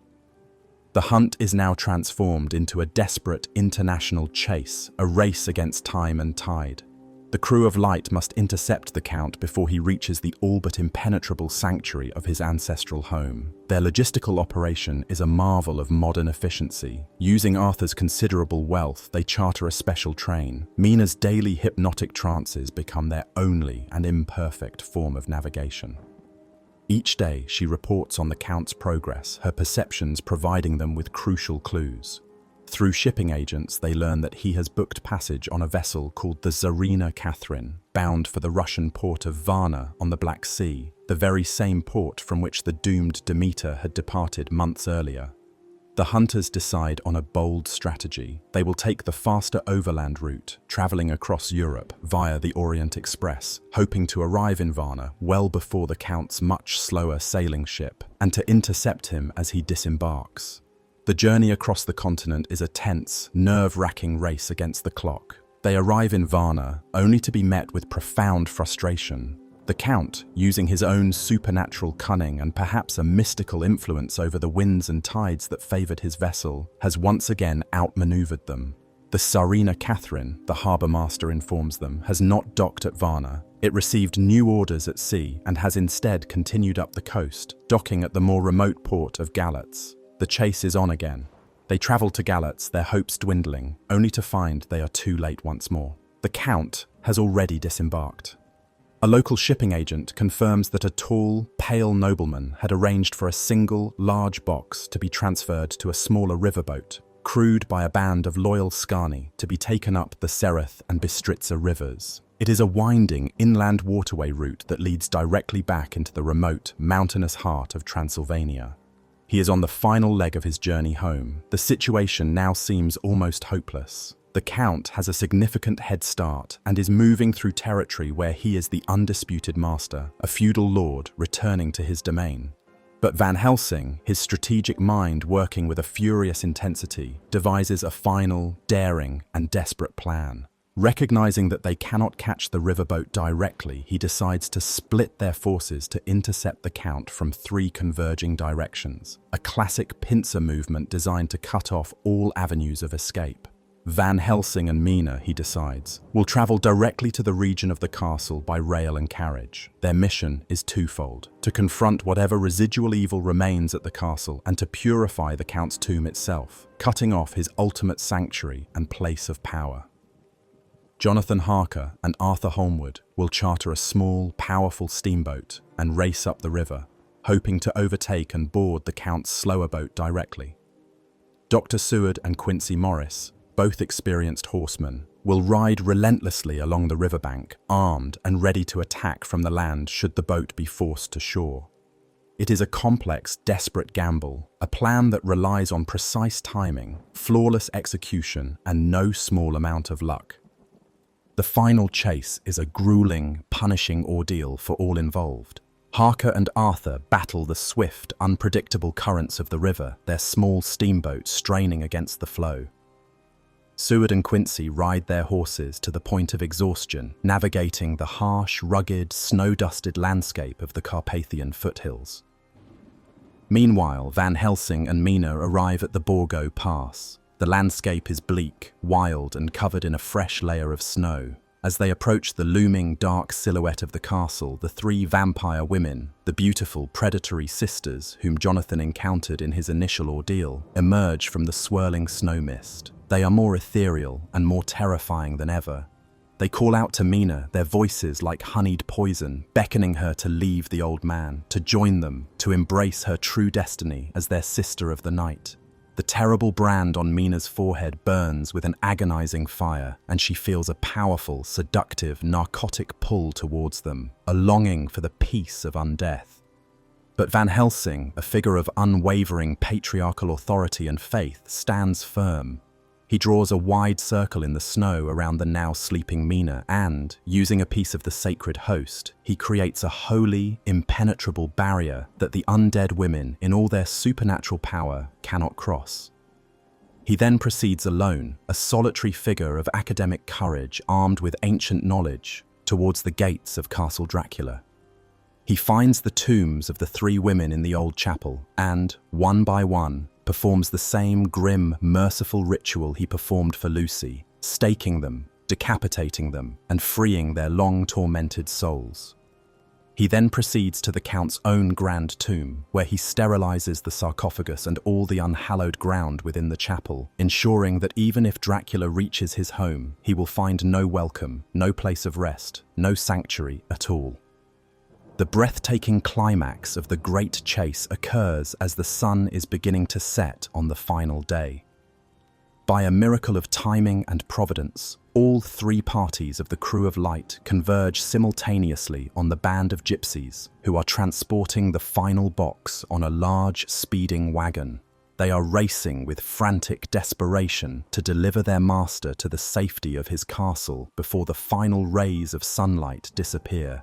The hunt is now transformed into a desperate international chase, a race against time and tide. The crew of Light must intercept the Count before he reaches the all but impenetrable sanctuary of his ancestral home. Their logistical operation is a marvel of modern efficiency. Using Arthur's considerable wealth, they charter a special train. Mina's daily hypnotic trances become their only and imperfect form of navigation. Each day, she reports on the Count's progress, her perceptions providing them with crucial clues. Through shipping agents, they learn that he has booked passage on a vessel called the Tsarina Catherine, bound for the Russian port of Varna on the Black Sea, the very same port from which the doomed Demeter had departed months earlier. The hunters decide on a bold strategy. They will take the faster overland route, traveling across Europe via the Orient Express, hoping to arrive in Varna well before the Count's much slower sailing ship, and to intercept him as he disembarks. The journey across the continent is a tense, nerve-wracking race against the clock. They arrive in Varna, only to be met with profound frustration. The Count, using his own supernatural cunning and perhaps a mystical influence over the winds and tides that favoured his vessel, has once again outmaneuvered them. The Tsarina Catherine, the harbour master informs them, has not docked at Varna. It received new orders at sea and has instead continued up the coast, docking at the more remote port of Galatz. The chase is on again. They travel to Galatz, their hopes dwindling, only to find they are too late once more. The Count has already disembarked. A local shipping agent confirms that a tall, pale nobleman had arranged for a single, large box to be transferred to a smaller riverboat, crewed by a band of loyal Scani, to be taken up the Sereth and Bistritza rivers. It is a winding, inland waterway route that leads directly back into the remote, mountainous heart of Transylvania. He is on the final leg of his journey home. The situation now seems almost hopeless. The Count has a significant head start and is moving through territory where he is the undisputed master, a feudal lord returning to his domain. But Van Helsing, his strategic mind working with a furious intensity, devises a final, daring, and desperate plan. Recognizing that they cannot catch the riverboat directly, he decides to split their forces to intercept the Count from 3 converging directions, a classic pincer movement designed to cut off all avenues of escape. Van Helsing and Mina, he decides, will travel directly to the region of the castle by rail and carriage. Their mission is twofold: to confront whatever residual evil remains at the castle and to purify the Count's tomb itself, cutting off his ultimate sanctuary and place of power. Jonathan Harker and Arthur Holmwood will charter a small, powerful steamboat and race up the river, hoping to overtake and board the Count's slower boat directly. Dr. Seward and Quincy Morris, both experienced horsemen, will ride relentlessly along the riverbank, armed and ready to attack from the land should the boat be forced to shore. It is a complex, desperate gamble, a plan that relies on precise timing, flawless execution, and no small amount of luck. The final chase is a grueling, punishing ordeal for all involved. Harker and Arthur battle the swift, unpredictable currents of the river, their small steamboat straining against the flow. Seward and Quincy ride their horses to the point of exhaustion, navigating the harsh, rugged, snow-dusted landscape of the Carpathian foothills. Meanwhile, Van Helsing and Mina arrive at the Borgo Pass. The landscape is bleak, wild, and covered in a fresh layer of snow. As they approach the looming, dark silhouette of the castle, the three vampire women, the beautiful, predatory sisters whom Jonathan encountered in his initial ordeal, emerge from the swirling snow mist. They are more ethereal and more terrifying than ever. They call out to Mina, their voices like honeyed poison, beckoning her to leave the old man, to join them, to embrace her true destiny as their sister of the night. The terrible brand on Mina's forehead burns with an agonizing fire, and she feels a powerful, seductive, narcotic pull towards them, a longing for the peace of undeath. But Van Helsing, a figure of unwavering patriarchal authority and faith, stands firm. He draws a wide circle in the snow around the now sleeping Mina and, using a piece of the sacred host, he creates a holy, impenetrable barrier that the undead women, in all their supernatural power, cannot cross. He then proceeds alone, a solitary figure of academic courage armed with ancient knowledge, towards the gates of Castle Dracula. He finds the tombs of the three women in the old chapel and, one by one, performs the same grim, merciful ritual he performed for Lucy, staking them, decapitating them, and freeing their long-tormented souls. He then proceeds to the Count's own grand tomb, where he sterilizes the sarcophagus and all the unhallowed ground within the chapel, ensuring that even if Dracula reaches his home, he will find no welcome, no place of rest, no sanctuary at all. The breathtaking climax of the great chase occurs as the sun is beginning to set on the final day. By a miracle of timing and providence, all three parties of the Crew of Light converge simultaneously on the band of gypsies who are transporting the final box on a large, speeding wagon. They are racing with frantic desperation to deliver their master to the safety of his castle before the final rays of sunlight disappear.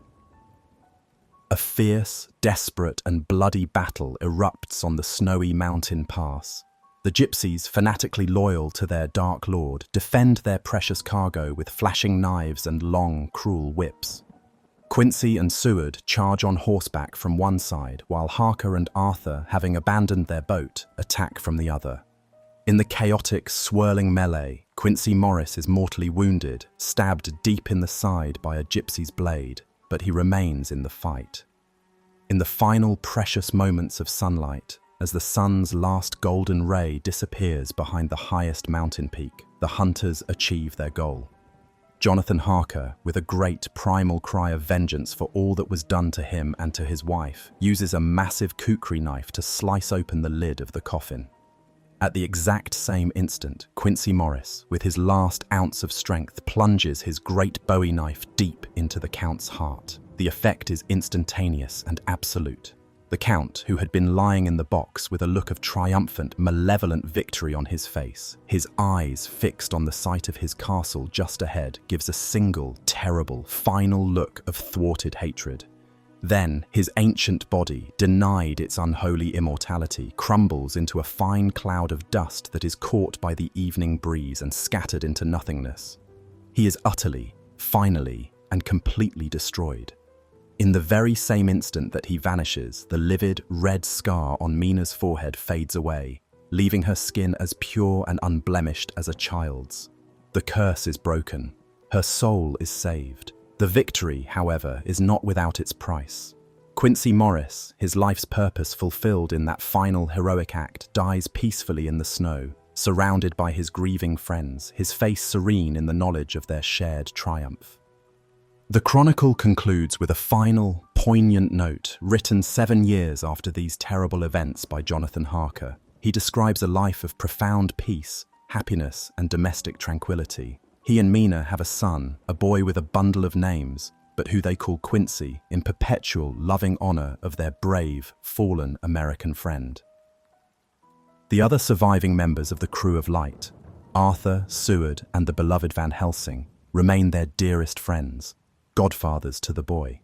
A fierce, desperate, and bloody battle erupts on the snowy mountain pass. The gypsies, fanatically loyal to their dark lord, defend their precious cargo with flashing knives and long, cruel whips. Quincy and Seward charge on horseback from one side, while Harker and Arthur, having abandoned their boat, attack from the other. In the chaotic, swirling melee, Quincy Morris is mortally wounded, stabbed deep in the side by a gypsy's blade, but he remains in the fight. In the final precious moments of sunlight, as the sun's last golden ray disappears behind the highest mountain peak, the hunters achieve their goal. Jonathan Harker, with a great primal cry of vengeance for all that was done to him and to his wife, uses a massive kukri knife to slice open the lid of the coffin. At the exact same instant, Quincy Morris, with his last ounce of strength, plunges his great Bowie knife deep into the Count's heart. The effect is instantaneous and absolute. The Count, who had been lying in the box with a look of triumphant, malevolent victory on his face, his eyes fixed on the site of his castle just ahead, gives a single, terrible, final look of thwarted hatred. Then, his ancient body, denied its unholy immortality, crumbles into a fine cloud of dust that is caught by the evening breeze and scattered into nothingness. He is utterly, finally, and completely destroyed. In the very same instant that he vanishes, the livid, red scar on Mina's forehead fades away, leaving her skin as pure and unblemished as a child's. The curse is broken. Her soul is saved. The victory, however, is not without its price. Quincy Morris, his life's purpose fulfilled in that final heroic act, dies peacefully in the snow, surrounded by his grieving friends, his face serene in the knowledge of their shared triumph. The chronicle concludes with a final, poignant note written 7 years after these terrible events by Jonathan Harker. He describes a life of profound peace, happiness, and domestic tranquility. He and Mina have a son, a boy with a bundle of names, but who they call Quincy, in perpetual loving honor of their brave, fallen American friend. The other surviving members of the crew of Light, Arthur, Seward, and the beloved Van Helsing, remain their dearest friends, godfathers to the boy.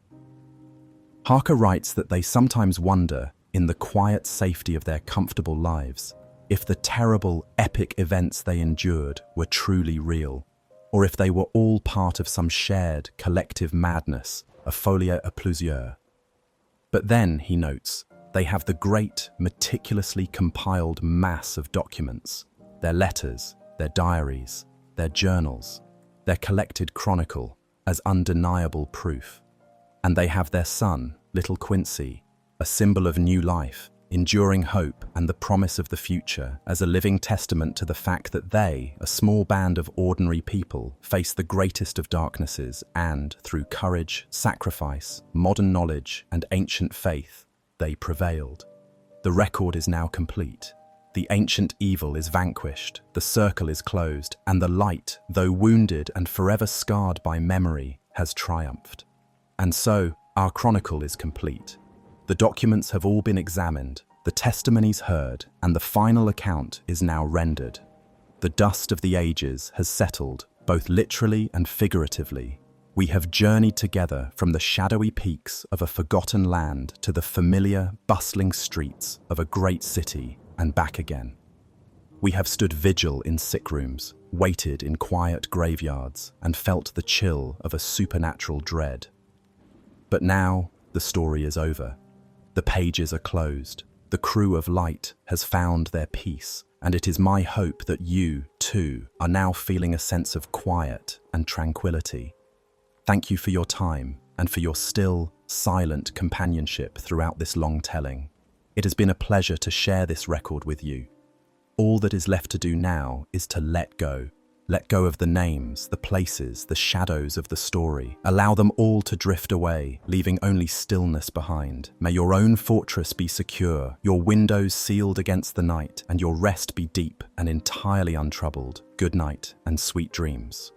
Harker writes that they sometimes wonder, in the quiet safety of their comfortable lives, if the terrible, epic events they endured were truly real, or if they were all part of some shared, collective madness, a folie à plusieurs. But then, he notes, they have the great, meticulously compiled mass of documents, their letters, their diaries, their journals, their collected chronicle, as undeniable proof. And they have their son, little Quincy, a symbol of new life, enduring hope and the promise of the future, as a living testament to the fact that they, a small band of ordinary people, face the greatest of darknesses and, through courage, sacrifice, modern knowledge, and ancient faith, they prevailed. The record is now complete. The ancient evil is vanquished, the circle is closed, and the light, though wounded and forever scarred by memory, has triumphed. And so, our chronicle is complete. The documents have all been examined, the testimonies heard, and the final account is now rendered. The dust of the ages has settled, both literally and figuratively. We have journeyed together from the shadowy peaks of a forgotten land to the familiar, bustling streets of a great city and back again. We have stood vigil in sick rooms, waited in quiet graveyards, and felt the chill of a supernatural dread. But now, the story is over. The pages are closed. The crew of Light has found their peace, and it is my hope that you, too, are now feeling a sense of quiet and tranquility. Thank you for your time and for your still, silent companionship throughout this long telling. It has been a pleasure to share this record with you. All that is left to do now is to let go. Let go of the names, the places, the shadows of the story. Allow them all to drift away, leaving only stillness behind. May your own fortress be secure, your windows sealed against the night, and your rest be deep and entirely untroubled. Good night and sweet dreams.